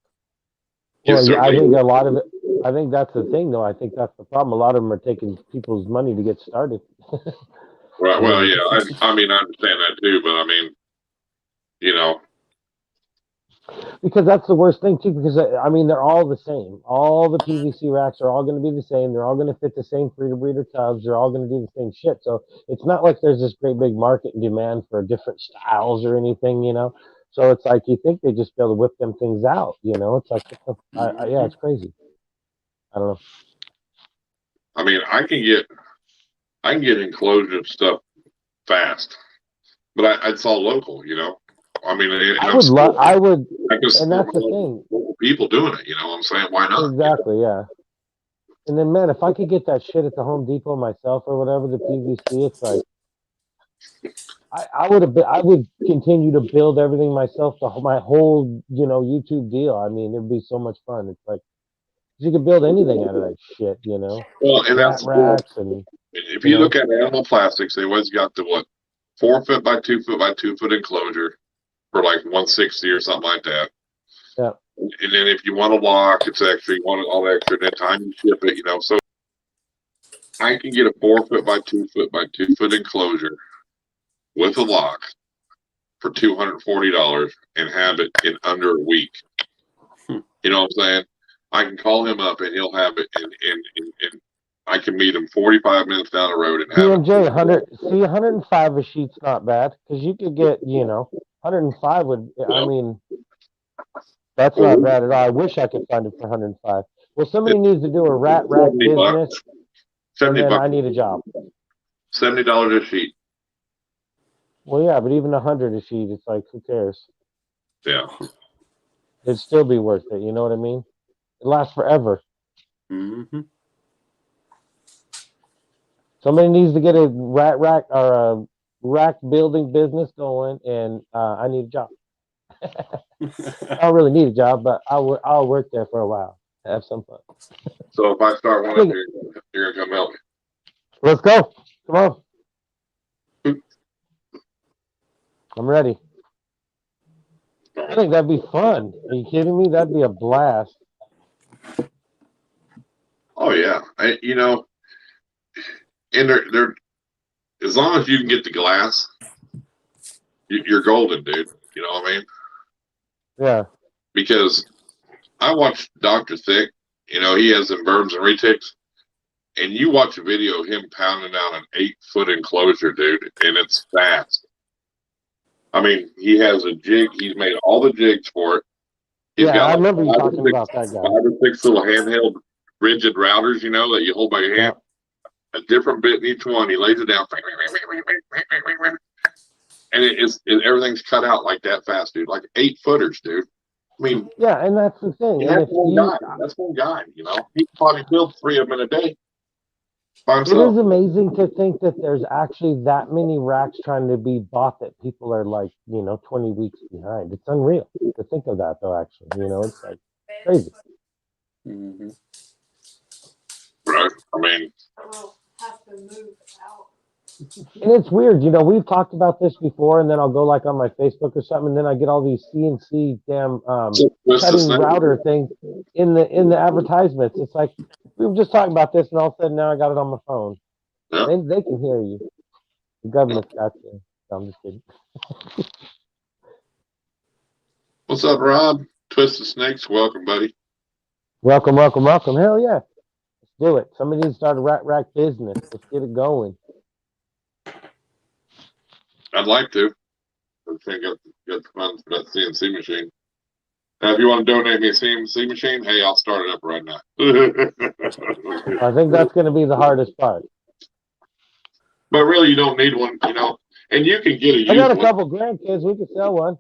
Speaker 2: yeah, I think a lot of it. I think that's the thing, though. I think that's the problem. A lot of them are taking people's money to get started.
Speaker 3: Right. Well, yeah. I mean, I understand that too, but I mean,
Speaker 2: Because that's the worst thing too. Because I mean, they're all the same. All the PVC racks are all going to be the same. They're all going to fit the same breeder tubs. They're all going to do the same shit. So it's not like there's this great big market and demand for different styles or anything, So it's like you think they just be able to whip them things out, It's like, yeah, it's crazy. I don't know.
Speaker 3: I mean, I can get enclosure stuff fast, but it's all local, I mean,
Speaker 2: I would, and that's the thing.
Speaker 3: People doing it, what I'm saying? Why not?
Speaker 2: Exactly, yeah. And then, man, if I could get that shit at the Home Depot myself or whatever, the PVC, it's like, I would continue to build everything myself, my whole, YouTube deal. I mean, it'd be so much fun. It's like, you could build anything out of that shit,
Speaker 3: Well, and that's
Speaker 2: racks and.
Speaker 3: If you look at Animal Plastics, they always got the 4 foot by 2 foot by 2 foot enclosure for like 160 or something like that.
Speaker 2: Yeah.
Speaker 3: And then if you want a lock, it's extra. You want it all extra. And then time you ship it, So I can get a 4 foot by 2 foot by 2 foot enclosure with a lock for $240 and have it in under a week. You know what I'm saying? I can call him up and he'll have it in I can meet him 45 minutes down the road and have
Speaker 2: PMJ, 105 a sheet's not bad because you could get, 105 would. I mean, that's not bad at all. I wish I could find it for 105. Well, somebody needs to do a rack business, and then I need a job.
Speaker 3: $70 a sheet.
Speaker 2: Well, yeah, but even 100 a sheet, it's like, who cares?
Speaker 3: Yeah,
Speaker 2: it'd still be worth it. You know what I mean? It lasts forever.
Speaker 1: Mm-hmm.
Speaker 2: Somebody needs to get a rack or a rack building business going, and I need a job. I don't really need a job, but I'll work there for a while. Have some fun.
Speaker 3: So if I start one, you're gonna come help me.
Speaker 2: Let's go. Come on. I'm ready. I think that'd be fun. Are you kidding me? That'd be a blast.
Speaker 3: Oh yeah, you know, and they're as long as you can get the glass, you're golden, dude. You know what I mean?
Speaker 2: Yeah.
Speaker 3: Because I watched Dr. Thick. You know, he has them verbs and retics. And you watch a video of him pounding out an 8-foot enclosure, dude, and it's fast. I mean, he has a jig. He's made all the jigs for it. He's
Speaker 2: Yeah,
Speaker 3: got
Speaker 2: I
Speaker 3: like
Speaker 2: remember you talking about that guy.
Speaker 3: 5 or 6 little handheld rigid routers, you know, that you hold by your hand. A different bit in each one. He lays it down. And everything's cut out like that fast, dude. Like 8-footers, dude. I mean,
Speaker 2: yeah, and that's the thing.
Speaker 3: And that's one guy. That's one guy. You know, he probably built 3 of them in a day by
Speaker 2: It
Speaker 3: himself.
Speaker 2: is amazing to think that there's actually that many racks trying to be bought that people are like, 20 weeks behind. It's unreal to think of that, though. Actually, it's like crazy.
Speaker 1: Mm-hmm.
Speaker 3: Right. I mean,
Speaker 4: Have to move out.
Speaker 2: And it's weird, we've talked about this before, and then I'll go like on my Facebook or something, and then I get all these CNC damn cutting router things in the advertisements. It's like we were just talking about this, and all of a sudden now I got it on my phone.
Speaker 3: Yeah.
Speaker 2: They can hear you. The government's got you. No, I'm just kidding.
Speaker 3: What's up, Rob? Twisted Snakes, welcome, buddy.
Speaker 2: Welcome. Hell yeah. Let's do it. Somebody needs to start a rack business. Let's get it going.
Speaker 3: I'd like to. I think get the funds for that CNC machine. If you want to donate me a CNC machine, hey, I'll start it up right now.
Speaker 2: I think that's going to be the hardest part.
Speaker 3: But really, you don't need one, and you can get a used one.
Speaker 2: I got a couple grandkids. We could sell one.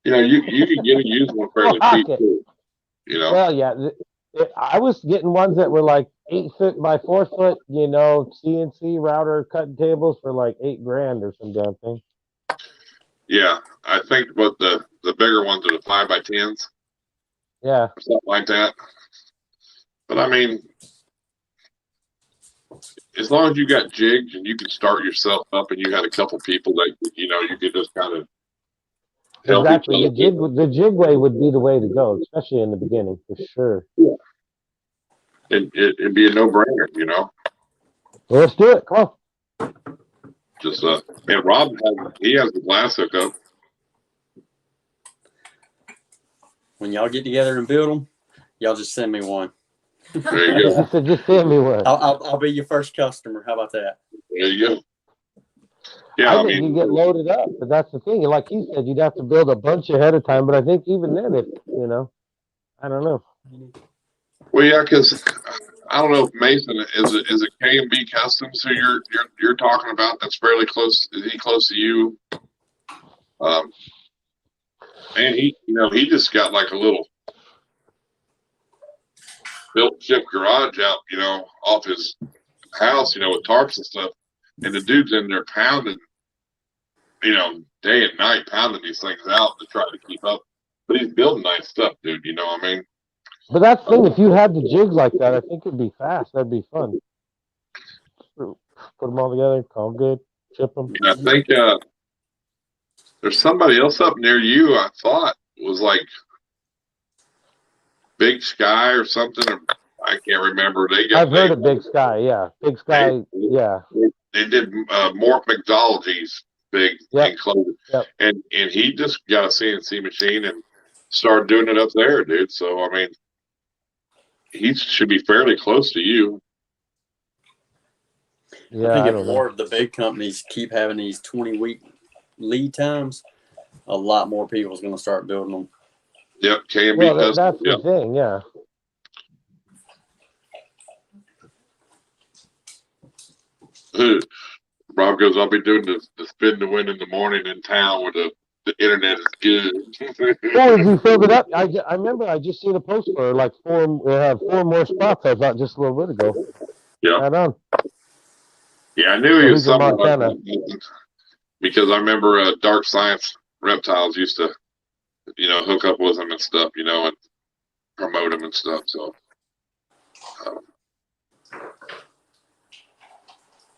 Speaker 3: You can get a used one fairly cheap too.
Speaker 2: Well, yeah. I was getting ones that were like 8 foot by 4 foot, CNC router cutting tables for like $8,000 or some damn thing.
Speaker 3: Yeah, I think what the bigger ones are the 5x10s.
Speaker 2: Yeah,
Speaker 3: or something like that. But I mean, as long as you got jigs and you can start yourself up, and you had a couple people that you could just kind of help
Speaker 2: exactly.
Speaker 3: each other.
Speaker 2: The jig way would be the way to go, especially in the beginning, for sure.
Speaker 3: Yeah. It'd be a no-brainer,
Speaker 2: Well, let's do it. Come on.
Speaker 3: Just and Rob has the glass hookup.
Speaker 1: When y'all get together and build them, y'all just send me one.
Speaker 3: There you go.
Speaker 2: So just send me one.
Speaker 1: I'll be your first customer. How about that?
Speaker 3: There you go. Yeah,
Speaker 2: I think you get loaded up, but that's the thing. Like he said, you'd have to build a bunch ahead of time. But I think even then, if I don't know.
Speaker 3: Well, yeah, because I don't know if Mason is a K&B Customs who you're talking about. That's fairly close. Is he close to you? And he just got like a little built ship garage out, off his house, with tarps and stuff. And the dude's in there pounding, day and night, pounding these things out to try to keep up. But he's building nice stuff, dude. You know what I mean?
Speaker 2: But that's the thing. If you had the jigs like that, I think it'd be fast. That'd be fun. Put them all together, call good, chip them.
Speaker 3: And I think there's somebody else up near you. I thought was like Big Sky or something. Or I can't remember.
Speaker 2: I've heard of Big Sky. Yeah, Big Sky. Yeah.
Speaker 3: They did Morph Mixology's big enclosure, and he just got a CNC machine and started doing it up there, dude. So I mean, he should be fairly close to you.
Speaker 1: Yeah, I think if more of the big companies keep having these 20-week lead times, a lot more people is going to start building them.
Speaker 3: Yep, K&B
Speaker 2: Customs. That's the thing, yeah.
Speaker 3: Rob goes, I'll be doing the spin to win in the morning in town where the internet is good.
Speaker 2: Oh, you filled it up? I remember I just seen a post for like 4 more spots. I thought just a little bit ago.
Speaker 3: Yeah.
Speaker 2: Right on.
Speaker 3: Yeah, I knew he was somewhere like that because I remember Dark Science Reptiles used to, hook up with him and stuff, and promote him and stuff. So.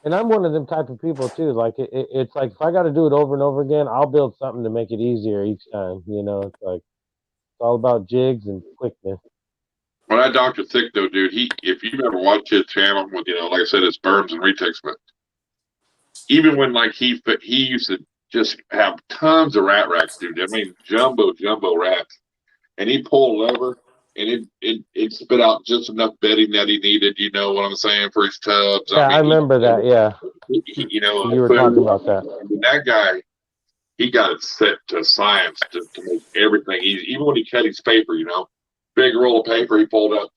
Speaker 2: And I'm one of them type of people too. Like it's like if I got to do it over and over again, I'll build something to make it easier each time. You know, it's like it's all about jigs and quickness.
Speaker 3: Well, that Dr. Thick though, dude, if you've ever watched his channel with, like I said, it's Burns and Retakes, but even when like he used to just have tons of rat racks, dude. I mean, jumbo rats, and he'd pull a lever and it spit out just enough bedding that he needed. You know what I'm saying, for his tubs.
Speaker 2: Yeah, I remember that. Yeah,
Speaker 3: you know,
Speaker 2: you were talking about that.
Speaker 3: That guy, he got it set to science to make everything easy. Even when he cut his paper, big roll of paper he pulled up,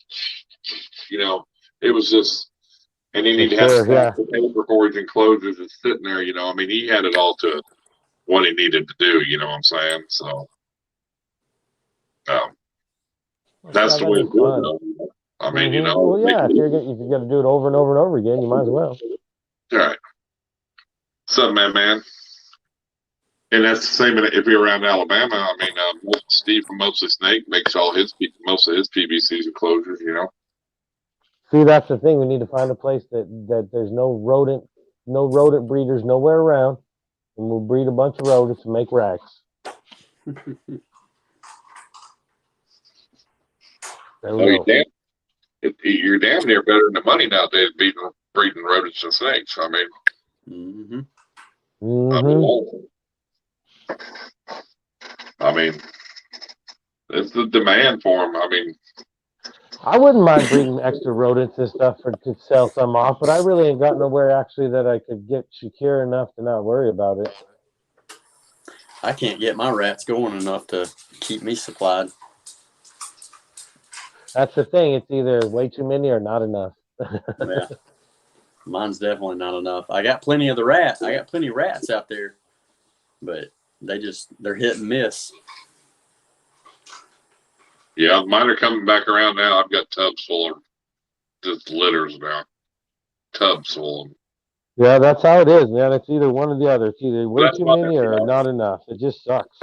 Speaker 3: it was just, and then he'd have the paper for his enclosures just sitting there, I mean, he had it all to what he needed to do, you know what I'm saying? So, that's the way it's going. I mean,
Speaker 2: Well, yeah, if you're going to do it over and over and over again, you might as well.
Speaker 3: All right. What's up, man? And that's the same if you're around Alabama. I mean, Steve from Mostly Snake makes most of his PVCs and closures,
Speaker 2: See, that's the thing. We need to find a place that there's no rodent breeders nowhere around, and we'll breed a bunch of rodents and make racks.
Speaker 3: You're damn near better than the money nowadays breeding rodents and snakes. I mean, I mean, it's the demand for them. I mean,
Speaker 2: I wouldn't mind breeding extra rodents and stuff to sell some off, but I really ain't got nowhere actually that I could get secure enough to not worry about it.
Speaker 1: I can't get my rats going enough to keep me supplied.
Speaker 2: That's the thing. It's either way too many or not enough.
Speaker 1: Yeah. Mine's definitely not enough. I got plenty of the rats. I got plenty of rats out there, but they're hit and miss.
Speaker 3: Yeah, mine are coming back around now. I've got tubs full of just litters now. Tubs full of them.
Speaker 2: Yeah, that's how it is, man. It's either one or the other. It's either way too many or not enough. It just sucks.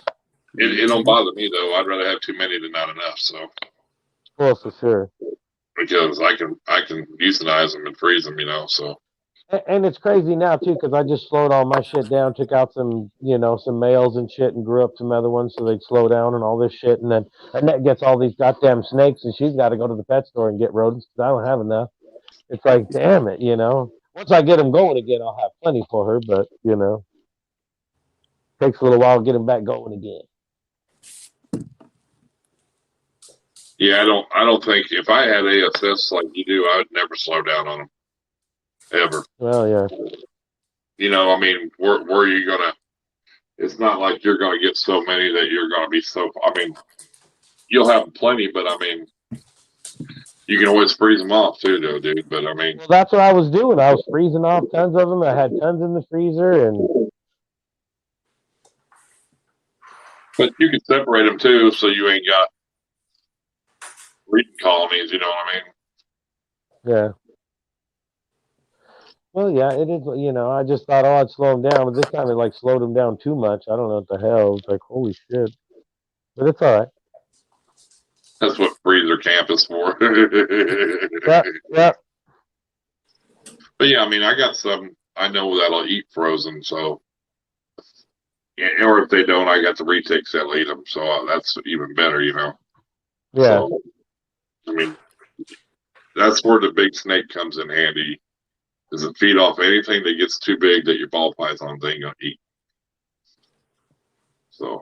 Speaker 3: It don't bother me though. I'd rather have too many than not enough. So.
Speaker 2: Well, for sure.
Speaker 3: Because I can euthanize them and freeze them, So.
Speaker 2: And it's crazy now too, because I just slowed all my shit down, took out some, some males and shit, and grew up some other ones so they'd slow down and all this shit. And then Annette gets all these goddamn snakes, and she's got to go to the pet store and get rodents because I don't have enough. It's like, damn it, Once I get them going again, I'll have plenty for her, but takes a little while to get them back going again.
Speaker 3: Yeah, I don't think if I had ASS like you do, I would never slow down on them. Ever.
Speaker 2: Well, yeah.
Speaker 3: I mean, where are you gonna? It's not like you're gonna get so many that you're gonna be so. I mean, you'll have plenty, but I mean, you can always freeze them off too, though, dude. But I mean,
Speaker 2: well, that's what I was doing. I was freezing off tons of them. I had tons in the freezer, and.
Speaker 3: But you can separate them too, so you ain't got breeding colonies. You know what I mean?
Speaker 2: Yeah. Well, yeah, it is. I just thought, I'd slow them down, but this time it slowed them down too much. I don't know what the hell. It's like, holy shit. But it's all right.
Speaker 3: That's what freezer camp is for.
Speaker 2: Yeah.
Speaker 3: But yeah, I mean, I got some I know that'll eat frozen, so. Or if they don't, I got the retakes that'll eat them, so that's even better,
Speaker 2: Yeah.
Speaker 3: So, I mean, that's where the big snake comes in handy. Does it feed off anything that gets too big that your ball pythons ain't gonna eat? So,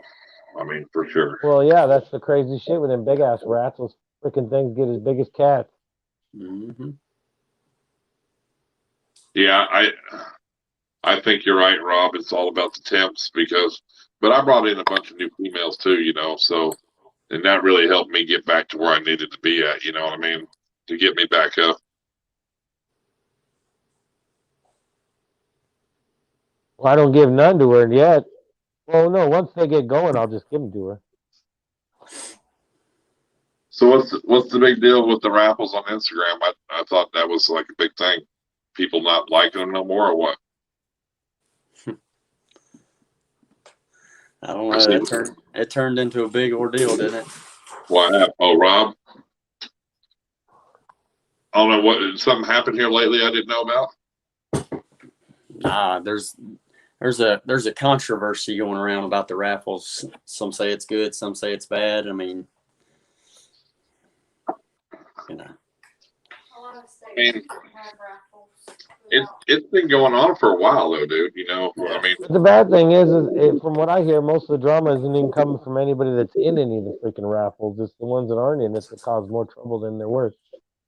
Speaker 3: I mean, for sure.
Speaker 2: Well, yeah, that's the crazy shit with them big ass rats. Those freaking things get as big as cats.
Speaker 1: Mm-hmm.
Speaker 3: Yeah, I think you're right, Rob. It's all about the temps but I brought in a bunch of new females too, so, and that really helped me get back to where I needed to be at, you know what I mean? To get me back up.
Speaker 2: Well, I don't give none to her yet. Well, no, once they get going, I'll just give them to her.
Speaker 3: So what's the big deal with the raffles on Instagram? I thought that was like a big thing. People not liking them no more, or what?
Speaker 1: I don't know. It turned into a big ordeal, didn't it?
Speaker 3: What happened? Oh, Rob? I don't know what. Something happened here lately I didn't know about?
Speaker 1: Nah, there's a controversy going around about the raffles. Some say it's good, some say it's bad. I mean, you know.
Speaker 4: A lot of states
Speaker 3: I mean,
Speaker 4: have raffles.
Speaker 3: it's been going on for a while though, dude. You know,
Speaker 1: Yeah.
Speaker 3: I mean,
Speaker 2: But the bad thing is from what I hear, most of the drama isn't even coming from anybody that's in any of the freaking raffles. It's the ones that aren't in it that cause more trouble than they're worth.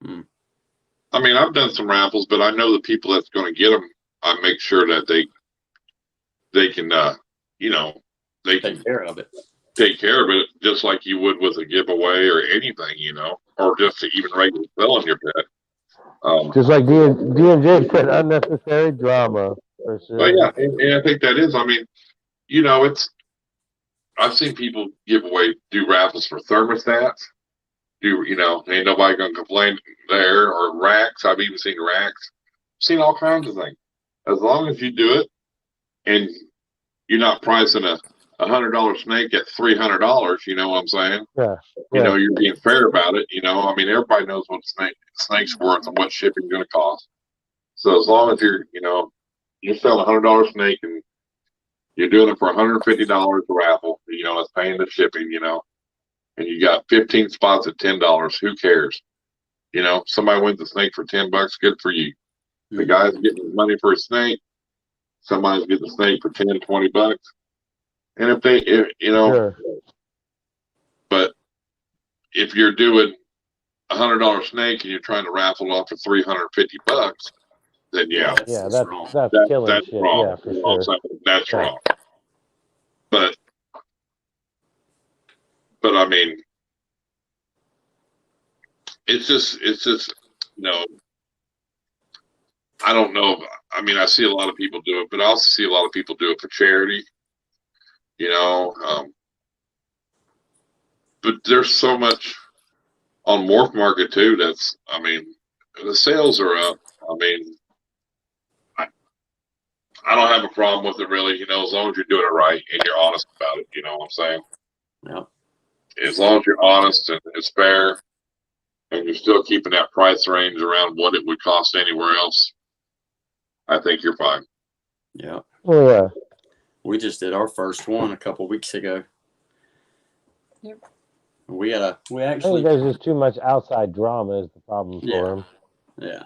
Speaker 3: I mean, I've done some raffles, but I know the people that's going to get them. I make sure that they can, you know, they can
Speaker 1: Take care of it.
Speaker 3: take care of it just like you would with a giveaway or anything, you know, or just to even regular selling your pet.
Speaker 2: Just like D&J said, unnecessary drama for sure.
Speaker 3: But yeah, and I think that is. I mean, you know, I've seen people do raffles for thermostats. You know, ain't nobody gonna complain there, or racks. I've even seen racks. Seen all kinds of things. As long as you do it, and you're not pricing a $100 snake at $300. You know what I'm saying?
Speaker 2: Yeah.
Speaker 3: You know, you're being fair about it. You know, I mean, everybody knows what snake's worth and what shipping's going to cost. So as long as you're selling a $100 snake and you're doing it for $150 a raffle, you know, it's paying the shipping, you know, and you got 15 spots at $10. Who cares? You know, somebody wins a snake for $10, good for you. The guy's getting money for a snake. Somebody's getting a snake for $10-20. And but if you're doing $100 snake and you're trying to raffle it off for $350, then
Speaker 2: that's
Speaker 1: wrong.
Speaker 2: killing
Speaker 3: that's
Speaker 2: shit.
Speaker 3: wrong.
Speaker 2: Yeah, for sure.
Speaker 3: That's wrong. But I mean, it's just I don't know. I mean, I see a lot of people do it, but I also see a lot of people do it for charity. You know, but there's so much on Morph Market too. I mean, the sales are up. I mean, I don't have a problem with it really. You know, as long as you're doing it right and you're honest about it. You know what I'm saying?
Speaker 1: Yeah.
Speaker 3: As long as you're honest and it's fair, and you're still keeping that price range around what it would cost anywhere else, I think you're fine.
Speaker 1: Yeah.
Speaker 2: Oh, yeah.
Speaker 1: We just did our first one a couple weeks ago.
Speaker 4: Yep.
Speaker 1: We
Speaker 2: I
Speaker 1: actually.
Speaker 2: think there's just too much outside drama is the problem for him.
Speaker 1: Yeah.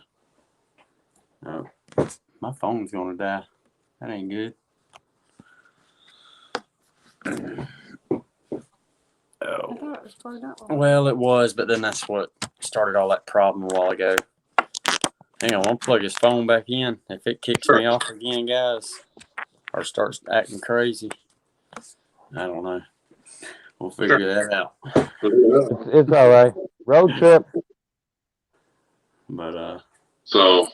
Speaker 1: Oh, my phone's gonna die. That ain't good.
Speaker 4: I thought it was plugged up.
Speaker 1: Well, it was, but then that's what started all that problem a while ago. Hang on, I'll plug his phone back in. If it kicks me off again, guys, or starts acting crazy, I don't know. We'll figure that out.
Speaker 2: It's all right. Road trip.
Speaker 1: But
Speaker 3: so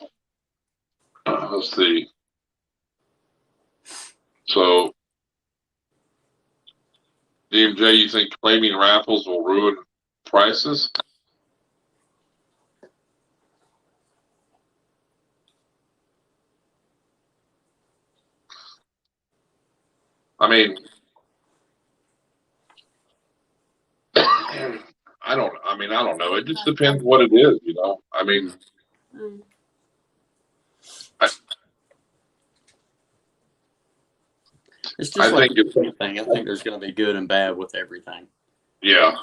Speaker 3: let's see. So DMJ, you think claiming raffles will ruin prices? I mean, I don't know. It just depends what it is, you know. I mean,
Speaker 1: it's just anything. I think there's going to be good and bad with everything.
Speaker 3: Yeah.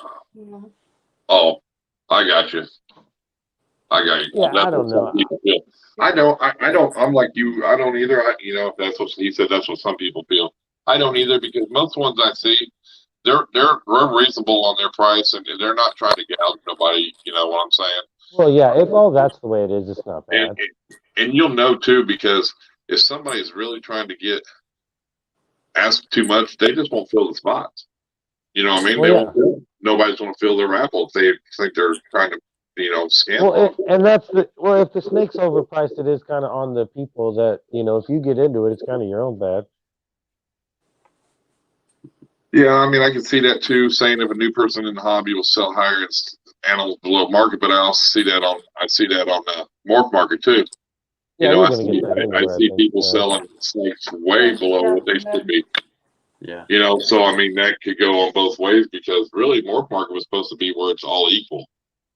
Speaker 3: Oh, I got you.
Speaker 2: Yeah, I don't know.
Speaker 3: I don't. I'm like you. I don't either. You know, that's what he said. That's what some people feel. I don't either, because most ones I see, they're reasonable on their price, and they're not trying to gouge nobody. You know what I'm saying?
Speaker 2: Well, yeah. If all that's the way it is, it's not bad.
Speaker 3: And you'll know too, because if somebody's really trying to ask too much, they just won't fill the spots. You know what I mean? Nobody's going to fill their raffle if they think they're trying to, scam.
Speaker 2: Well, if the snake's overpriced, it is kind of on the people that, if you get into it, it's kind of your own bad.
Speaker 3: Yeah, I mean, I can see that too, saying if a new person in the hobby will sell higher animals below market, but I also see that on the Morph Market too.
Speaker 2: Yeah,
Speaker 3: I see people selling snakes way below what they should be.
Speaker 1: Yeah.
Speaker 3: So I mean, that could go on both ways, because really Morph Market was supposed to be where it's all equal.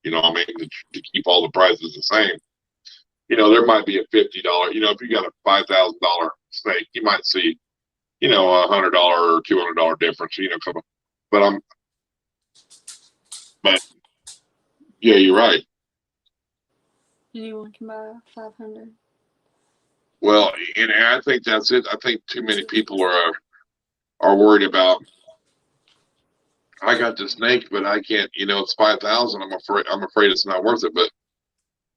Speaker 3: To keep all the prices the same. there might be a $50. If you got a $5,000 snake, you might see, $100 or $200 difference. But yeah, you're right.
Speaker 4: Anyone can buy 500.
Speaker 3: Well, and I think that's it. I think too many people are worried about. I got the snake, but I can't. It's 5,000. I'm afraid it's not worth it. But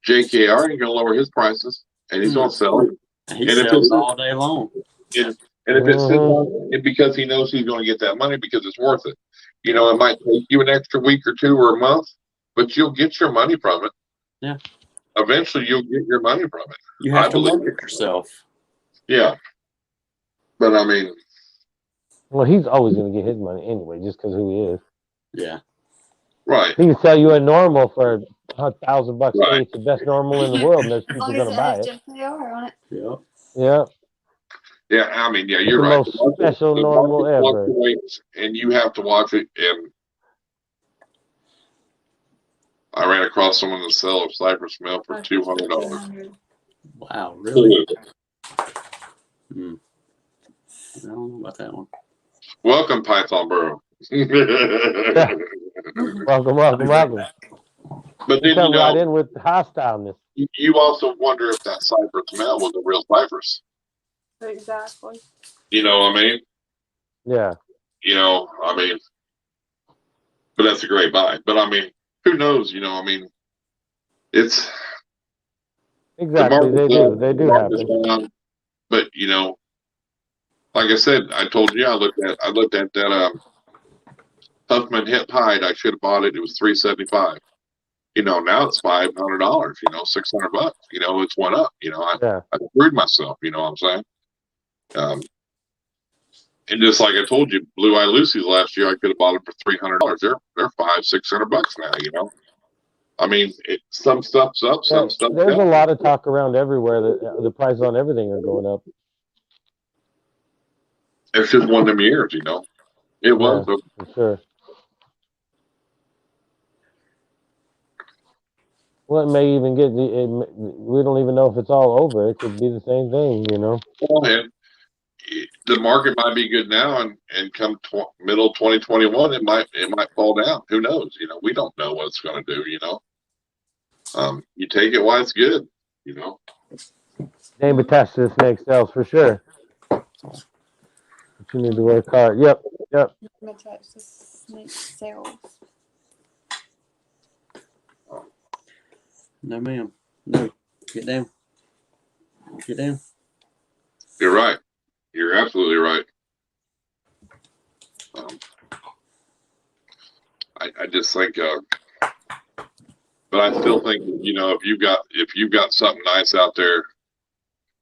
Speaker 3: JKR ain't gonna lower his prices, and he's gonna sell it.
Speaker 1: He sells all day long.
Speaker 3: And if it's because he knows he's gonna get that money because it's worth it. It might take you an extra week or two or a month, but you'll get your money from it.
Speaker 1: Yeah.
Speaker 3: Eventually, you'll get your money from it.
Speaker 1: You have to market yourself.
Speaker 3: Yeah. But I mean.
Speaker 2: Well, he's always going to get his money anyway, just because who he is.
Speaker 3: Yeah. Right.
Speaker 2: He can sell you a normal for $1,000 bucks.
Speaker 3: Right.
Speaker 2: It's the best normal in the world, and there's people going to buy it.
Speaker 4: On it.
Speaker 1: Yeah.
Speaker 2: Yeah.
Speaker 3: Yeah, I mean, yeah, you're right.
Speaker 2: The most special normal ever.
Speaker 3: And you have to watch it. And I ran across someone that sell a cypress male for $200.
Speaker 1: Wow, really? I don't know about that one.
Speaker 3: Welcome, Python Burrow.
Speaker 2: Welcome.
Speaker 3: But then
Speaker 2: right in with hostileness.
Speaker 3: You also wonder if that cypress male was a real cypress.
Speaker 4: Exactly.
Speaker 3: You know what I mean?
Speaker 2: Yeah.
Speaker 3: I mean, but that's a great buy. But I mean, who knows? I mean, it's
Speaker 2: exactly they do happen.
Speaker 3: But like I said, I told you I looked at that Huffman hip hide. I should have bought it. It was $375. Now it's $500. $600. It's went up. I screwed myself. You know what I'm saying? And just like I told you, Blue Eye Lucy's last year, I could have bought them for $300. They're $500-$600 now. I mean, some stuff's up, some stuff's
Speaker 2: down. There's a lot of
Speaker 3: talk
Speaker 2: around everywhere that the prices on everything are going up.
Speaker 3: It's just one of them years, It was
Speaker 2: for sure. Well, it may even get. We don't even know if it's all over. It could be the same thing,
Speaker 3: Well, and the market might be good now, and come middle 2021, it might fall down. Who knows? We don't know what it's going to do. You take it while it's good.
Speaker 2: Name attached to the snake sales for sure. But you need to work hard. Yep.
Speaker 4: Name attached to snake sales.
Speaker 1: No, ma'am. No. Get down.
Speaker 3: You're right. You're absolutely right. I just think, but I still think, if you've got something nice out there,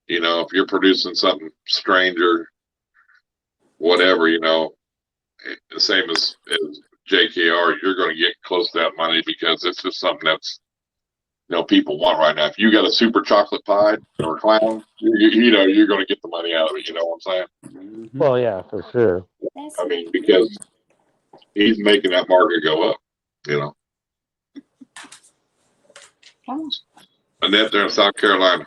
Speaker 3: if you're producing something strange or whatever, the same as JKR, you're going to get close to that money because it's just something that's, people want right now. If you got a super chocolate pie or a clown, you're going to get the money out of it. You know what I'm saying?
Speaker 1: Mm-hmm.
Speaker 2: Well, yeah, for sure.
Speaker 3: I mean, because he's making that market go up.
Speaker 4: Come on.
Speaker 3: Annette, there in South Carolina.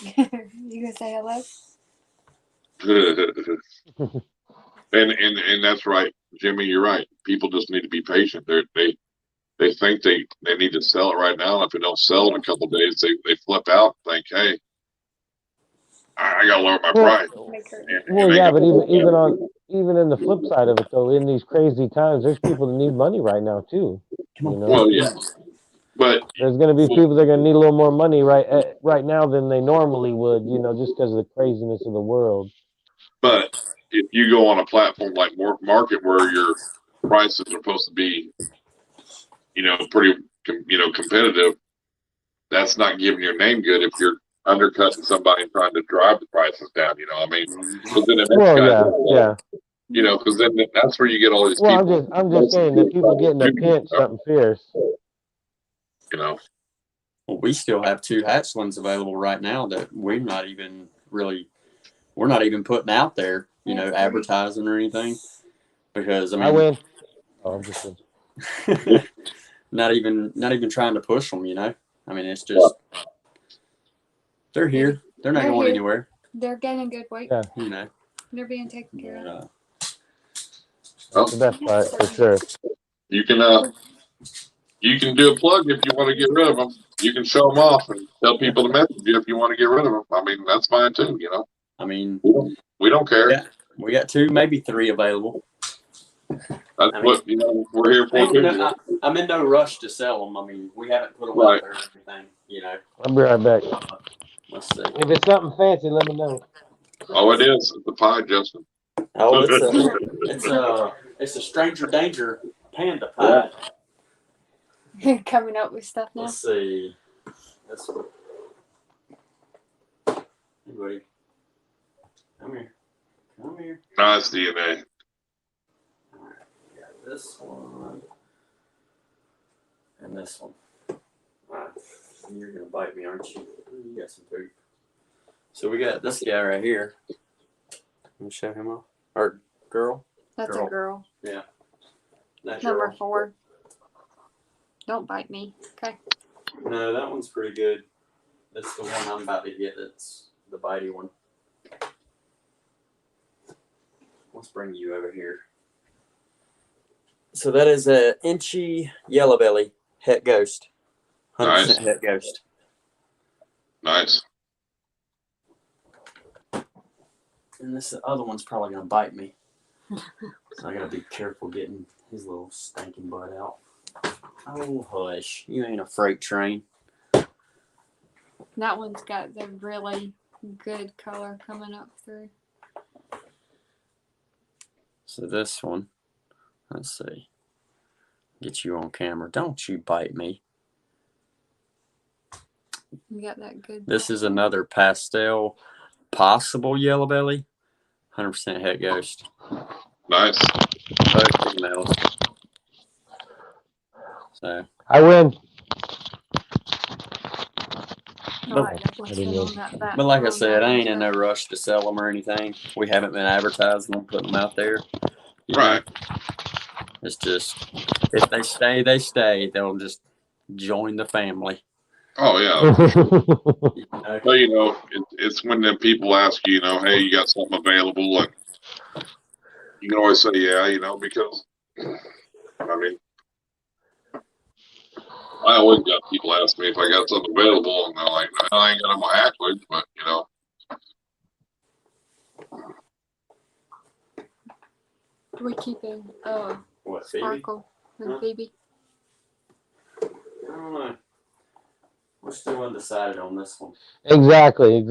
Speaker 4: You gonna say hello?
Speaker 3: and that's right, Jimmy. You're right. People just need to be patient. They think they need to sell it right now. If it don't sell in a couple of days, they flip out and think, hey, I gotta lower my price.
Speaker 2: But even in the flip side of it, though, in these crazy times, there's people that need money right now too.
Speaker 3: Well, yeah, but
Speaker 2: there's going to be people that are going to need a little more money right now than they normally would, just because of the craziness of the world.
Speaker 3: But if you go on a platform like Market where your prices are supposed to be, pretty, competitive, that's not giving your name good if you're undercutting somebody and trying to drive the prices down. I mean, because then because then that's where you get all these people.
Speaker 2: I'm just saying that people getting a pinch, something fierce.
Speaker 1: Well, we still have 2 hatchlings available right now that we're not even putting out there, advertising or anything, because I win. Oh, I'm just kidding. not even trying to push them. I mean, it's just they're here. They're not going anywhere.
Speaker 4: They're gaining good weight.
Speaker 2: Yeah.
Speaker 4: They're being taken care of.
Speaker 2: That's the best part for sure.
Speaker 3: You can do a plug if you want to get rid of them. You can show them off and tell people to message you if you want to get rid of them. I mean, that's fine too.
Speaker 1: I mean,
Speaker 3: we don't care.
Speaker 1: Yeah, we got 2, maybe 3 available.
Speaker 3: That's what we're here for too.
Speaker 1: I'm in no rush to sell them. I mean, we haven't put them out there or anything.
Speaker 2: I'll be right back.
Speaker 1: Let's see.
Speaker 2: If it's something fancy, let me know.
Speaker 3: Oh, it is. It's the pie, Justin.
Speaker 1: Oh, it's a stranger danger panda pie.
Speaker 4: Coming up with stuff now.
Speaker 1: Let's see. Anybody? Come here.
Speaker 3: Nice DNA.
Speaker 1: All right, we got this one and this one. All right, you're gonna bite me, aren't you? You got some poop. So we got this guy right here. Let me show him off. Or girl.
Speaker 4: That's a girl.
Speaker 1: Yeah. That
Speaker 4: Number
Speaker 1: girl.
Speaker 4: 4. Don't bite me. Okay.
Speaker 1: No, that one's pretty good. That's the one I'm about to get. That's the bitey one. Let's bring you over here. So that is a inchy yellow belly het ghost. 100%
Speaker 3: Nice.
Speaker 1: het ghost.
Speaker 3: Nice.
Speaker 1: And this other one's probably gonna bite me. So I gotta be careful getting his little stinking butt out. Oh hush. You ain't a freight train.
Speaker 4: That one's got the really good color coming up through.
Speaker 1: So this one, let's see. Get you on camera. Don't you bite me.
Speaker 4: You got that good.
Speaker 1: This is another pastel possible yellow belly. 100% het ghost.
Speaker 3: Nice.
Speaker 1: Both females. So
Speaker 2: I win.
Speaker 1: but like I said, I ain't in no rush to sell them or anything. We haven't been advertising them, putting them out there.
Speaker 3: Right.
Speaker 1: It's just, if they stay, they stay. They'll just join the family.
Speaker 3: Oh yeah. Well, it's when the people ask you, hey, you got something available, and you can always say, yeah, because I mean, I always got people ask me if I got something available, and they're like, I ain't got my accolades, but
Speaker 4: We're keeping
Speaker 1: What, Phoebe?
Speaker 4: Sparkle and Phoebe.
Speaker 1: I don't know. We're still undecided on this one.
Speaker 2: Exactly. It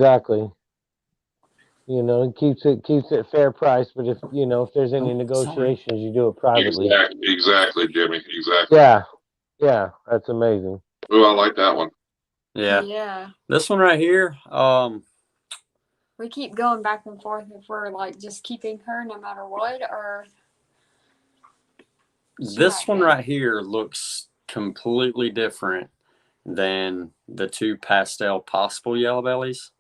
Speaker 2: keeps it fair price, but if there's any negotiations, you do it privately.
Speaker 3: Exactly, Jimmy. Exactly.
Speaker 2: Yeah, that's amazing.
Speaker 3: Oh, I like that one.
Speaker 4: Yeah.
Speaker 1: This one right here,
Speaker 4: we keep going back and forth if we're like just keeping her no matter what, or
Speaker 1: this one right here looks completely different than the 2 pastel possible yellow bellies.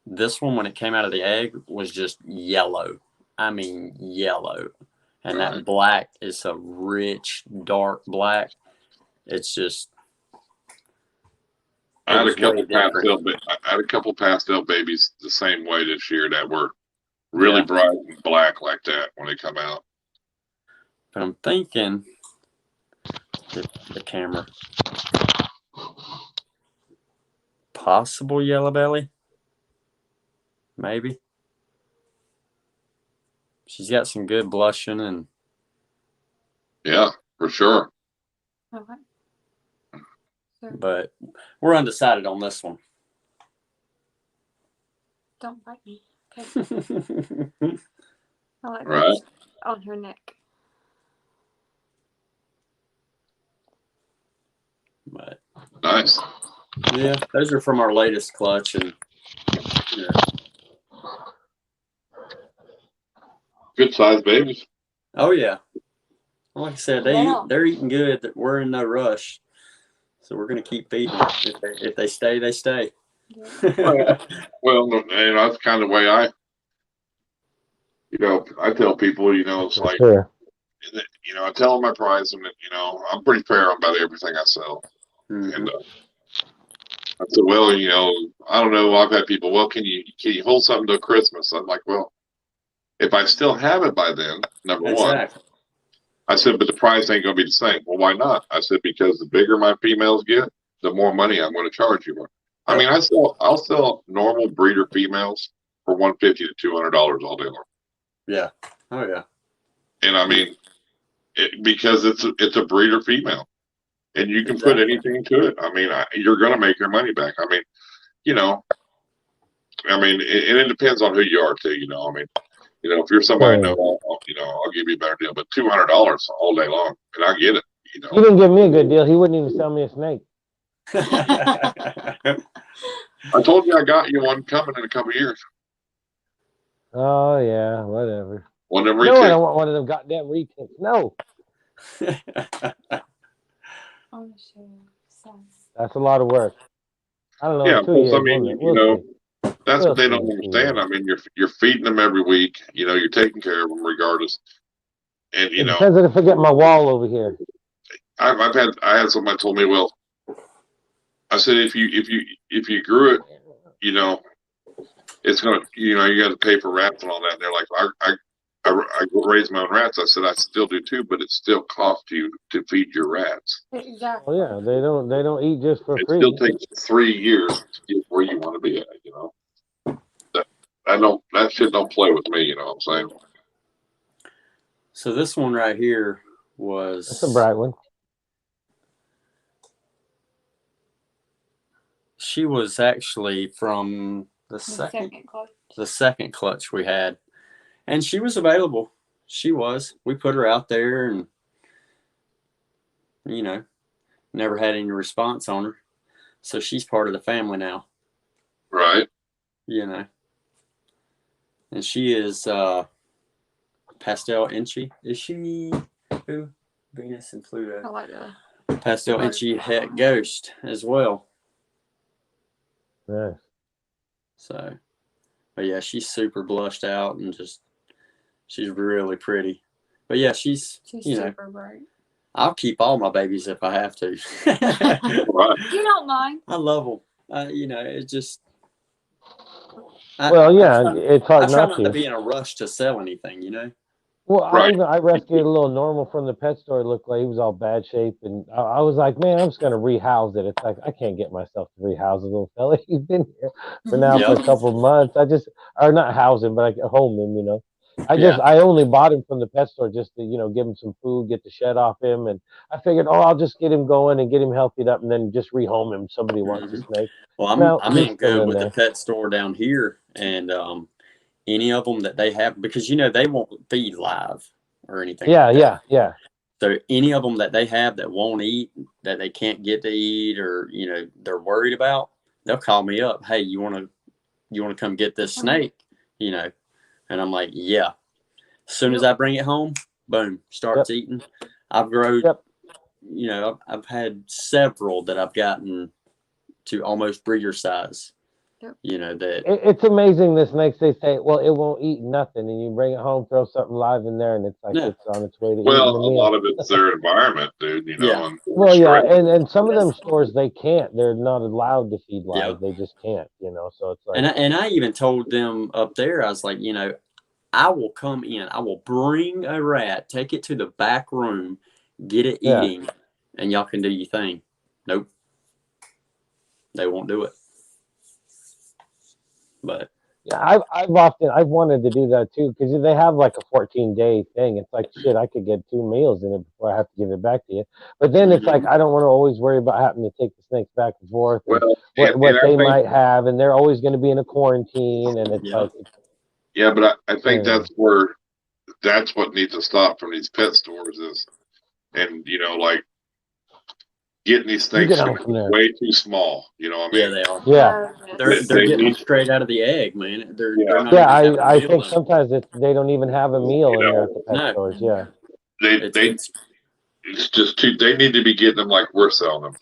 Speaker 1: This one, when it came out of the egg, was just yellow. I mean, yellow. And that black is a rich, dark black. It's just.
Speaker 3: I had a couple pastel babies the same way this year that were really bright and black like that when they come out.
Speaker 1: But I'm thinking the camera. Possible yellow belly. Maybe. She's got some good blushing and.
Speaker 3: Yeah, for sure.
Speaker 4: Okay.
Speaker 1: But we're undecided on this one.
Speaker 4: Don't bite me. Okay. I like
Speaker 3: Right.
Speaker 4: On her neck.
Speaker 1: But
Speaker 3: Nice.
Speaker 1: yeah, those are from our latest clutch, and
Speaker 3: Good sized babies.
Speaker 1: oh yeah, like I said, they're eating good. We're in no rush, so we're gonna keep feeding them. If they stay, they stay.
Speaker 4: Yeah.
Speaker 3: Well, and that's kind of the way I tell people, it's like,
Speaker 2: Sure.
Speaker 3: you know, I tell them my price, and you know, I'm pretty fair on about everything I sell.
Speaker 1: Mm-hmm.
Speaker 3: And I said, well, you know, I don't know. I've had people, well, can you hold something till Christmas? I'm like, well, if I still have it by then, number one. I said, but the price ain't going to be the same. Well, why not? I said, because the bigger my females get, the more money I'm going to charge you. I mean, I'll sell normal breeder females for $150 to $200 all day long.
Speaker 1: Yeah. Oh yeah.
Speaker 3: And I mean, because it's a breeder female, and you can put anything to it. I mean, you're going to make your money back. I mean, you know, it depends on who you are too. You know, I mean, you know, if you're somebody I know, I'll give you a better deal. But $200 all day long, and I get it. You know,
Speaker 2: he didn't give me a good deal. He wouldn't even sell me a snake.
Speaker 3: I told you I got you one coming in a couple of years.
Speaker 2: Oh yeah, whatever.
Speaker 3: One of them
Speaker 2: no, I don't want one of them goddamn retakes. No. That's a lot of work. I don't know.
Speaker 3: Yeah,
Speaker 2: 2 years.
Speaker 3: I mean, you know, that's what they don't understand. I mean, you're feeding them every week. You know, you're taking care of them regardless. And you know,
Speaker 2: depends on if I get my wall over here.
Speaker 3: I had somebody told me, well, I said if you grew it, you know, it's gonna, you know, you got to pay for rats and all that. And they're like, I raise my own rats. I said I still do too, but it still costs you to feed your rats.
Speaker 4: Exactly.
Speaker 2: Oh yeah, they don't eat just for free.
Speaker 3: It still takes 3 years to get where you want to be at. You know, that shit don't play with me. You know what I'm saying?
Speaker 1: So this one right here was.
Speaker 2: That's a bright one.
Speaker 1: She was actually from the second clutch we had, and she was available. She was. We put her out there, and you know, never had any response on her. So she's part of the family now.
Speaker 3: Right.
Speaker 1: You know, and she is Pastel Inchy. Is she who? Venus and Pluto.
Speaker 4: I like that.
Speaker 1: Pastel Inchy Het Ghost as well.
Speaker 2: Nice.
Speaker 1: So, but yeah, she's super blushed out and she's really pretty. But yeah, she's
Speaker 4: super bright.
Speaker 1: I'll keep all my babies if I have to.
Speaker 4: You don't mind.
Speaker 1: I love them. You know, it's just.
Speaker 2: It's hard
Speaker 1: I try
Speaker 2: not
Speaker 1: to be in a rush to sell anything, you know.
Speaker 2: Well, I rescued a little normal from the pet store. It looked like he was all bad shape, and I was like, man, I'm just gonna rehouse it. It's like I can't get myself to rehouse a little fella. He's been here for a couple of months. Or not house him, but I home him. You know, I only bought him from the pet store just to give him some food, get the shed off him, and I figured, I'll just get him going and get him healthied up, and then just rehome him. Somebody wants a snake.
Speaker 1: Well, I'm in good with the pet store down here, and any of them that they have, because they won't feed live or anything.
Speaker 2: Yeah.
Speaker 1: So any of them that they have that won't eat, that they can't get to eat, or they're worried about, they'll call me up. Hey, you want to come get this snake? And I'm like, yeah. As soon as I bring it home, boom, starts eating. I've grown. I've had several that I've gotten to almost breeder size. That
Speaker 2: it's amazing. The snakes, they say, well, it won't eat nothing, and you bring it home, throw something live in there, and it's like it's on its way to
Speaker 3: eating a lot of it's their environment, dude.
Speaker 2: And some of them stores, they can't. They're not allowed to feed live. They just can't. So it's like.
Speaker 1: And I even told them up there, I was like, I will come in. I will bring a rat, take it to the back room, get it eating, and y'all can do your thing. Nope. They won't do it. But
Speaker 2: I've wanted to do that too, because they have like a 14-day thing. It's like, shit, I could get 2 meals in it before I have to give it back to you. But then it's like, I don't want to always worry about having to take the snakes back and forth, and what they might have, and they're always going to be in a quarantine, and it's like.
Speaker 3: Yeah, but I think that's what needs to stop from these pet stores is, and like getting these things way too small. I mean?
Speaker 1: Yeah, they are.
Speaker 2: Yeah,
Speaker 1: they're getting straight out of the egg, man. They're not
Speaker 2: I think sometimes they don't even have a meal in there at the pet stores. Yeah,
Speaker 3: it's just too. They need to be getting them like we're selling them.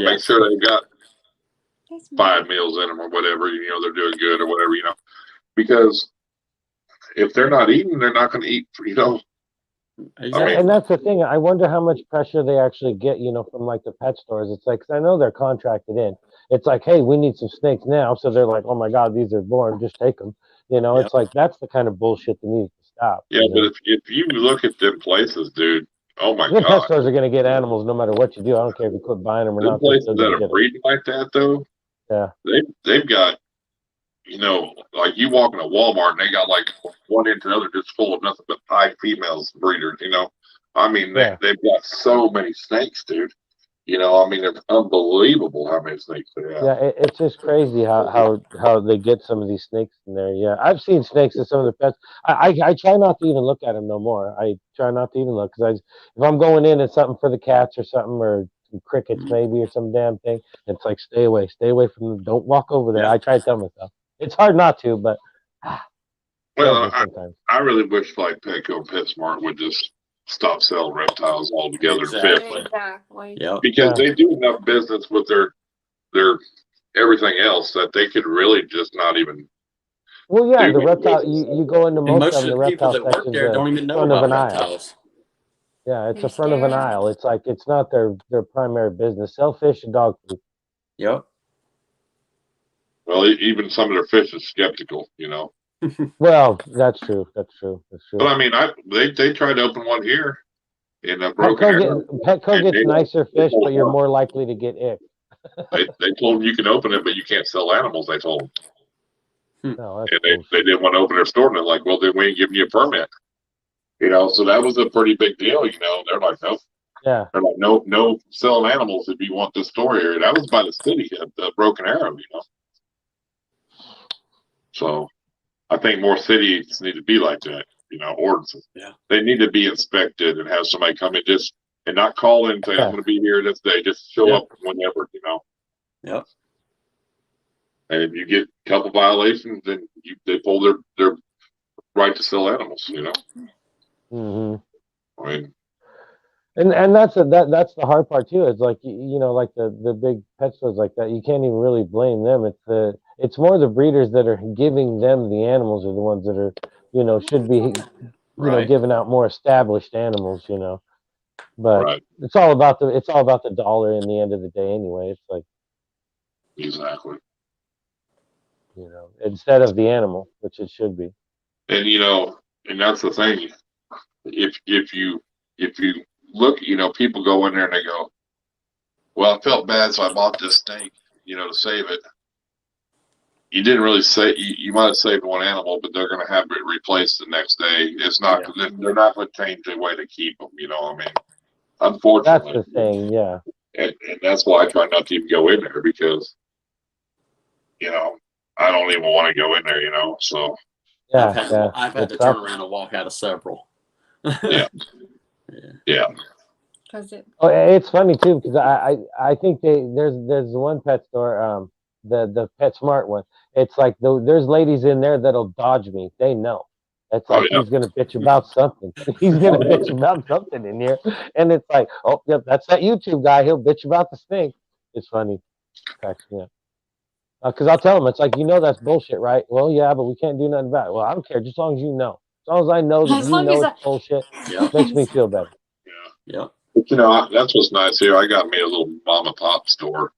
Speaker 3: Make sure they've got 5 meals in them or whatever. They're doing good or whatever. Because if they're not eating, they're not going to eat.
Speaker 1: Exactly.
Speaker 2: And that's the thing. I wonder how much pressure they actually get, from like the pet stores. It's like, 'cause I know they're contracted in. It's like, hey, we need some snakes now. So they're like, oh my God, these are born. Just take them. It's like, that's the kind of bullshit that needs to stop.
Speaker 3: Yeah, but if you look at them places, dude, oh my
Speaker 2: The pet
Speaker 3: God.
Speaker 2: stores are going to get animals no matter what you do. I don't care if you quit buying them or
Speaker 3: Them
Speaker 2: not. They're
Speaker 3: places
Speaker 2: still
Speaker 3: that
Speaker 2: going to
Speaker 3: are
Speaker 2: get them.
Speaker 3: breeding like that, though,
Speaker 2: Yeah.
Speaker 3: they've got, like you walk in a Walmart and they got like one into the other just full of nothing but high females breeders, I mean, they've got so many snakes, dude. I mean, it's unbelievable how many snakes they have.
Speaker 2: Yeah, it's just crazy how they get some of these snakes in there. Yeah, I've seen snakes in some of the pets. I try not to even look at them no more. I try not to even look because if I'm going in it's something for the cats or something or some crickets maybe or some damn thing, it's like stay away from them. Don't walk over there. I try to tell myself. It's hard not to, but
Speaker 3: well, I really wish like Petco and PetSmart would just stop selling reptiles altogether.
Speaker 1: Exactly.
Speaker 4: Yep.
Speaker 3: Because they do enough business with their everything else that they could really just not even.
Speaker 2: Well, yeah, the reptile. You go into most of them. The reptile
Speaker 1: people that work there don't even know
Speaker 2: front of
Speaker 1: about
Speaker 2: an
Speaker 1: reptiles.
Speaker 2: Aisle. Yeah, it's the front of an aisle. It's like it's not their primary business. Sell fish and dog food.
Speaker 1: Yep.
Speaker 3: Well, even some of their fish is skeptical,
Speaker 2: Well, that's true. That's true.
Speaker 3: But I mean, they tried to open one here in Broken Arrow.
Speaker 2: Petco gets nicer fish, but you're more likely to get ick.
Speaker 3: They told them you can open it, but you can't sell animals. They told them.
Speaker 2: No,
Speaker 3: and they didn't want to open their store, and they're like, well, then we ain't giving you a permit. So that was a pretty big deal. They're like, nope.
Speaker 2: Yeah.
Speaker 3: They're like, no selling animals if you want this store here. That was by the city of the Broken Arrow, So I think more cities need to be like that, ordinances.
Speaker 1: Yeah.
Speaker 3: They need to be inspected and have somebody come in and not call in and say, I'm going to be here this day. Just show up whenever,
Speaker 1: Yep.
Speaker 3: And if you get a couple violations, then they pull their right to sell animals,
Speaker 2: Mm-hmm.
Speaker 3: I mean,
Speaker 2: and that's the hard part too. It's like like the big pet stores like that. You can't even really blame them. It's more the breeders that are giving them the animals are the ones that are should be giving out more established animals. But it's all about the dollar in the end of the day anyway. It's like
Speaker 3: exactly.
Speaker 2: Instead of the animal, which it should be.
Speaker 3: And and that's the thing. If you look, people go in there and they go, well, I felt bad, so I bought this snake, to save it. You didn't really say you might have saved one animal, but they're going to have it replaced the next day. It's not they're not going to change the way to keep them. I mean, unfortunately,
Speaker 2: that's the thing. Yeah,
Speaker 3: and that's why I try not to even go in there because I don't even want to go in there. So
Speaker 1: I've had to turn around and walk out of several.
Speaker 3: Yeah.
Speaker 2: It's funny too because I think there's one pet store the PetSmart one. It's like there's ladies in there that'll dodge me. They know. It's like he's gonna bitch about something. He's gonna bitch about something in here, and it's like, oh yep, that's that YouTube guy. He'll bitch about the snake. It's funny. Cracks me up. Because I'll tell him it's like that's bullshit, right? Well, yeah, but we can't do nothing about it. Well, I don't care, just as long as you know. As long as I know that you know it's bullshit, makes me feel better.
Speaker 1: Yeah.
Speaker 3: But that's what's nice here. I got me a little mom and pop store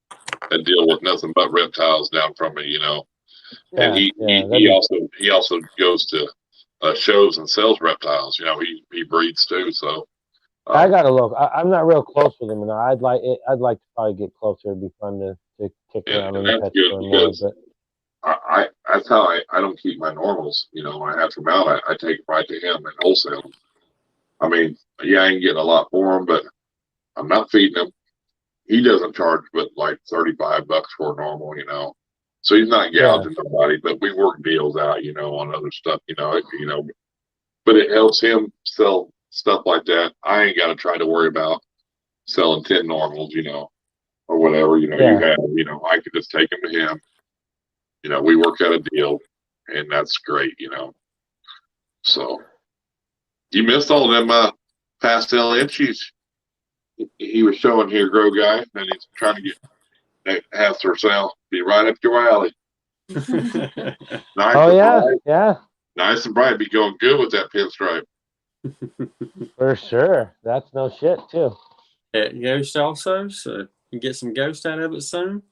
Speaker 3: that deal with nothing but reptiles down from me, And he also goes to shows and sells reptiles. He breeds too. So
Speaker 2: I gotta look. I'm not real close with him, and I'd like to probably get closer. It'd be fun to kick around in the pet store more. But
Speaker 3: that's how I don't keep my normals. When I have them out, I take them right to him and wholesale them. I mean, I ain't getting a lot for them, but I'm not feeding them. He doesn't charge but like $35 for a normal, So he's not gouging nobody, but we work deals out, on other stuff, But it helps him sell stuff like that. I ain't got to try to worry about selling 10 normals, or whatever, you have, I could just take them to him. We work out a deal, and that's great, So you missed all them pastel inchies. He was showing here, Grow Guy, and he's trying to get half for sale. Be right up your alley.
Speaker 2: Nice and bright.
Speaker 3: Nice and bright. Be going good with that pinstripe.
Speaker 2: For sure. That's no shit too.
Speaker 1: Ghost also, so you get some ghost out of it soon.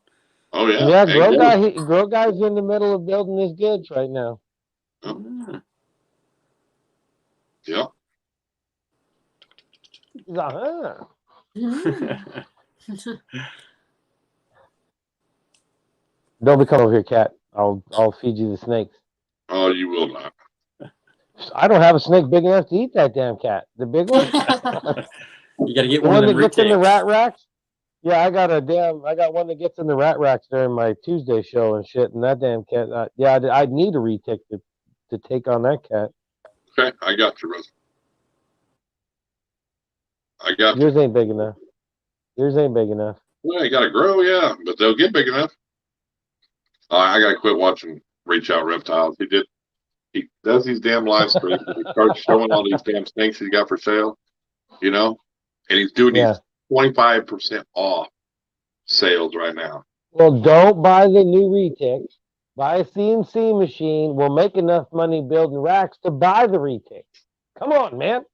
Speaker 3: Oh yeah.
Speaker 2: Yeah, Grow Guy's in the middle of building his goods right now.
Speaker 3: Oh. Yeah.
Speaker 2: He's like, huh. Don't be coming over here, cat. I'll feed you the snakes.
Speaker 3: Oh, you will not.
Speaker 2: I don't have a snake big enough to eat that damn cat. The big one.
Speaker 1: You got to get
Speaker 2: the
Speaker 1: one
Speaker 2: that gets in the
Speaker 1: retails.
Speaker 2: rat racks. Yeah, I got one that gets in the rat racks during my Tuesday show and shit. And that damn cat. I'd need a retic to take on that cat.
Speaker 3: Okay, I got you, brother. I got
Speaker 2: Yours ain't big enough. Yours ain't big enough.
Speaker 3: Well, you got to grow, yeah, but they'll get big enough. I got to quit watching Reach Out Reptiles. He does these damn live streams. He starts showing all these damn snakes he's got for sale, you know, and he's doing these 25% off sales right now.
Speaker 2: Well, don't buy the new retic. Buy a CNC machine. We'll make enough money building racks to buy the retic. Come on, man.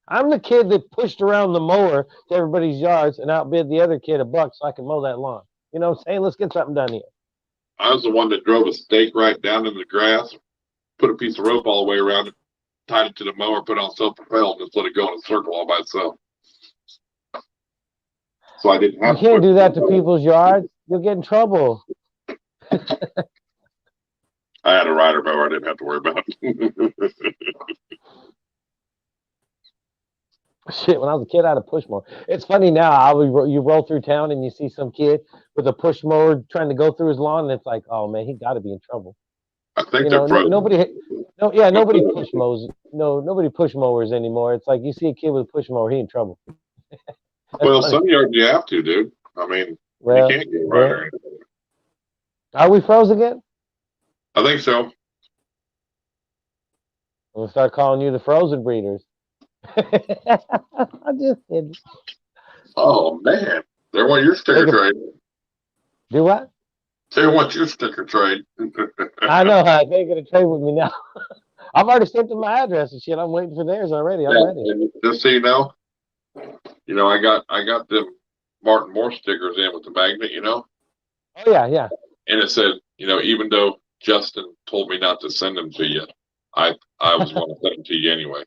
Speaker 2: I'm the kid that pushed around the mower to everybody's yards and outbid the other kid $1 so I can mow that lawn. You know what I'm saying? Let's get something done here.
Speaker 3: I was the one that drove a stake right down in the grass, put a piece of rope all the way around it, tied it to the mower, put it on self-propel, and just let it go in a circle all by itself. So I didn't have
Speaker 2: You can't do that to people's yards. You'll get in trouble.
Speaker 3: I had a rider mower I didn't have to worry about.
Speaker 2: Shit, when I was a kid, I had a push mower. It's funny now. You roll through town and you see some kid with a push mower trying to go through his lawn, and it's like, oh man, he got to be in trouble.
Speaker 3: I think they're frozen.
Speaker 2: Nobody push mows. Nobody push mowers anymore. It's like you see a kid with a push mower, he in trouble.
Speaker 3: Well, some yards you have to, dude. I mean, you can't get right or anything.
Speaker 2: Are we froze again?
Speaker 3: I think so.
Speaker 2: We'll start calling you the frozen breeders. I'm just kidding.
Speaker 3: Oh man, they want your sticker trade.
Speaker 2: Do what?
Speaker 3: They want your sticker trade.
Speaker 2: I know how they're gonna trade with me now. I've already sent them my address and shit. I'm waiting for theirs already. I'm ready.
Speaker 3: And just so you know, I got them Martin Moore stickers in with the magnet.
Speaker 2: Oh yeah.
Speaker 3: And it said, even though Justin told me not to send them to you, I was going to send them to you anyway.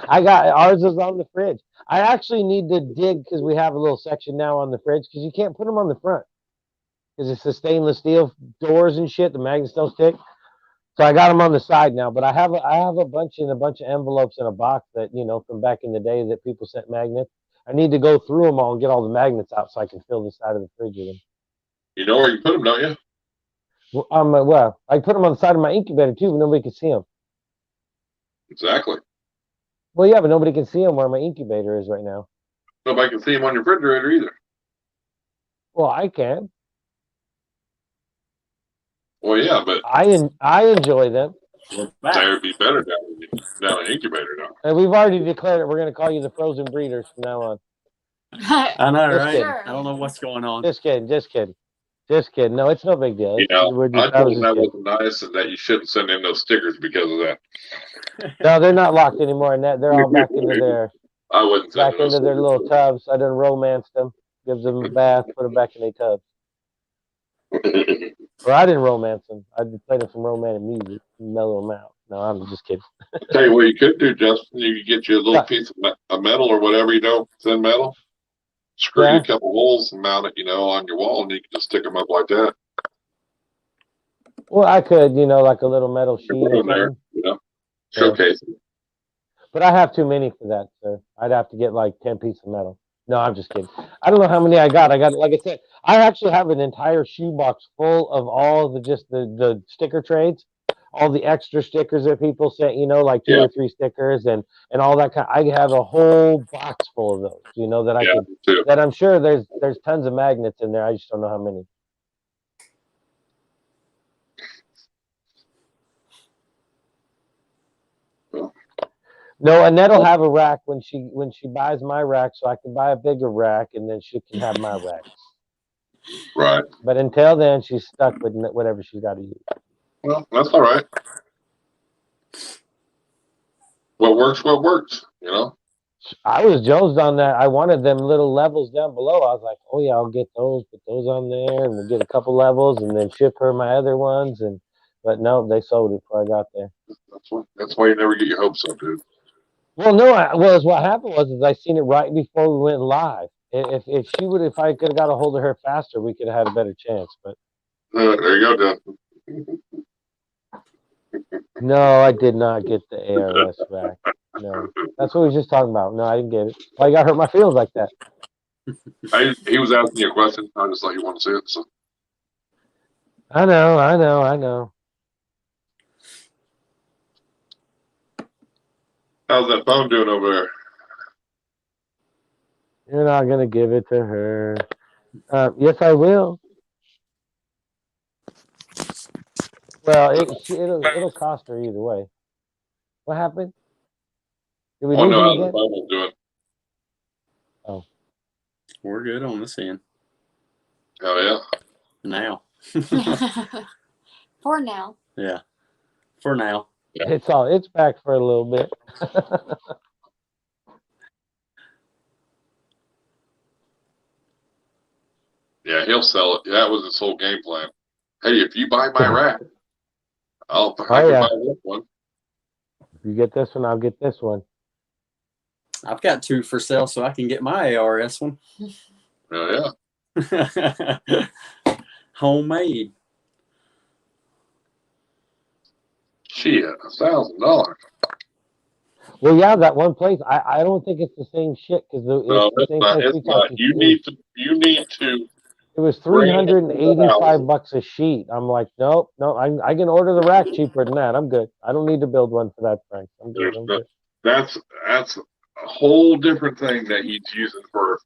Speaker 2: I got ours is on the fridge. I actually need to dig because we have a little section now on the fridge because you can't put them on the front because it's the stainless steel doors and shit. The magnets don't stick. So I got them on the side now, but I have a bunch of envelopes in a box that from back in the day that people sent magnets. I need to go through them all and get all the magnets out so I can fill the side of the fridge with them.
Speaker 3: You know where you put them, don't you?
Speaker 2: Well, I put them on the side of my incubator too, but nobody can see them.
Speaker 3: Exactly.
Speaker 2: Well, yeah, but nobody can see them where my incubator is right now.
Speaker 3: Nobody can see them on your refrigerator either.
Speaker 2: Well, I can.
Speaker 3: Well, yeah, but
Speaker 2: I enjoy them.
Speaker 3: They would be better down in the incubator now.
Speaker 2: And we've already declared it. We're going to call you the frozen breeders from now on.
Speaker 1: I know, right?
Speaker 4: Sure.
Speaker 1: I don't know what's going on.
Speaker 2: Just kidding. No, it's no big deal.
Speaker 3: I told him that wasn't nice and that you shouldn't send in those stickers because of that.
Speaker 2: No, they're not locked anymore, and they're all back into their little tubs. I done romanced them, gives them a bath, put them back in their tubs. Or I didn't romance them. I just played them some romantic music, mellow them out. No, I'm just kidding.
Speaker 3: Tell you what you could do, Justin. You could get you a little piece of metal or whatever, thin metal. Screw a couple holes and mount it, on your wall, and you can just stick them up like that.
Speaker 2: Well, I could, like a little metal sheet or something.
Speaker 3: There, showcase.
Speaker 2: But I have too many for that, sir. I'd have to get like 10 pieces of metal. No, I'm just kidding. I don't know how many I got. Like I said, I actually have an entire shoebox full of all the sticker trades, all the extra stickers that people sent, like 2 or 3 stickers and all that kind. I have a whole box full of those, that I'm sure there's tons of magnets in there. I just don't know how many. No, Annette will have a rack when she buys my rack, so I can buy a bigger rack, and then she can have my rack.
Speaker 3: Right.
Speaker 2: But until then, she's stuck with whatever she's got to use.
Speaker 3: Well, that's all right. what works, you know?
Speaker 2: I was Joe's on that. I wanted them little levels down below. I was like, oh yeah, I'll get those, put those on there, and we'll get a couple levels, and then ship her my other ones. But no, they sold it before I got there.
Speaker 3: That's why you never get your hopes up, dude.
Speaker 2: Well, no, what happened was I seen it right before we went live. If I could have got a hold of her faster, we could have had a better chance. But
Speaker 3: there you go, John.
Speaker 2: No, I did not get the ARS back. No, that's what we were just talking about. No, I didn't get it. Why you got hurt my feelings like that?
Speaker 3: He was asking you a question. I just thought you wanted to see it. So.
Speaker 2: I know.
Speaker 3: How's that phone doing over there?
Speaker 2: You're not gonna give it to her. Yes, I will. Well, it'll cost her either way. What happened? Did we lose
Speaker 3: no,
Speaker 2: him
Speaker 3: how's
Speaker 2: again?
Speaker 3: the phone doing?
Speaker 2: Oh,
Speaker 1: We're good on this end.
Speaker 3: Oh yeah.
Speaker 1: Now.
Speaker 4: For now.
Speaker 1: Yeah. For now.
Speaker 3: Yeah.
Speaker 2: It's back for a little bit.
Speaker 3: Yeah, he'll sell it. That was his whole game plan. Hey, if you buy my rack, I can buy this one.
Speaker 2: If you get this one, I'll get this one.
Speaker 1: I've got 2 for sale, so I can get my ARS one.
Speaker 3: Oh, yeah.
Speaker 1: Homemade.
Speaker 3: Shit, $1,000.
Speaker 2: Well, yeah, that one place. I don't think it's the same shit because
Speaker 3: No,
Speaker 2: it's the same place we talked to.
Speaker 3: You need to.
Speaker 2: It was $385 a sheet. I'm like, nope, no, I can order the rack cheaper than that. I'm good. I don't need to build one for that price. I'm good.
Speaker 3: That's a whole different thing that he's using for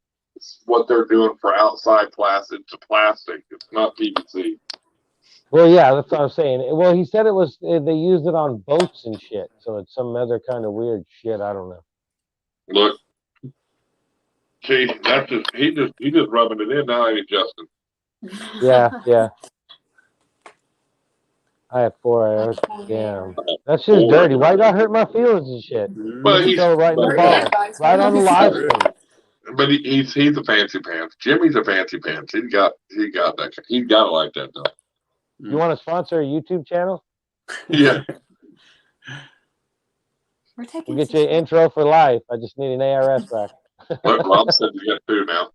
Speaker 3: what they're doing for outside plastic to plastic. It's not PVC.
Speaker 2: Well, yeah, that's what I'm saying. Well, he said it was they used it on boats and shit, so it's some other kind of weird shit. I don't know.
Speaker 3: Look, see, he just rubbing it in now, ain't Justin?
Speaker 2: Yeah. I have 4 hours. Damn, that's just dirty. Why not hurt my feelings and shit?
Speaker 3: But he's
Speaker 2: right in the ball, right on the live stream.
Speaker 3: But he's a fancy pants. Jimmy's a fancy pants. He got that. He got it like that though.
Speaker 2: You want to sponsor a YouTube channel?
Speaker 3: Yeah.
Speaker 2: We'll get you an intro for life. I just need an ARS rack.
Speaker 3: Look, Rob said you got 2 now.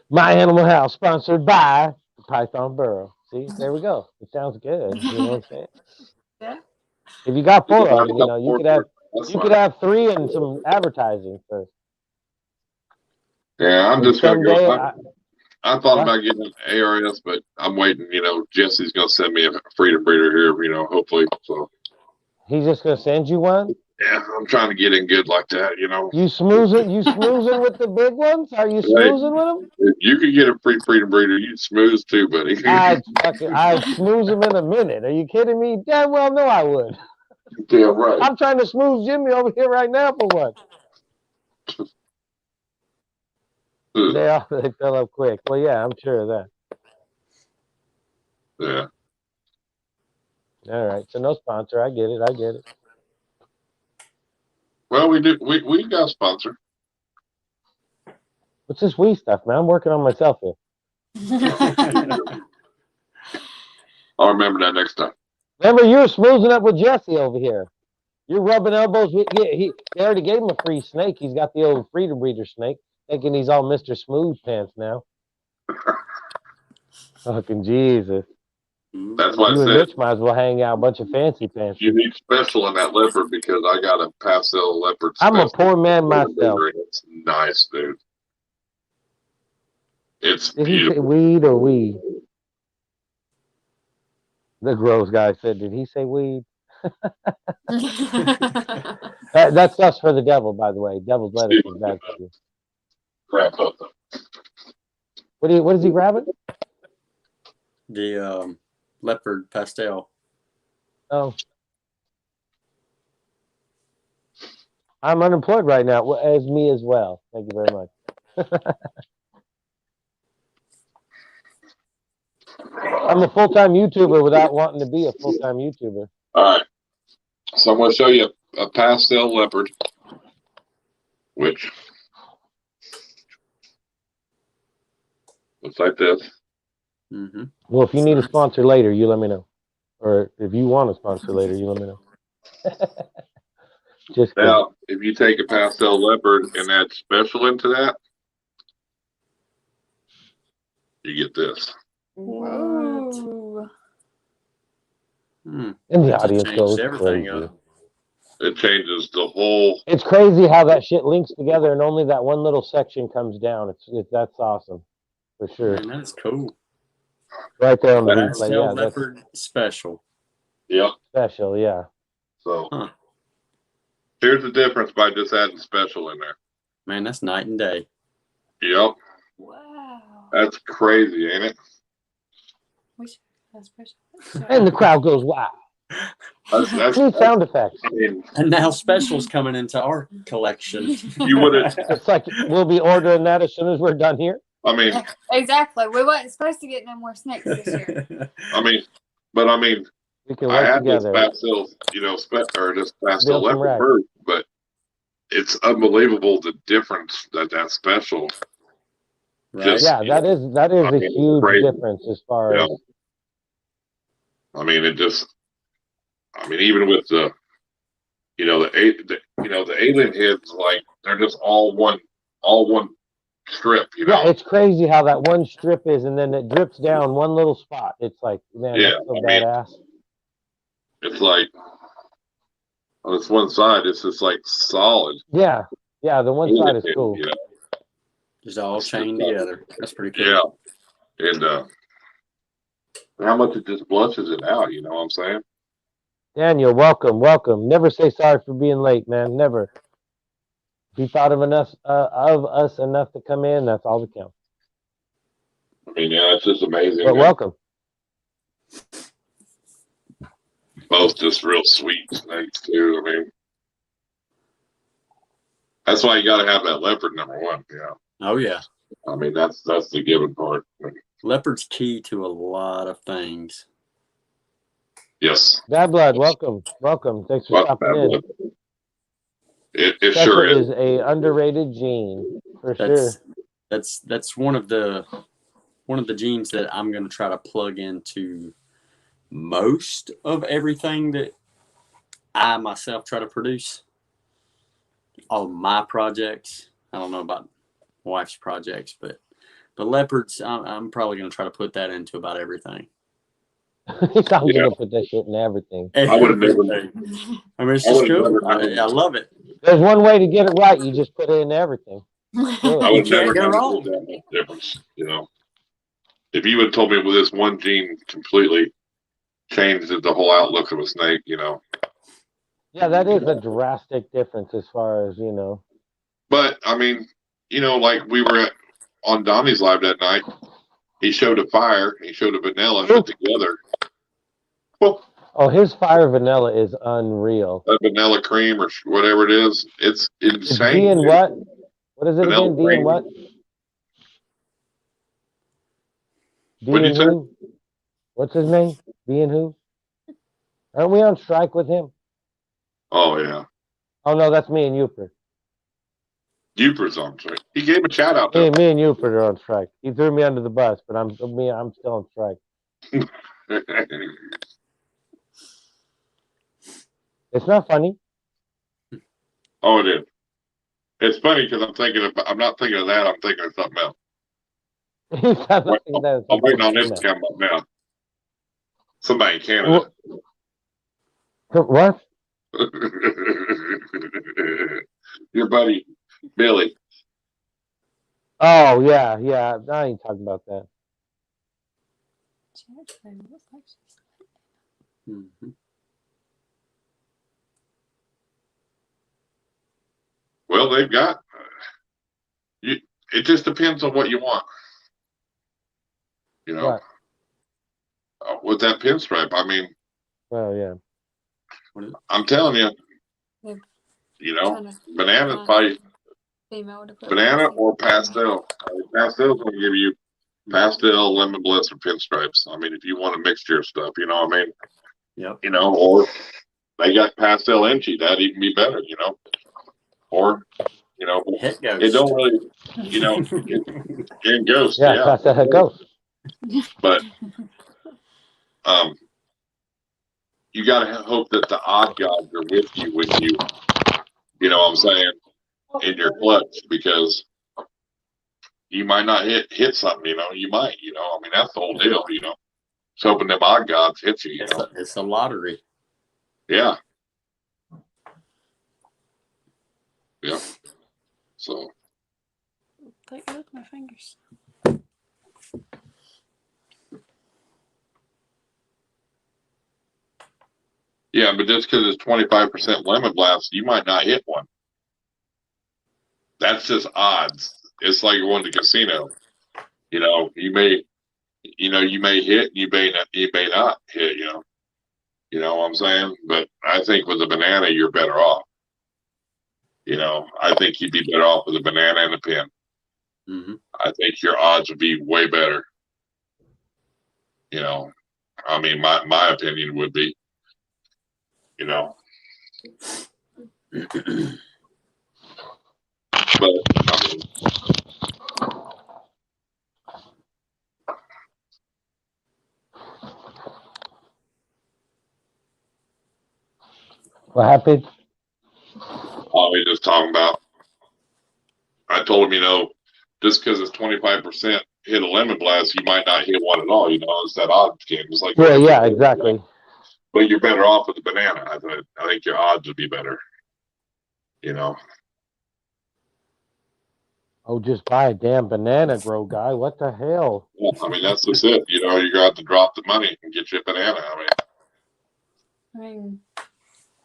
Speaker 2: My Animal House, sponsored by the Python Burrow. See, there we go. It sounds good. You know what I'm saying?
Speaker 4: Yeah.
Speaker 2: If you got 4 of them, you could have 3 and some advertising first.
Speaker 3: Yeah, I'm just gonna go. I thought about getting an ARS, but I'm waiting. Jesse's gonna send me a Freedom Breeder here. Hopefully. So
Speaker 2: he's just gonna send you one.
Speaker 3: Yeah, I'm trying to get in good like that.
Speaker 2: You smoozing with the big ones? Are you smoozing with them?
Speaker 3: If you could get a free Freedom Breeder, you'd smooze too, buddy.
Speaker 2: I'd smooze them in a minute. Are you kidding me? Damn well no, I would.
Speaker 3: Yeah, right.
Speaker 2: I'm trying to smooth Jimmy over here right now for what? They fill up quick. Well, yeah, I'm sure of that.
Speaker 3: Yeah.
Speaker 2: All right. So no sponsor. I get it.
Speaker 3: Well, we do. We got a sponsor.
Speaker 2: What's this wee stuff, man? I'm working on myself here.
Speaker 3: I'll remember that next time.
Speaker 2: Remember, you're smoozing up with Jesse over here. You're rubbing elbows with. They already gave him a free snake. He's got the old Freedom Breeder snake. Thinking he's all Mr. Smooth Pants now. Fucking Jesus.
Speaker 3: That's why
Speaker 2: you and Mitch might as well hang out a bunch of fancy pants.
Speaker 3: You need special in that leopard because I got a pastel leopard.
Speaker 2: I'm a poor man myself.
Speaker 3: It's nice, dude. It's
Speaker 2: Did
Speaker 3: beautiful.
Speaker 2: he say weed or weed? The gross guy said, did he say weed? That's us for the devil, by the way. Devil's lettuce is bad for you.
Speaker 3: Grab both of
Speaker 2: them. What is he grabbing?
Speaker 1: The leopard pastel.
Speaker 2: Oh. I'm unemployed right now, as me as well. Thank you very much. I'm a full-time YouTuber without wanting to be a full-time YouTuber.
Speaker 3: All right. So I'm going to show you a pastel leopard, which looks like this.
Speaker 1: Mm-hmm.
Speaker 2: Well, if you need a sponsor later, you let me know. Or if you want a sponsor later, you let me know. Just kidding.
Speaker 3: Now, if you take a pastel leopard and add special into that, you get this.
Speaker 4: Whoa.
Speaker 2: And the
Speaker 1: That just
Speaker 2: audience
Speaker 1: changed
Speaker 2: goes
Speaker 1: everything
Speaker 2: crazy.
Speaker 1: up.
Speaker 3: It changes the whole.
Speaker 2: It's crazy how that shit links together and only that one little section comes down. That's awesome. For sure.
Speaker 1: Man, that's cool.
Speaker 2: Right there on the replay.
Speaker 1: Pastel
Speaker 2: Yeah, that's
Speaker 1: leopard special.
Speaker 3: Yep.
Speaker 2: special. Yeah.
Speaker 3: So
Speaker 1: Huh.
Speaker 3: here's the difference by just adding special in there.
Speaker 1: Man, that's night and day.
Speaker 3: Yep.
Speaker 4: Wow.
Speaker 3: That's crazy, ain't it?
Speaker 4: That's special.
Speaker 2: And the crowd goes, wow.
Speaker 3: That's
Speaker 2: New sound effects.
Speaker 3: I mean,
Speaker 1: And now specials coming into our collection.
Speaker 3: you would have.
Speaker 2: It's like we'll be ordering that as soon as we're done here.
Speaker 3: I mean,
Speaker 4: Exactly. We wasn't supposed to get no more snakes this year.
Speaker 2: We can
Speaker 3: I
Speaker 2: work
Speaker 3: had this
Speaker 2: together.
Speaker 3: pastel, this pastel
Speaker 2: Build some
Speaker 3: leopard
Speaker 2: racks.
Speaker 3: bird, but it's unbelievable the difference that special.
Speaker 1: Right?
Speaker 3: Just-
Speaker 2: Yeah, that is
Speaker 3: I
Speaker 2: a
Speaker 3: mean,
Speaker 2: huge
Speaker 3: crazy.
Speaker 2: difference as far
Speaker 3: Yeah.
Speaker 2: as
Speaker 3: Even with the alien heads, like they're just all one strip,
Speaker 2: yeah, it's crazy how that one strip is, and then it drips down one little spot. It's like, man,
Speaker 3: Yeah,
Speaker 2: that's so
Speaker 3: I mean,
Speaker 2: badass.
Speaker 3: It's like on this one side, it's just like solid.
Speaker 2: Yeah, the one side is
Speaker 3: alien
Speaker 2: cool.
Speaker 3: head,
Speaker 1: Just all chained together. That's pretty cool.
Speaker 3: Yeah, and how much it just blushes it out. You know what I'm saying?
Speaker 2: Daniel, welcome. Never say sorry for being late, man. Never. If you thought of us enough to come in, that's all that counts.
Speaker 3: I mean, yeah, it's just amazing.
Speaker 2: But welcome.
Speaker 3: Both just real sweet snakes too. I mean, that's why you got to have that leopard number one. Yeah.
Speaker 1: Oh yeah.
Speaker 3: I mean, that's the given part.
Speaker 1: Leopard's key to a lot of things.
Speaker 3: Yes.
Speaker 2: Bad Blood, welcome. Thanks for stopping in.
Speaker 3: It
Speaker 2: Special
Speaker 3: sure is.
Speaker 2: a underrated gene for sure.
Speaker 1: That's one of the genes that I'm going to try to plug into most of everything that I myself try to produce. All of my projects. I don't know about my wife's projects, but the leopards, I'm probably going to try to put that into about everything.
Speaker 2: I'm gonna put that shit in everything.
Speaker 3: I would have never.
Speaker 1: I mean, it's just cool. I love it.
Speaker 2: There's one way to get it right. You just put it in everything.
Speaker 3: I would
Speaker 1: You can't
Speaker 3: never
Speaker 1: go
Speaker 3: have
Speaker 1: wrong.
Speaker 3: that much difference. If you had told me with this one gene completely changed the whole outlook of a snake,
Speaker 2: Yeah, that is a drastic difference as far as
Speaker 3: But I mean, like we were on Donnie's live that night. He showed a fire. He showed a vanilla put together. Well,
Speaker 2: Oh, his fire vanilla is unreal.
Speaker 3: that vanilla cream or whatever it is, it's
Speaker 2: It's
Speaker 3: insane.
Speaker 2: D and what? What is it
Speaker 3: Vanilla
Speaker 2: again? D and
Speaker 3: cream.
Speaker 2: what? D
Speaker 3: What'd
Speaker 2: and
Speaker 3: you say?
Speaker 2: who? What's his name? D and who? Aren't we on strike with him?
Speaker 3: Oh yeah,
Speaker 2: Oh no, that's me and Uper.
Speaker 3: Uper's on strike. He gave a shout out to
Speaker 2: Me and Uper are on strike. He threw me under the bus, but I'm still on strike.
Speaker 3: him.
Speaker 2: It's not funny.
Speaker 3: Oh, it is. It's funny because I'm not thinking of that. I'm thinking of something else. I'm waiting on this to come up now. Somebody in Canada.
Speaker 2: What?
Speaker 3: Your buddy Billy.
Speaker 2: Oh yeah. I ain't talking about that.
Speaker 1: Mm-hmm.
Speaker 3: Well, they've got. It just depends on what you want.
Speaker 2: What?
Speaker 3: With that pinstripe, I mean.
Speaker 2: Well, yeah.
Speaker 3: I'm telling you. Banana probably. Banana or pastel. Pastel's going to give you pastel, lemon bliss, or pinstripes. I mean, if you want a mixture of stuff, you know what I mean?
Speaker 1: Yep.
Speaker 3: You know, or they got pastel inchy, that'd even be better, you know? Or, you know,
Speaker 1: Het ghost.
Speaker 3: it don't really, you know, in ghost,
Speaker 2: Yeah, pastel het ghost.
Speaker 3: But you got to hope that the odd gods are with you when you know what I'm saying, in your clutch, because you might not hit something, you know, you might, you know, I mean, that's the whole deal, you know, it's hoping them odd gods hit you, you know.
Speaker 1: It's a lottery.
Speaker 3: Yeah. Yeah. So.
Speaker 4: Play with my fingers.
Speaker 3: Yeah, but just because it's 25% lemon blast, you might not hit one. That's just odds. It's like going to casino. You know, you may hit, you may not hit. You know what I'm saying? But I think with a banana, you're better off. You know, I think you'd be better off with a banana and a pin.
Speaker 1: Mm-hmm.
Speaker 3: I think your odds would be way better. You know, I mean, my opinion would be. You know. But I mean,
Speaker 2: What happened?
Speaker 3: we just talking about. I told him, you know, just because it's 25% hit a lemon blast, you might not hit one at all. You know, it's that odds game. It's like
Speaker 2: Yeah, exactly.
Speaker 3: But you're better off with the banana. I think your odds would be better. You know.
Speaker 2: Oh, just buy a damn banana, grow guy. What the hell?
Speaker 3: Yeah, I mean, that's just it. You know, you're going to have to drop the money and get you a banana. I
Speaker 4: mean,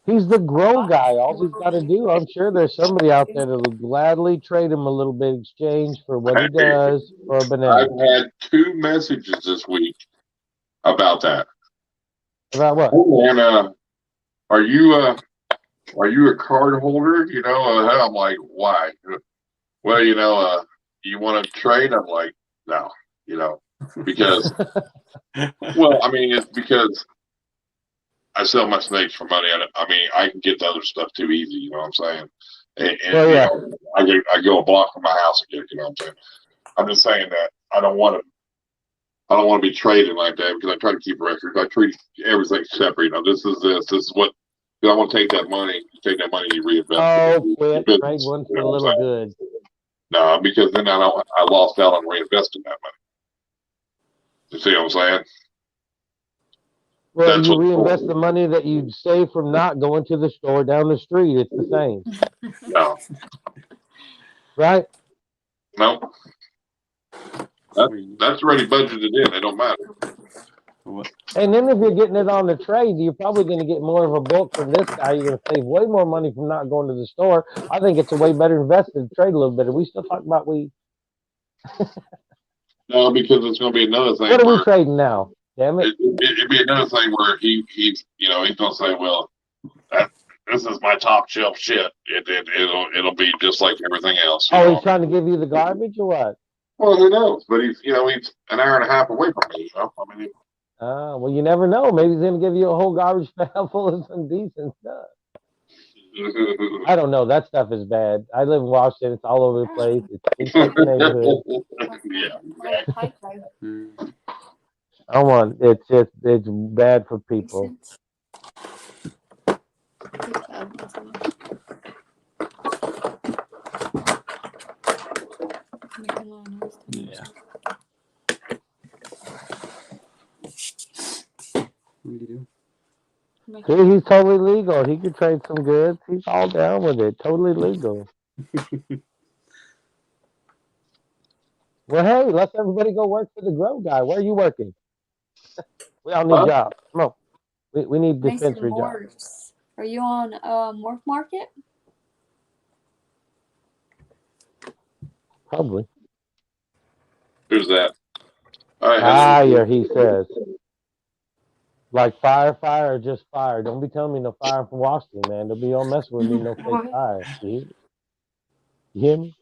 Speaker 2: he's the grow guy. All he's got to do, I'm sure there's somebody out there that'll gladly trade him a little bit in exchange for what he does for a banana.
Speaker 3: I've had 2 messages this week about that.
Speaker 2: About what?
Speaker 3: Oh, man, are you a card holder? You know, I'm like, why? Well, you know, you want to trade? I'm like, no, you know, because, well, I mean, it's because I sell my snakes for money. I mean, I can get the other stuff too easy. You know what I'm saying? And
Speaker 2: well, yeah.
Speaker 3: You know, I go a block from my house and get it. You know what I'm saying? I'm just saying that I don't want to be trading like that, because I try to keep records. I treat everything separate. You know, this is what. I want to take that money. You take that money, you reinvest.
Speaker 2: Oh, quit. Trade one for a little good.
Speaker 3: No, because then I lost out on reinvesting that money. You see what I'm saying?
Speaker 2: Well, you reinvest the money that you save from not going to the store down the street. It's the same.
Speaker 3: No.
Speaker 2: Right?
Speaker 3: No. That's already budgeted in. It don't matter.
Speaker 2: And then if you're getting it on the trade, you're probably going to get more of a bulk from this guy. You're going to save way more money from not going to the store. I think it's a way better invested to trade a little bit. Are we still talking about weed?
Speaker 3: No, because it's going to be another thing.
Speaker 2: What are we trading now? Damn it.
Speaker 3: It'd be another thing where he's you know, he's going to say, well, this is my top shelf shit. It'll be just like everything else.
Speaker 2: Oh, he's trying to give you the garbage or what?
Speaker 3: Well, who knows? But he's an hour and a half away from me. You know? I mean,
Speaker 2: well, you never know. Maybe he's going to give you a whole garbage bag full of some decent stuff. I don't know. That stuff is bad. I live in Washington. It's all over the place. It's the neighborhood.
Speaker 3: Yeah.
Speaker 2: I want. It's bad for people.
Speaker 1: Yeah. What do you do?
Speaker 2: See, he's totally legal. He could trade some goods. He's all down with it. Totally legal. Well, hey, let's everybody go work for the grow guy. Where are you working? We all need jobs. Come on. We need dispensary jobs.
Speaker 4: Are you on Morph Market?
Speaker 2: Probably.
Speaker 3: Who's that?
Speaker 2: Fire, he says. Like fire, or just fire. Don't be telling me no fire from Washington, man. Don't be all messing with me, no fake fire. You hear me?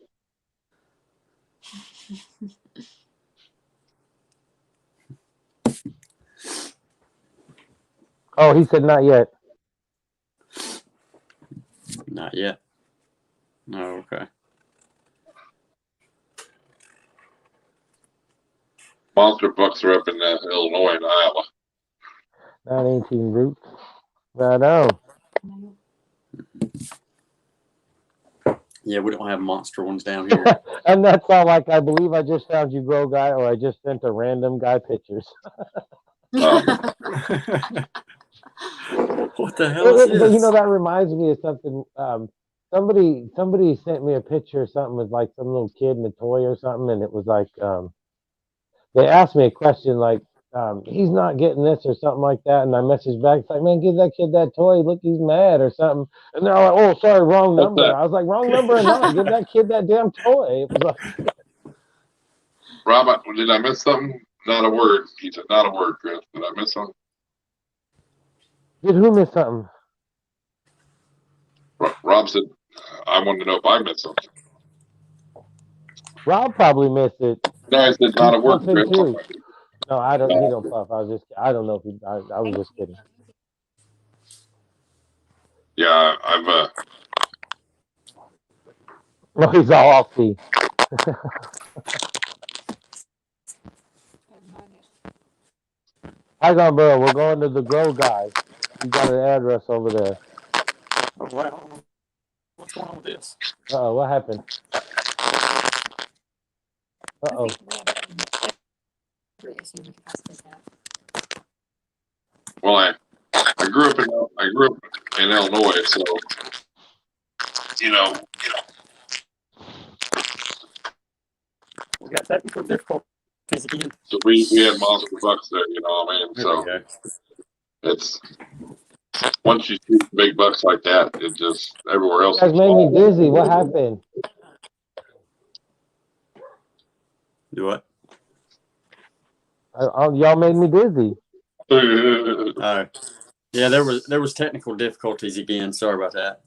Speaker 2: Oh, he said not yet.
Speaker 1: Not yet. Oh, okay.
Speaker 3: Monster bucks are up in Illinois and Iowa.
Speaker 2: 918 roots. I know.
Speaker 1: Yeah, we don't have monster ones down here.
Speaker 2: And that's all. Like, I believe I just found you, Grow Guy, or I just sent a random guy pictures.
Speaker 1: What the hell is this?
Speaker 2: But you know, that reminds me of something. Somebody sent me a picture of something with like some little kid and a toy or something, and it was like they asked me a question like, he's not getting this or something like that, and I messaged back, it's like, man, give that kid that toy. Look, he's mad or something. And they're like, oh, sorry, wrong number. I was like, wrong number or not? Give that kid that damn toy. It was like,
Speaker 3: Rob, did I miss something? Not a word. He said, not a word, Chris. Did I miss something?
Speaker 2: Did who miss something?
Speaker 3: Rob said, I wanted to know if I missed something.
Speaker 2: Rob probably missed it.
Speaker 3: No, I said, not a word, Chris.
Speaker 2: Too. No, I don't. He don't puff. I don't know if he. I was just kidding.
Speaker 3: Yeah, I've.
Speaker 2: No, he's all off key. Hi, on, bro. We're going to the Grow Guy. You got an address over there.
Speaker 1: Oh, wow. What's wrong with this?
Speaker 2: Uh-oh, what happened? Uh-oh.
Speaker 3: Well, I grew up in Illinois, so you know.
Speaker 1: We got technical difficulties again.
Speaker 3: So we had monster bucks there, you know what I mean? So it's once you see big bucks like that, it just everywhere else.
Speaker 2: You guys made me dizzy. What happened?
Speaker 1: Do what?
Speaker 2: Y'all made me dizzy.
Speaker 1: Yeah, there was technical difficulties again. Sorry about that.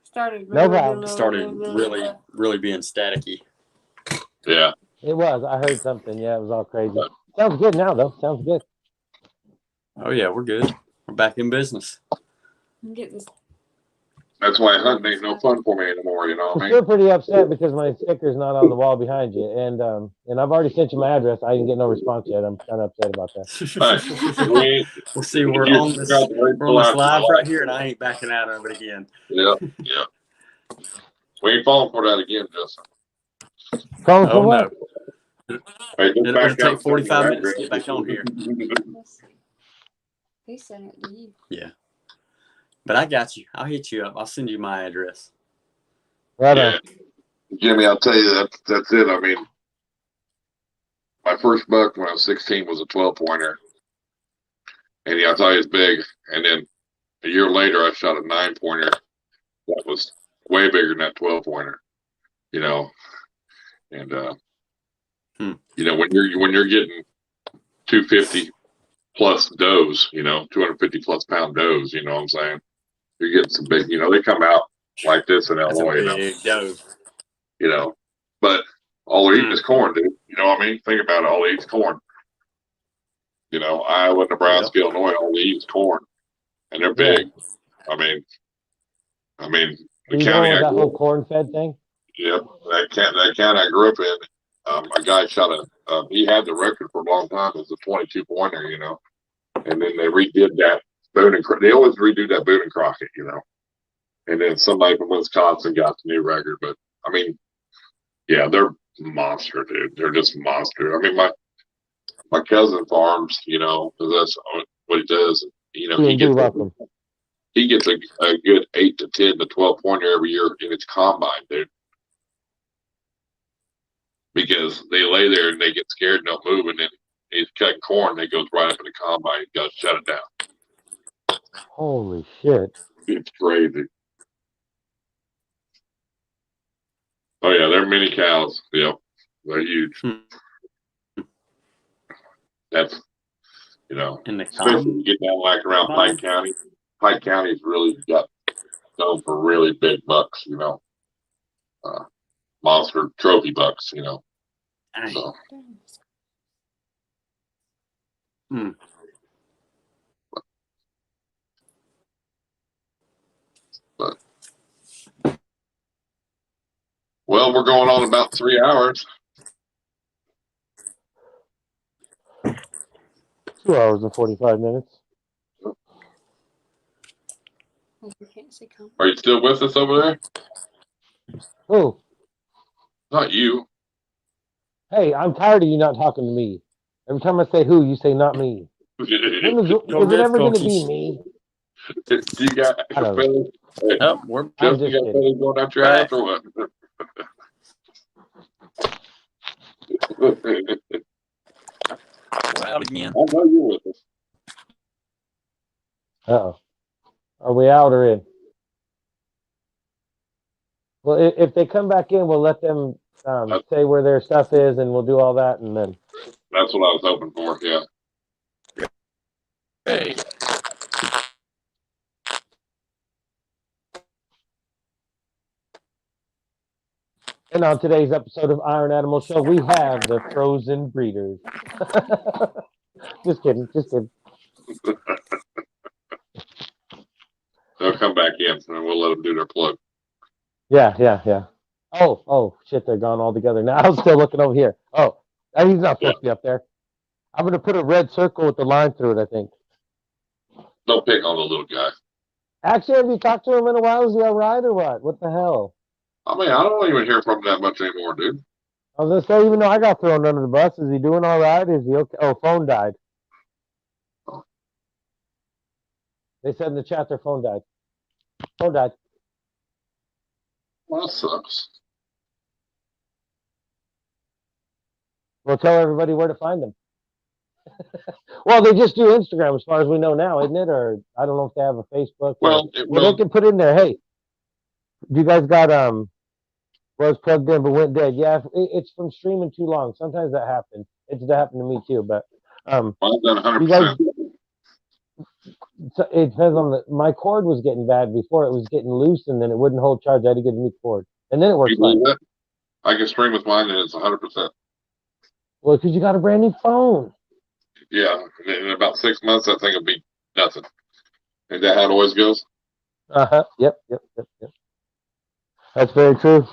Speaker 4: Started
Speaker 1: really being staticky.
Speaker 3: Yeah.
Speaker 2: It was. I heard something. Yeah, it was all crazy. Sounds good now, though. Sounds good.
Speaker 1: Oh, yeah, we're good. We're back in business.
Speaker 4: Get this.
Speaker 3: That's why hunting ain't no fun for me anymore, you know what I
Speaker 2: I'm
Speaker 3: mean?
Speaker 2: still pretty upset because my sticker's not on the wall behind you. And I've already sent you my address. I didn't get no response yet. I'm kind of upset about that.
Speaker 1: We'll see. We're on this live right here, and I ain't backing out of it again.
Speaker 3: Yeah. We ain't falling for that again, Justin.
Speaker 2: Calling for what?
Speaker 1: No. It'll take 45 minutes to get back on here.
Speaker 4: He sent it to you.
Speaker 1: Yeah. But I got you. I'll hit you up. I'll send you my address.
Speaker 2: Right
Speaker 3: on. Jimmy, I'll tell you, that's it. I mean, my first buck when I was 16 was a 12-pointer. And I thought he was big. And then a year later, I shot a 9-pointer that was way bigger than that 12-pointer. You know, and you know, when you're getting 250 plus does, you know, 250 plus pound does, you know what I'm saying? You're getting some big, you know, they come out like this in Illinois, you know, but all they're eating is corn, dude. You know what I mean? Think about it. All they eat is corn. You know, Iowa, Nebraska, Illinois, all they eat is corn, and they're big. I mean, the county I
Speaker 2: that
Speaker 3: grew
Speaker 2: whole corn-fed thing.
Speaker 3: Yep, that county I grew up in, a guy shot he had the record for a long time as a 22-pointer, you know, and then they redid that. They always redo that Boone and Crockett, you know, and then somebody from Wisconsin got the new record. But I mean, yeah, they're monster, dude. They're just monster. I mean, my cousin farms, you know, because that's what he does. You know, he gets a good 8 to 10 to 12-pointer every year in its combine, dude. Because they lay there and they get scared and don't move, and then he's cutting corn. It goes right up in the combine. He's got to shut it down.
Speaker 2: Holy shit!
Speaker 3: It's crazy. Oh yeah, they're mini cows. Yep, they're huge. That's, you know, especially when you get down like around Pike County. Pike County's really got known for really big bucks. You know, monster trophy bucks. You know, so. But well, we're going on about 3 hours.
Speaker 2: 2 hours and 45 minutes.
Speaker 3: Are you still with us over there?
Speaker 2: Who?
Speaker 3: Not you.
Speaker 2: Hey, I'm tired of you not talking to me. Every time I say who, you say not me. Is it ever going to be me?
Speaker 3: Do you got fellas? Hey,
Speaker 1: Oh, we're
Speaker 3: Justin, you got fellas going after your house or what?
Speaker 1: We're out again.
Speaker 3: I know you're with us.
Speaker 2: Uh-oh. Are we out or in? Well, if they come back in, we'll let them say where their stuff is, and we'll do all that, and then.
Speaker 3: That's what I was hoping for, yeah.
Speaker 1: Hey.
Speaker 2: And on today's episode of Iron Animal Show, we have the frozen breeders. Just kidding.
Speaker 3: They'll come back in, and we'll let them do their plug.
Speaker 2: Yeah. Oh, shit, they're gone all together. Now I'm still looking over here. Oh, he's not supposed to be up there. I'm going to put a red circle with the line through it, I think.
Speaker 3: Don't pick on the little guy.
Speaker 2: Actually, have you talked to him in a while? Is he all right or what? What the hell?
Speaker 3: I mean, I don't even hear from him that much anymore, dude.
Speaker 2: I was going to say, even though I got thrown under the bus, is he doing all right? Is he okay? Oh, phone died. They said in the chat their phone died. Phone died.
Speaker 3: Well, that sucks.
Speaker 2: Well, tell everybody where to find them. Well, they just do Instagram as far as we know now, isn't it? Or I don't know if they have a Facebook.
Speaker 3: Well,
Speaker 2: they can put in there, hey, you guys got was plugged in but went dead. Yeah, it's from streaming too long. Sometimes that happens. It's happened to me too, but
Speaker 3: Mine's done 100%.
Speaker 2: You guys, it depends on my cord was getting bad before. It was getting loose and then it wouldn't hold charge. I had to get a new cord. And then it worked fine.
Speaker 3: I can stream with mine and it's 100%.
Speaker 2: Well, because you got a brand new phone.
Speaker 3: Yeah, in about 6 months, I think it'll be nothing. Ain't that how it always goes?
Speaker 2: Yep. That's very true.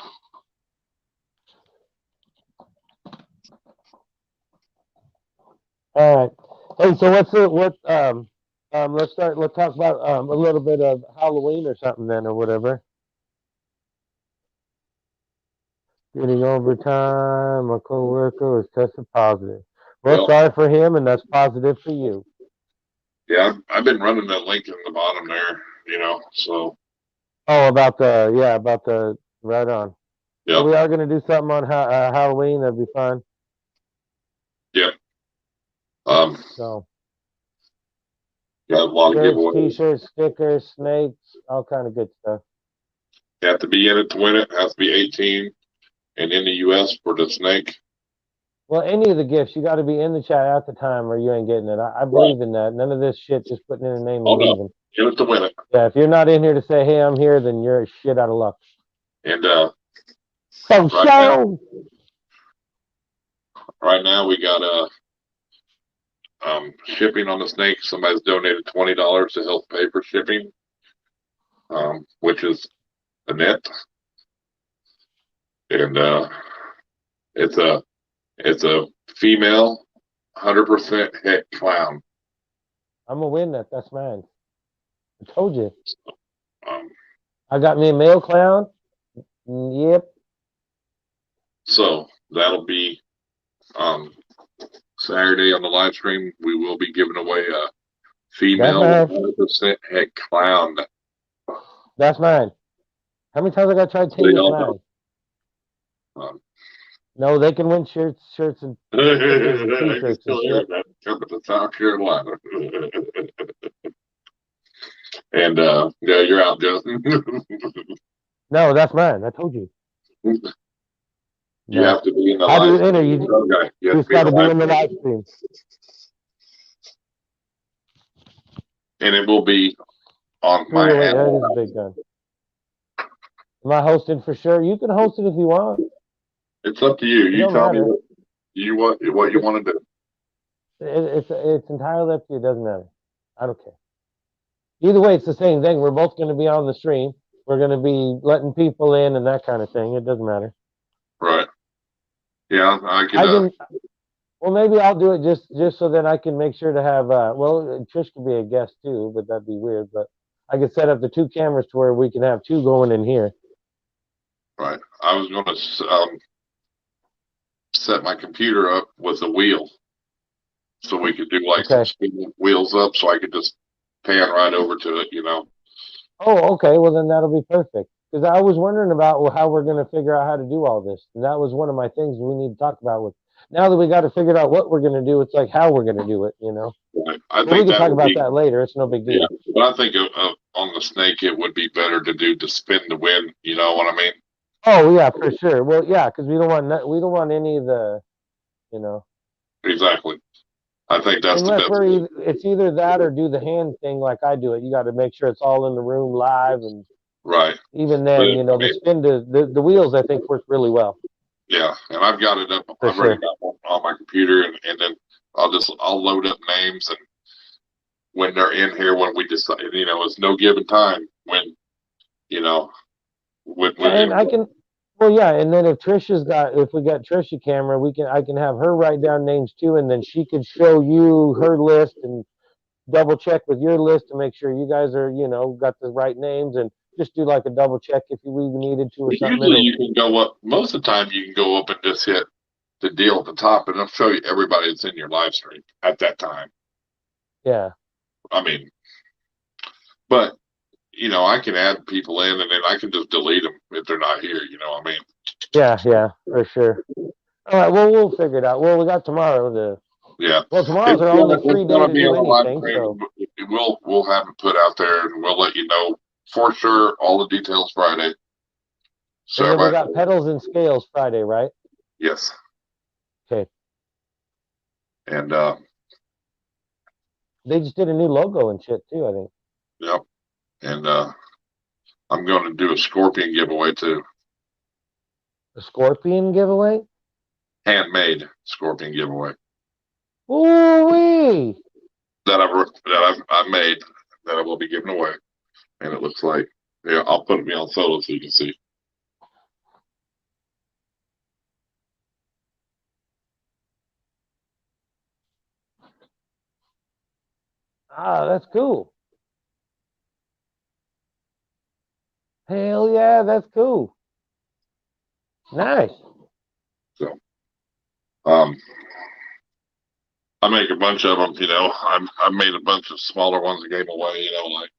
Speaker 2: All right. Hey, so let's talk about a little bit of Halloween or something then, or whatever. Getting overtime. My coworker was tested positive. Well, sorry for him, and that's positive for you.
Speaker 3: Yeah, I've been running that link in the bottom there, so.
Speaker 2: Oh, about the right on.
Speaker 3: Yeah.
Speaker 2: So we are going to do something on Halloween. That'd be fun.
Speaker 3: Yep.
Speaker 2: So.
Speaker 3: Got a lot of giveaways.
Speaker 2: T-shirts, stickers, snakes, all kind of good stuff.
Speaker 3: You have to be in it to win it. Has to be 18 and in the U.S. for the snake.
Speaker 2: Well, any of the gifts, you got to be in the chat at the time or you ain't getting it. I believe in that. None of this shit just putting in a name and leaving.
Speaker 3: You have to win it.
Speaker 2: Yeah, if you're not in here to say, hey, I'm here, then you're shit out of luck.
Speaker 3: And right now we got shipping on the snake. Somebody's donated $20 to help pay for shipping, which is Annette. And it's a female 100% het clown.
Speaker 2: I'm gonna win that. That's mine. I told you.
Speaker 3: I
Speaker 2: got me a male clown. Yep.
Speaker 3: So that'll be Saturday on the live stream. We will be giving away a female 100% het clown.
Speaker 2: That's mine. How many times I got to try to tell you it's mine? No, they can win shirts and t-shirts and shit.
Speaker 3: Coming to South Carolina. And yeah, you're out, Justin.
Speaker 2: No, that's mine. I told you.
Speaker 3: You have to be in the live stream.
Speaker 2: You just got to be in the live stream.
Speaker 3: And it will be on my hand.
Speaker 2: That is a big gun. Am I hosting for sure? You can host it if you want.
Speaker 3: It's up to you. You tell me what you want to do.
Speaker 2: It's entirely up to you. It doesn't matter. I don't care. Either way, it's the same thing. We're both going to be on the stream. we're going to be letting people in and that kind of thing. It doesn't matter.
Speaker 3: Right. Yeah, I could.
Speaker 2: Well, maybe I'll do it just so that I can make sure to have. Well, Trish could be a guest too, but that'd be weird. But I could set up the 2 cameras to where we can have 2 going in here.
Speaker 3: Right. I was going to set my computer up with a wheel, so we could do like some spinning wheels up, so I could just pan right over to it.
Speaker 2: Oh, okay. Well, then that'll be perfect. Because I was wondering about how we're going to figure out how to do all this, and that was one of my things we need to talk about. With now that we got to figure out what we're going to do, it's like how we're going to do it.
Speaker 3: Right. I
Speaker 2: think we can talk about that later. It's no big deal.
Speaker 3: Yeah, but I think on the snake, it would be better to do to spin the wind. You know what I mean?
Speaker 2: Oh yeah, for sure. Well, yeah, because we don't want any of the,
Speaker 3: Exactly. I think that's
Speaker 2: unless
Speaker 3: the best.
Speaker 2: It's either that or do the hand thing like I do it. You got to make sure it's all in the room live, and
Speaker 3: right.
Speaker 2: Even then, the spin the wheels I think work really well.
Speaker 3: Yeah, and I've got it up. I've already got one on my computer, and then I'll load up names, and when they're in here, when we decide, it's no given time when,
Speaker 2: and I can. Well, yeah, and then if we got Trish a camera, I can have her write down names too, and then she could show you her list and double check with your list to make sure you guys are, got the right names, and just do like a double check if we needed to or something.
Speaker 3: Usually you can go up. Most of the time you can go up and just hit the deal at the top, and it'll show you everybody that's in your live stream at that time.
Speaker 2: Yeah.
Speaker 3: I mean, but I can add people in, and then I can just delete them if they're not here. You know what I mean?
Speaker 2: Yeah, for sure. All right, well, we'll figure it out. Well, we got tomorrow to.
Speaker 3: Yeah.
Speaker 2: Well, tomorrow's our only free day to do anything. So
Speaker 3: we'll have it put out there, and we'll let you know for sure all the details Friday.
Speaker 2: So and then we got pedals and scales Friday, right?
Speaker 3: Yes.
Speaker 2: Okay.
Speaker 3: And
Speaker 2: they just did a new logo and shit too, I think.
Speaker 3: Yep. And I'm going to do a scorpion giveaway too.
Speaker 2: A scorpion giveaway?
Speaker 3: Handmade scorpion giveaway.
Speaker 2: Ooh-wee!
Speaker 3: That I've made that I will be giving away, and it looks like I'll put it on solo so you can see.
Speaker 2: Ah, that's cool. Hell yeah, that's cool. Nice.
Speaker 3: So, I make a bunch of them. I made a bunch of smaller ones and gave away. Like.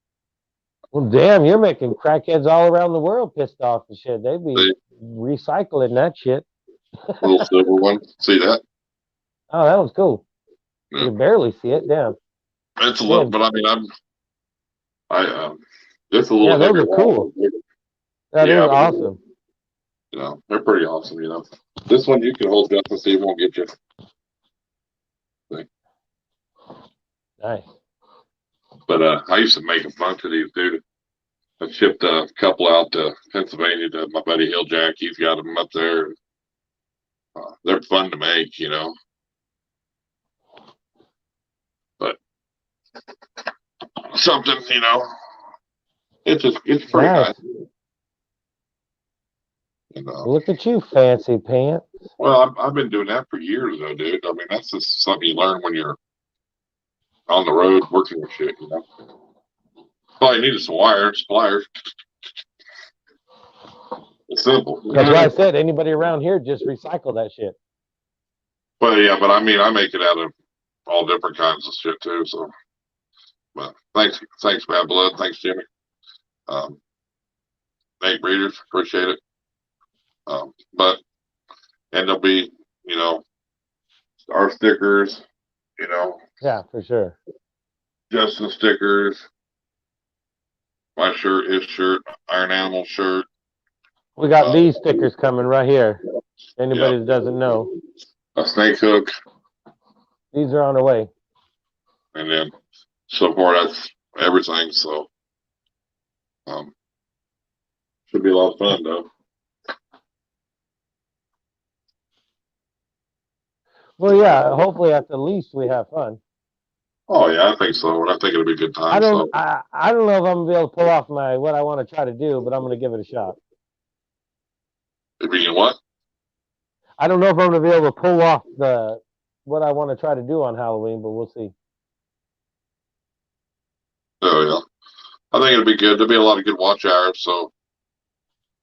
Speaker 2: Well, damn, you're making crackheads all around the world pissed off and shit. They'd be recycling that shit.
Speaker 3: Little silver one. See that?
Speaker 2: Oh, that was cool. Yeah. You can barely see it. Damn.
Speaker 3: It's a little, but I mean, it's a little.
Speaker 2: Yeah, those are cool. That is awesome.
Speaker 3: They're pretty awesome. This one you can hold just and see it won't get you.
Speaker 2: Nice.
Speaker 3: But I used to make a bunch of these, dude. I shipped a couple out to Pennsylvania to my buddy Hilljack. He's got them up there. They're fun to make, But something, it's pretty nice.
Speaker 2: Look at you, fancy pants.
Speaker 3: Well, I've been doing that for years, though, dude. I mean, that's just something you learn when you're on the road working with shit, All you need is some wires, pliers. It's simple.
Speaker 2: That's why I said anybody around here just recycle that shit.
Speaker 3: But I mean, I make it out of all different kinds of shit too. So, but thanks, Bad Blood. Thanks, Jimmy. Nake Breeders, appreciate it. And there'll be, our stickers,
Speaker 2: Yeah, for sure.
Speaker 3: Justin stickers, my shirt, his shirt, Iron Animal shirt.
Speaker 2: We got these stickers coming right here. Anybody that doesn't know.
Speaker 3: A snake hook.
Speaker 2: These are on the way.
Speaker 3: And then so far that's everything. So should be a lot of fun though.
Speaker 2: Well, yeah, hopefully at the least we have fun.
Speaker 3: Oh yeah, I think so. And I think it'll be a good time.
Speaker 2: I don't know if I'm gonna be able to pull off what I want to try to do, but I'm gonna give it a shot.
Speaker 3: If you can what?
Speaker 2: I don't know if I'm gonna be able to pull off what I want to try to do on Halloween, but we'll see.
Speaker 3: Oh yeah, I think it'll be good. There'll be a lot of good watch hours, so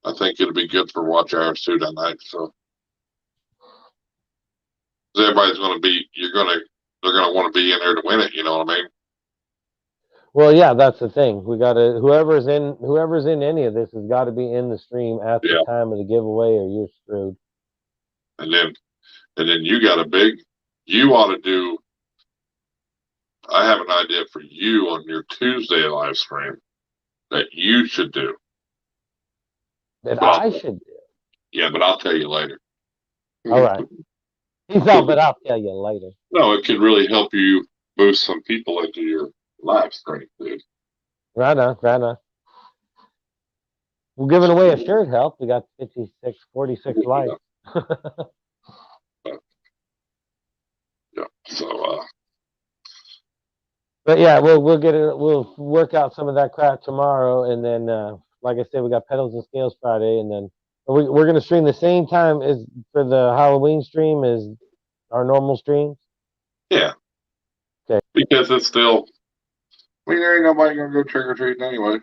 Speaker 3: I think it'll be good for watch hours too that night. So everybody's going to be, they're going to want to be in there to win it. You know what I mean?
Speaker 2: Well, yeah, that's the thing. We got to whoever's in any of this has got to be in the stream at the time of the giveaway, or you're screwed.
Speaker 3: And then you got you ought to do. I have an idea for you on your Tuesday live stream that you should do.
Speaker 2: That I should do.
Speaker 3: Yeah, but I'll tell you later.
Speaker 2: All right. He's all, but I'll tell you later.
Speaker 3: No, it could really help you boost some people into your live stream, dude.
Speaker 2: Right on. We're giving away a shirt help. We got 46 likes.
Speaker 3: Yeah. So
Speaker 2: but yeah, we'll get it. We'll work out some of that crap tomorrow, and then like I said, we got Pedals and Scales Friday, and then we're gonna stream the same time as for the Halloween stream as our normal streams.
Speaker 3: Yeah.
Speaker 2: Okay.
Speaker 3: Because it's still, there ain't nobody gonna go trick or treating anyway.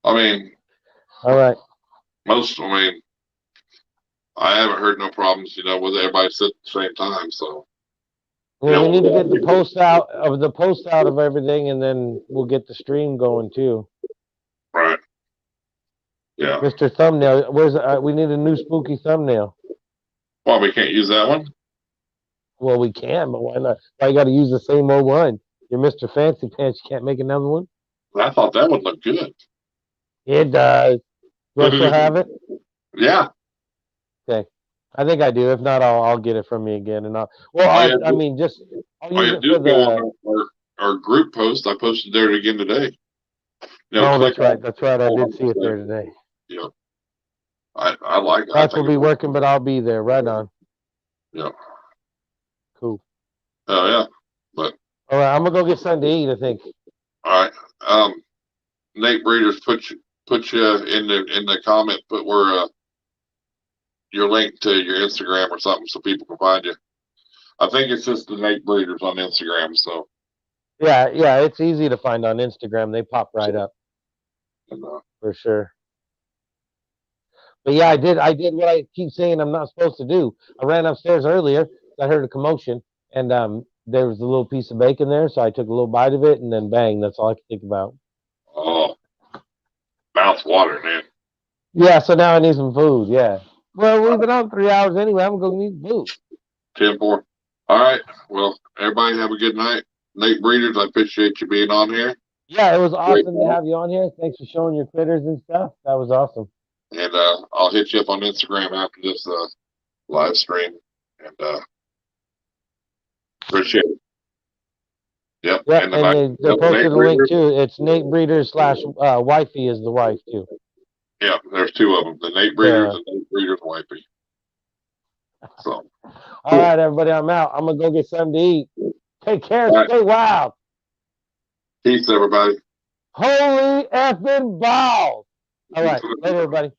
Speaker 3: I mean.
Speaker 2: All right.
Speaker 3: I haven't heard no problems, with everybody sitting at the same time. So.
Speaker 2: Well, we need to get the post out of everything, and then we'll get the stream going too.
Speaker 3: Right. Yeah.
Speaker 2: Mr. Thumbnail, we need a new spooky thumbnail.
Speaker 3: Well, we can't use that one?
Speaker 2: Well, we can, but why not? Why you got to use the same old one? You're Mr. Fancy Pants. You can't make another one?
Speaker 3: I thought that would look good.
Speaker 2: It does. Do I still have it?
Speaker 3: Yeah.
Speaker 2: Okay. I think I do. If not, I'll get it from me again. And I'll use it for
Speaker 3: the our group post. I posted there again today.
Speaker 2: That's right. I did see it there today.
Speaker 3: Yeah. I like it.
Speaker 2: That will be working, but I'll be there. Right on.
Speaker 3: Yeah.
Speaker 2: Cool.
Speaker 3: Oh yeah. But
Speaker 2: all right, I'm gonna go get something to eat, I think.
Speaker 3: All right. Nate Breeders put you in the comment, put where your link to your Instagram or something so people can find you. I think it's just the Nake Breeders on Instagram. So
Speaker 2: yeah, it's easy to find on Instagram. They pop right up. For sure. But yeah, I did what I keep saying I'm not supposed to do. I ran upstairs earlier. I heard a commotion, and there was a little piece of bacon there, so I took a little bite of it, and then bang, that's all I could think about.
Speaker 3: Oh, mouth's watering, man.
Speaker 2: Yeah, so now I need some food. Yeah. Well, we've been on 3 hours anyway. I'm going to need food.
Speaker 3: 10-4. All right. Well, everybody have a good night. Nake Breeders, I appreciate you being on here.
Speaker 2: Yeah, it was awesome to have you on here. Thanks for showing your critters and stuff. That was awesome.
Speaker 3: And I'll hit you up on Instagram after this live stream. And appreciate it. Yep.
Speaker 2: Yeah, and they posted a link too. It's Nake Breeders / Wifey is the wife too.
Speaker 3: Yeah, there's 2 of them. The Nake Breeders and Nake Breeders Wifey. So.
Speaker 2: All right, everybody, I'm out. I'm going to go get something to eat. Take care. Stay wild.
Speaker 3: Peace, everybody.
Speaker 2: Holy effing balls. All right. Later, everybody.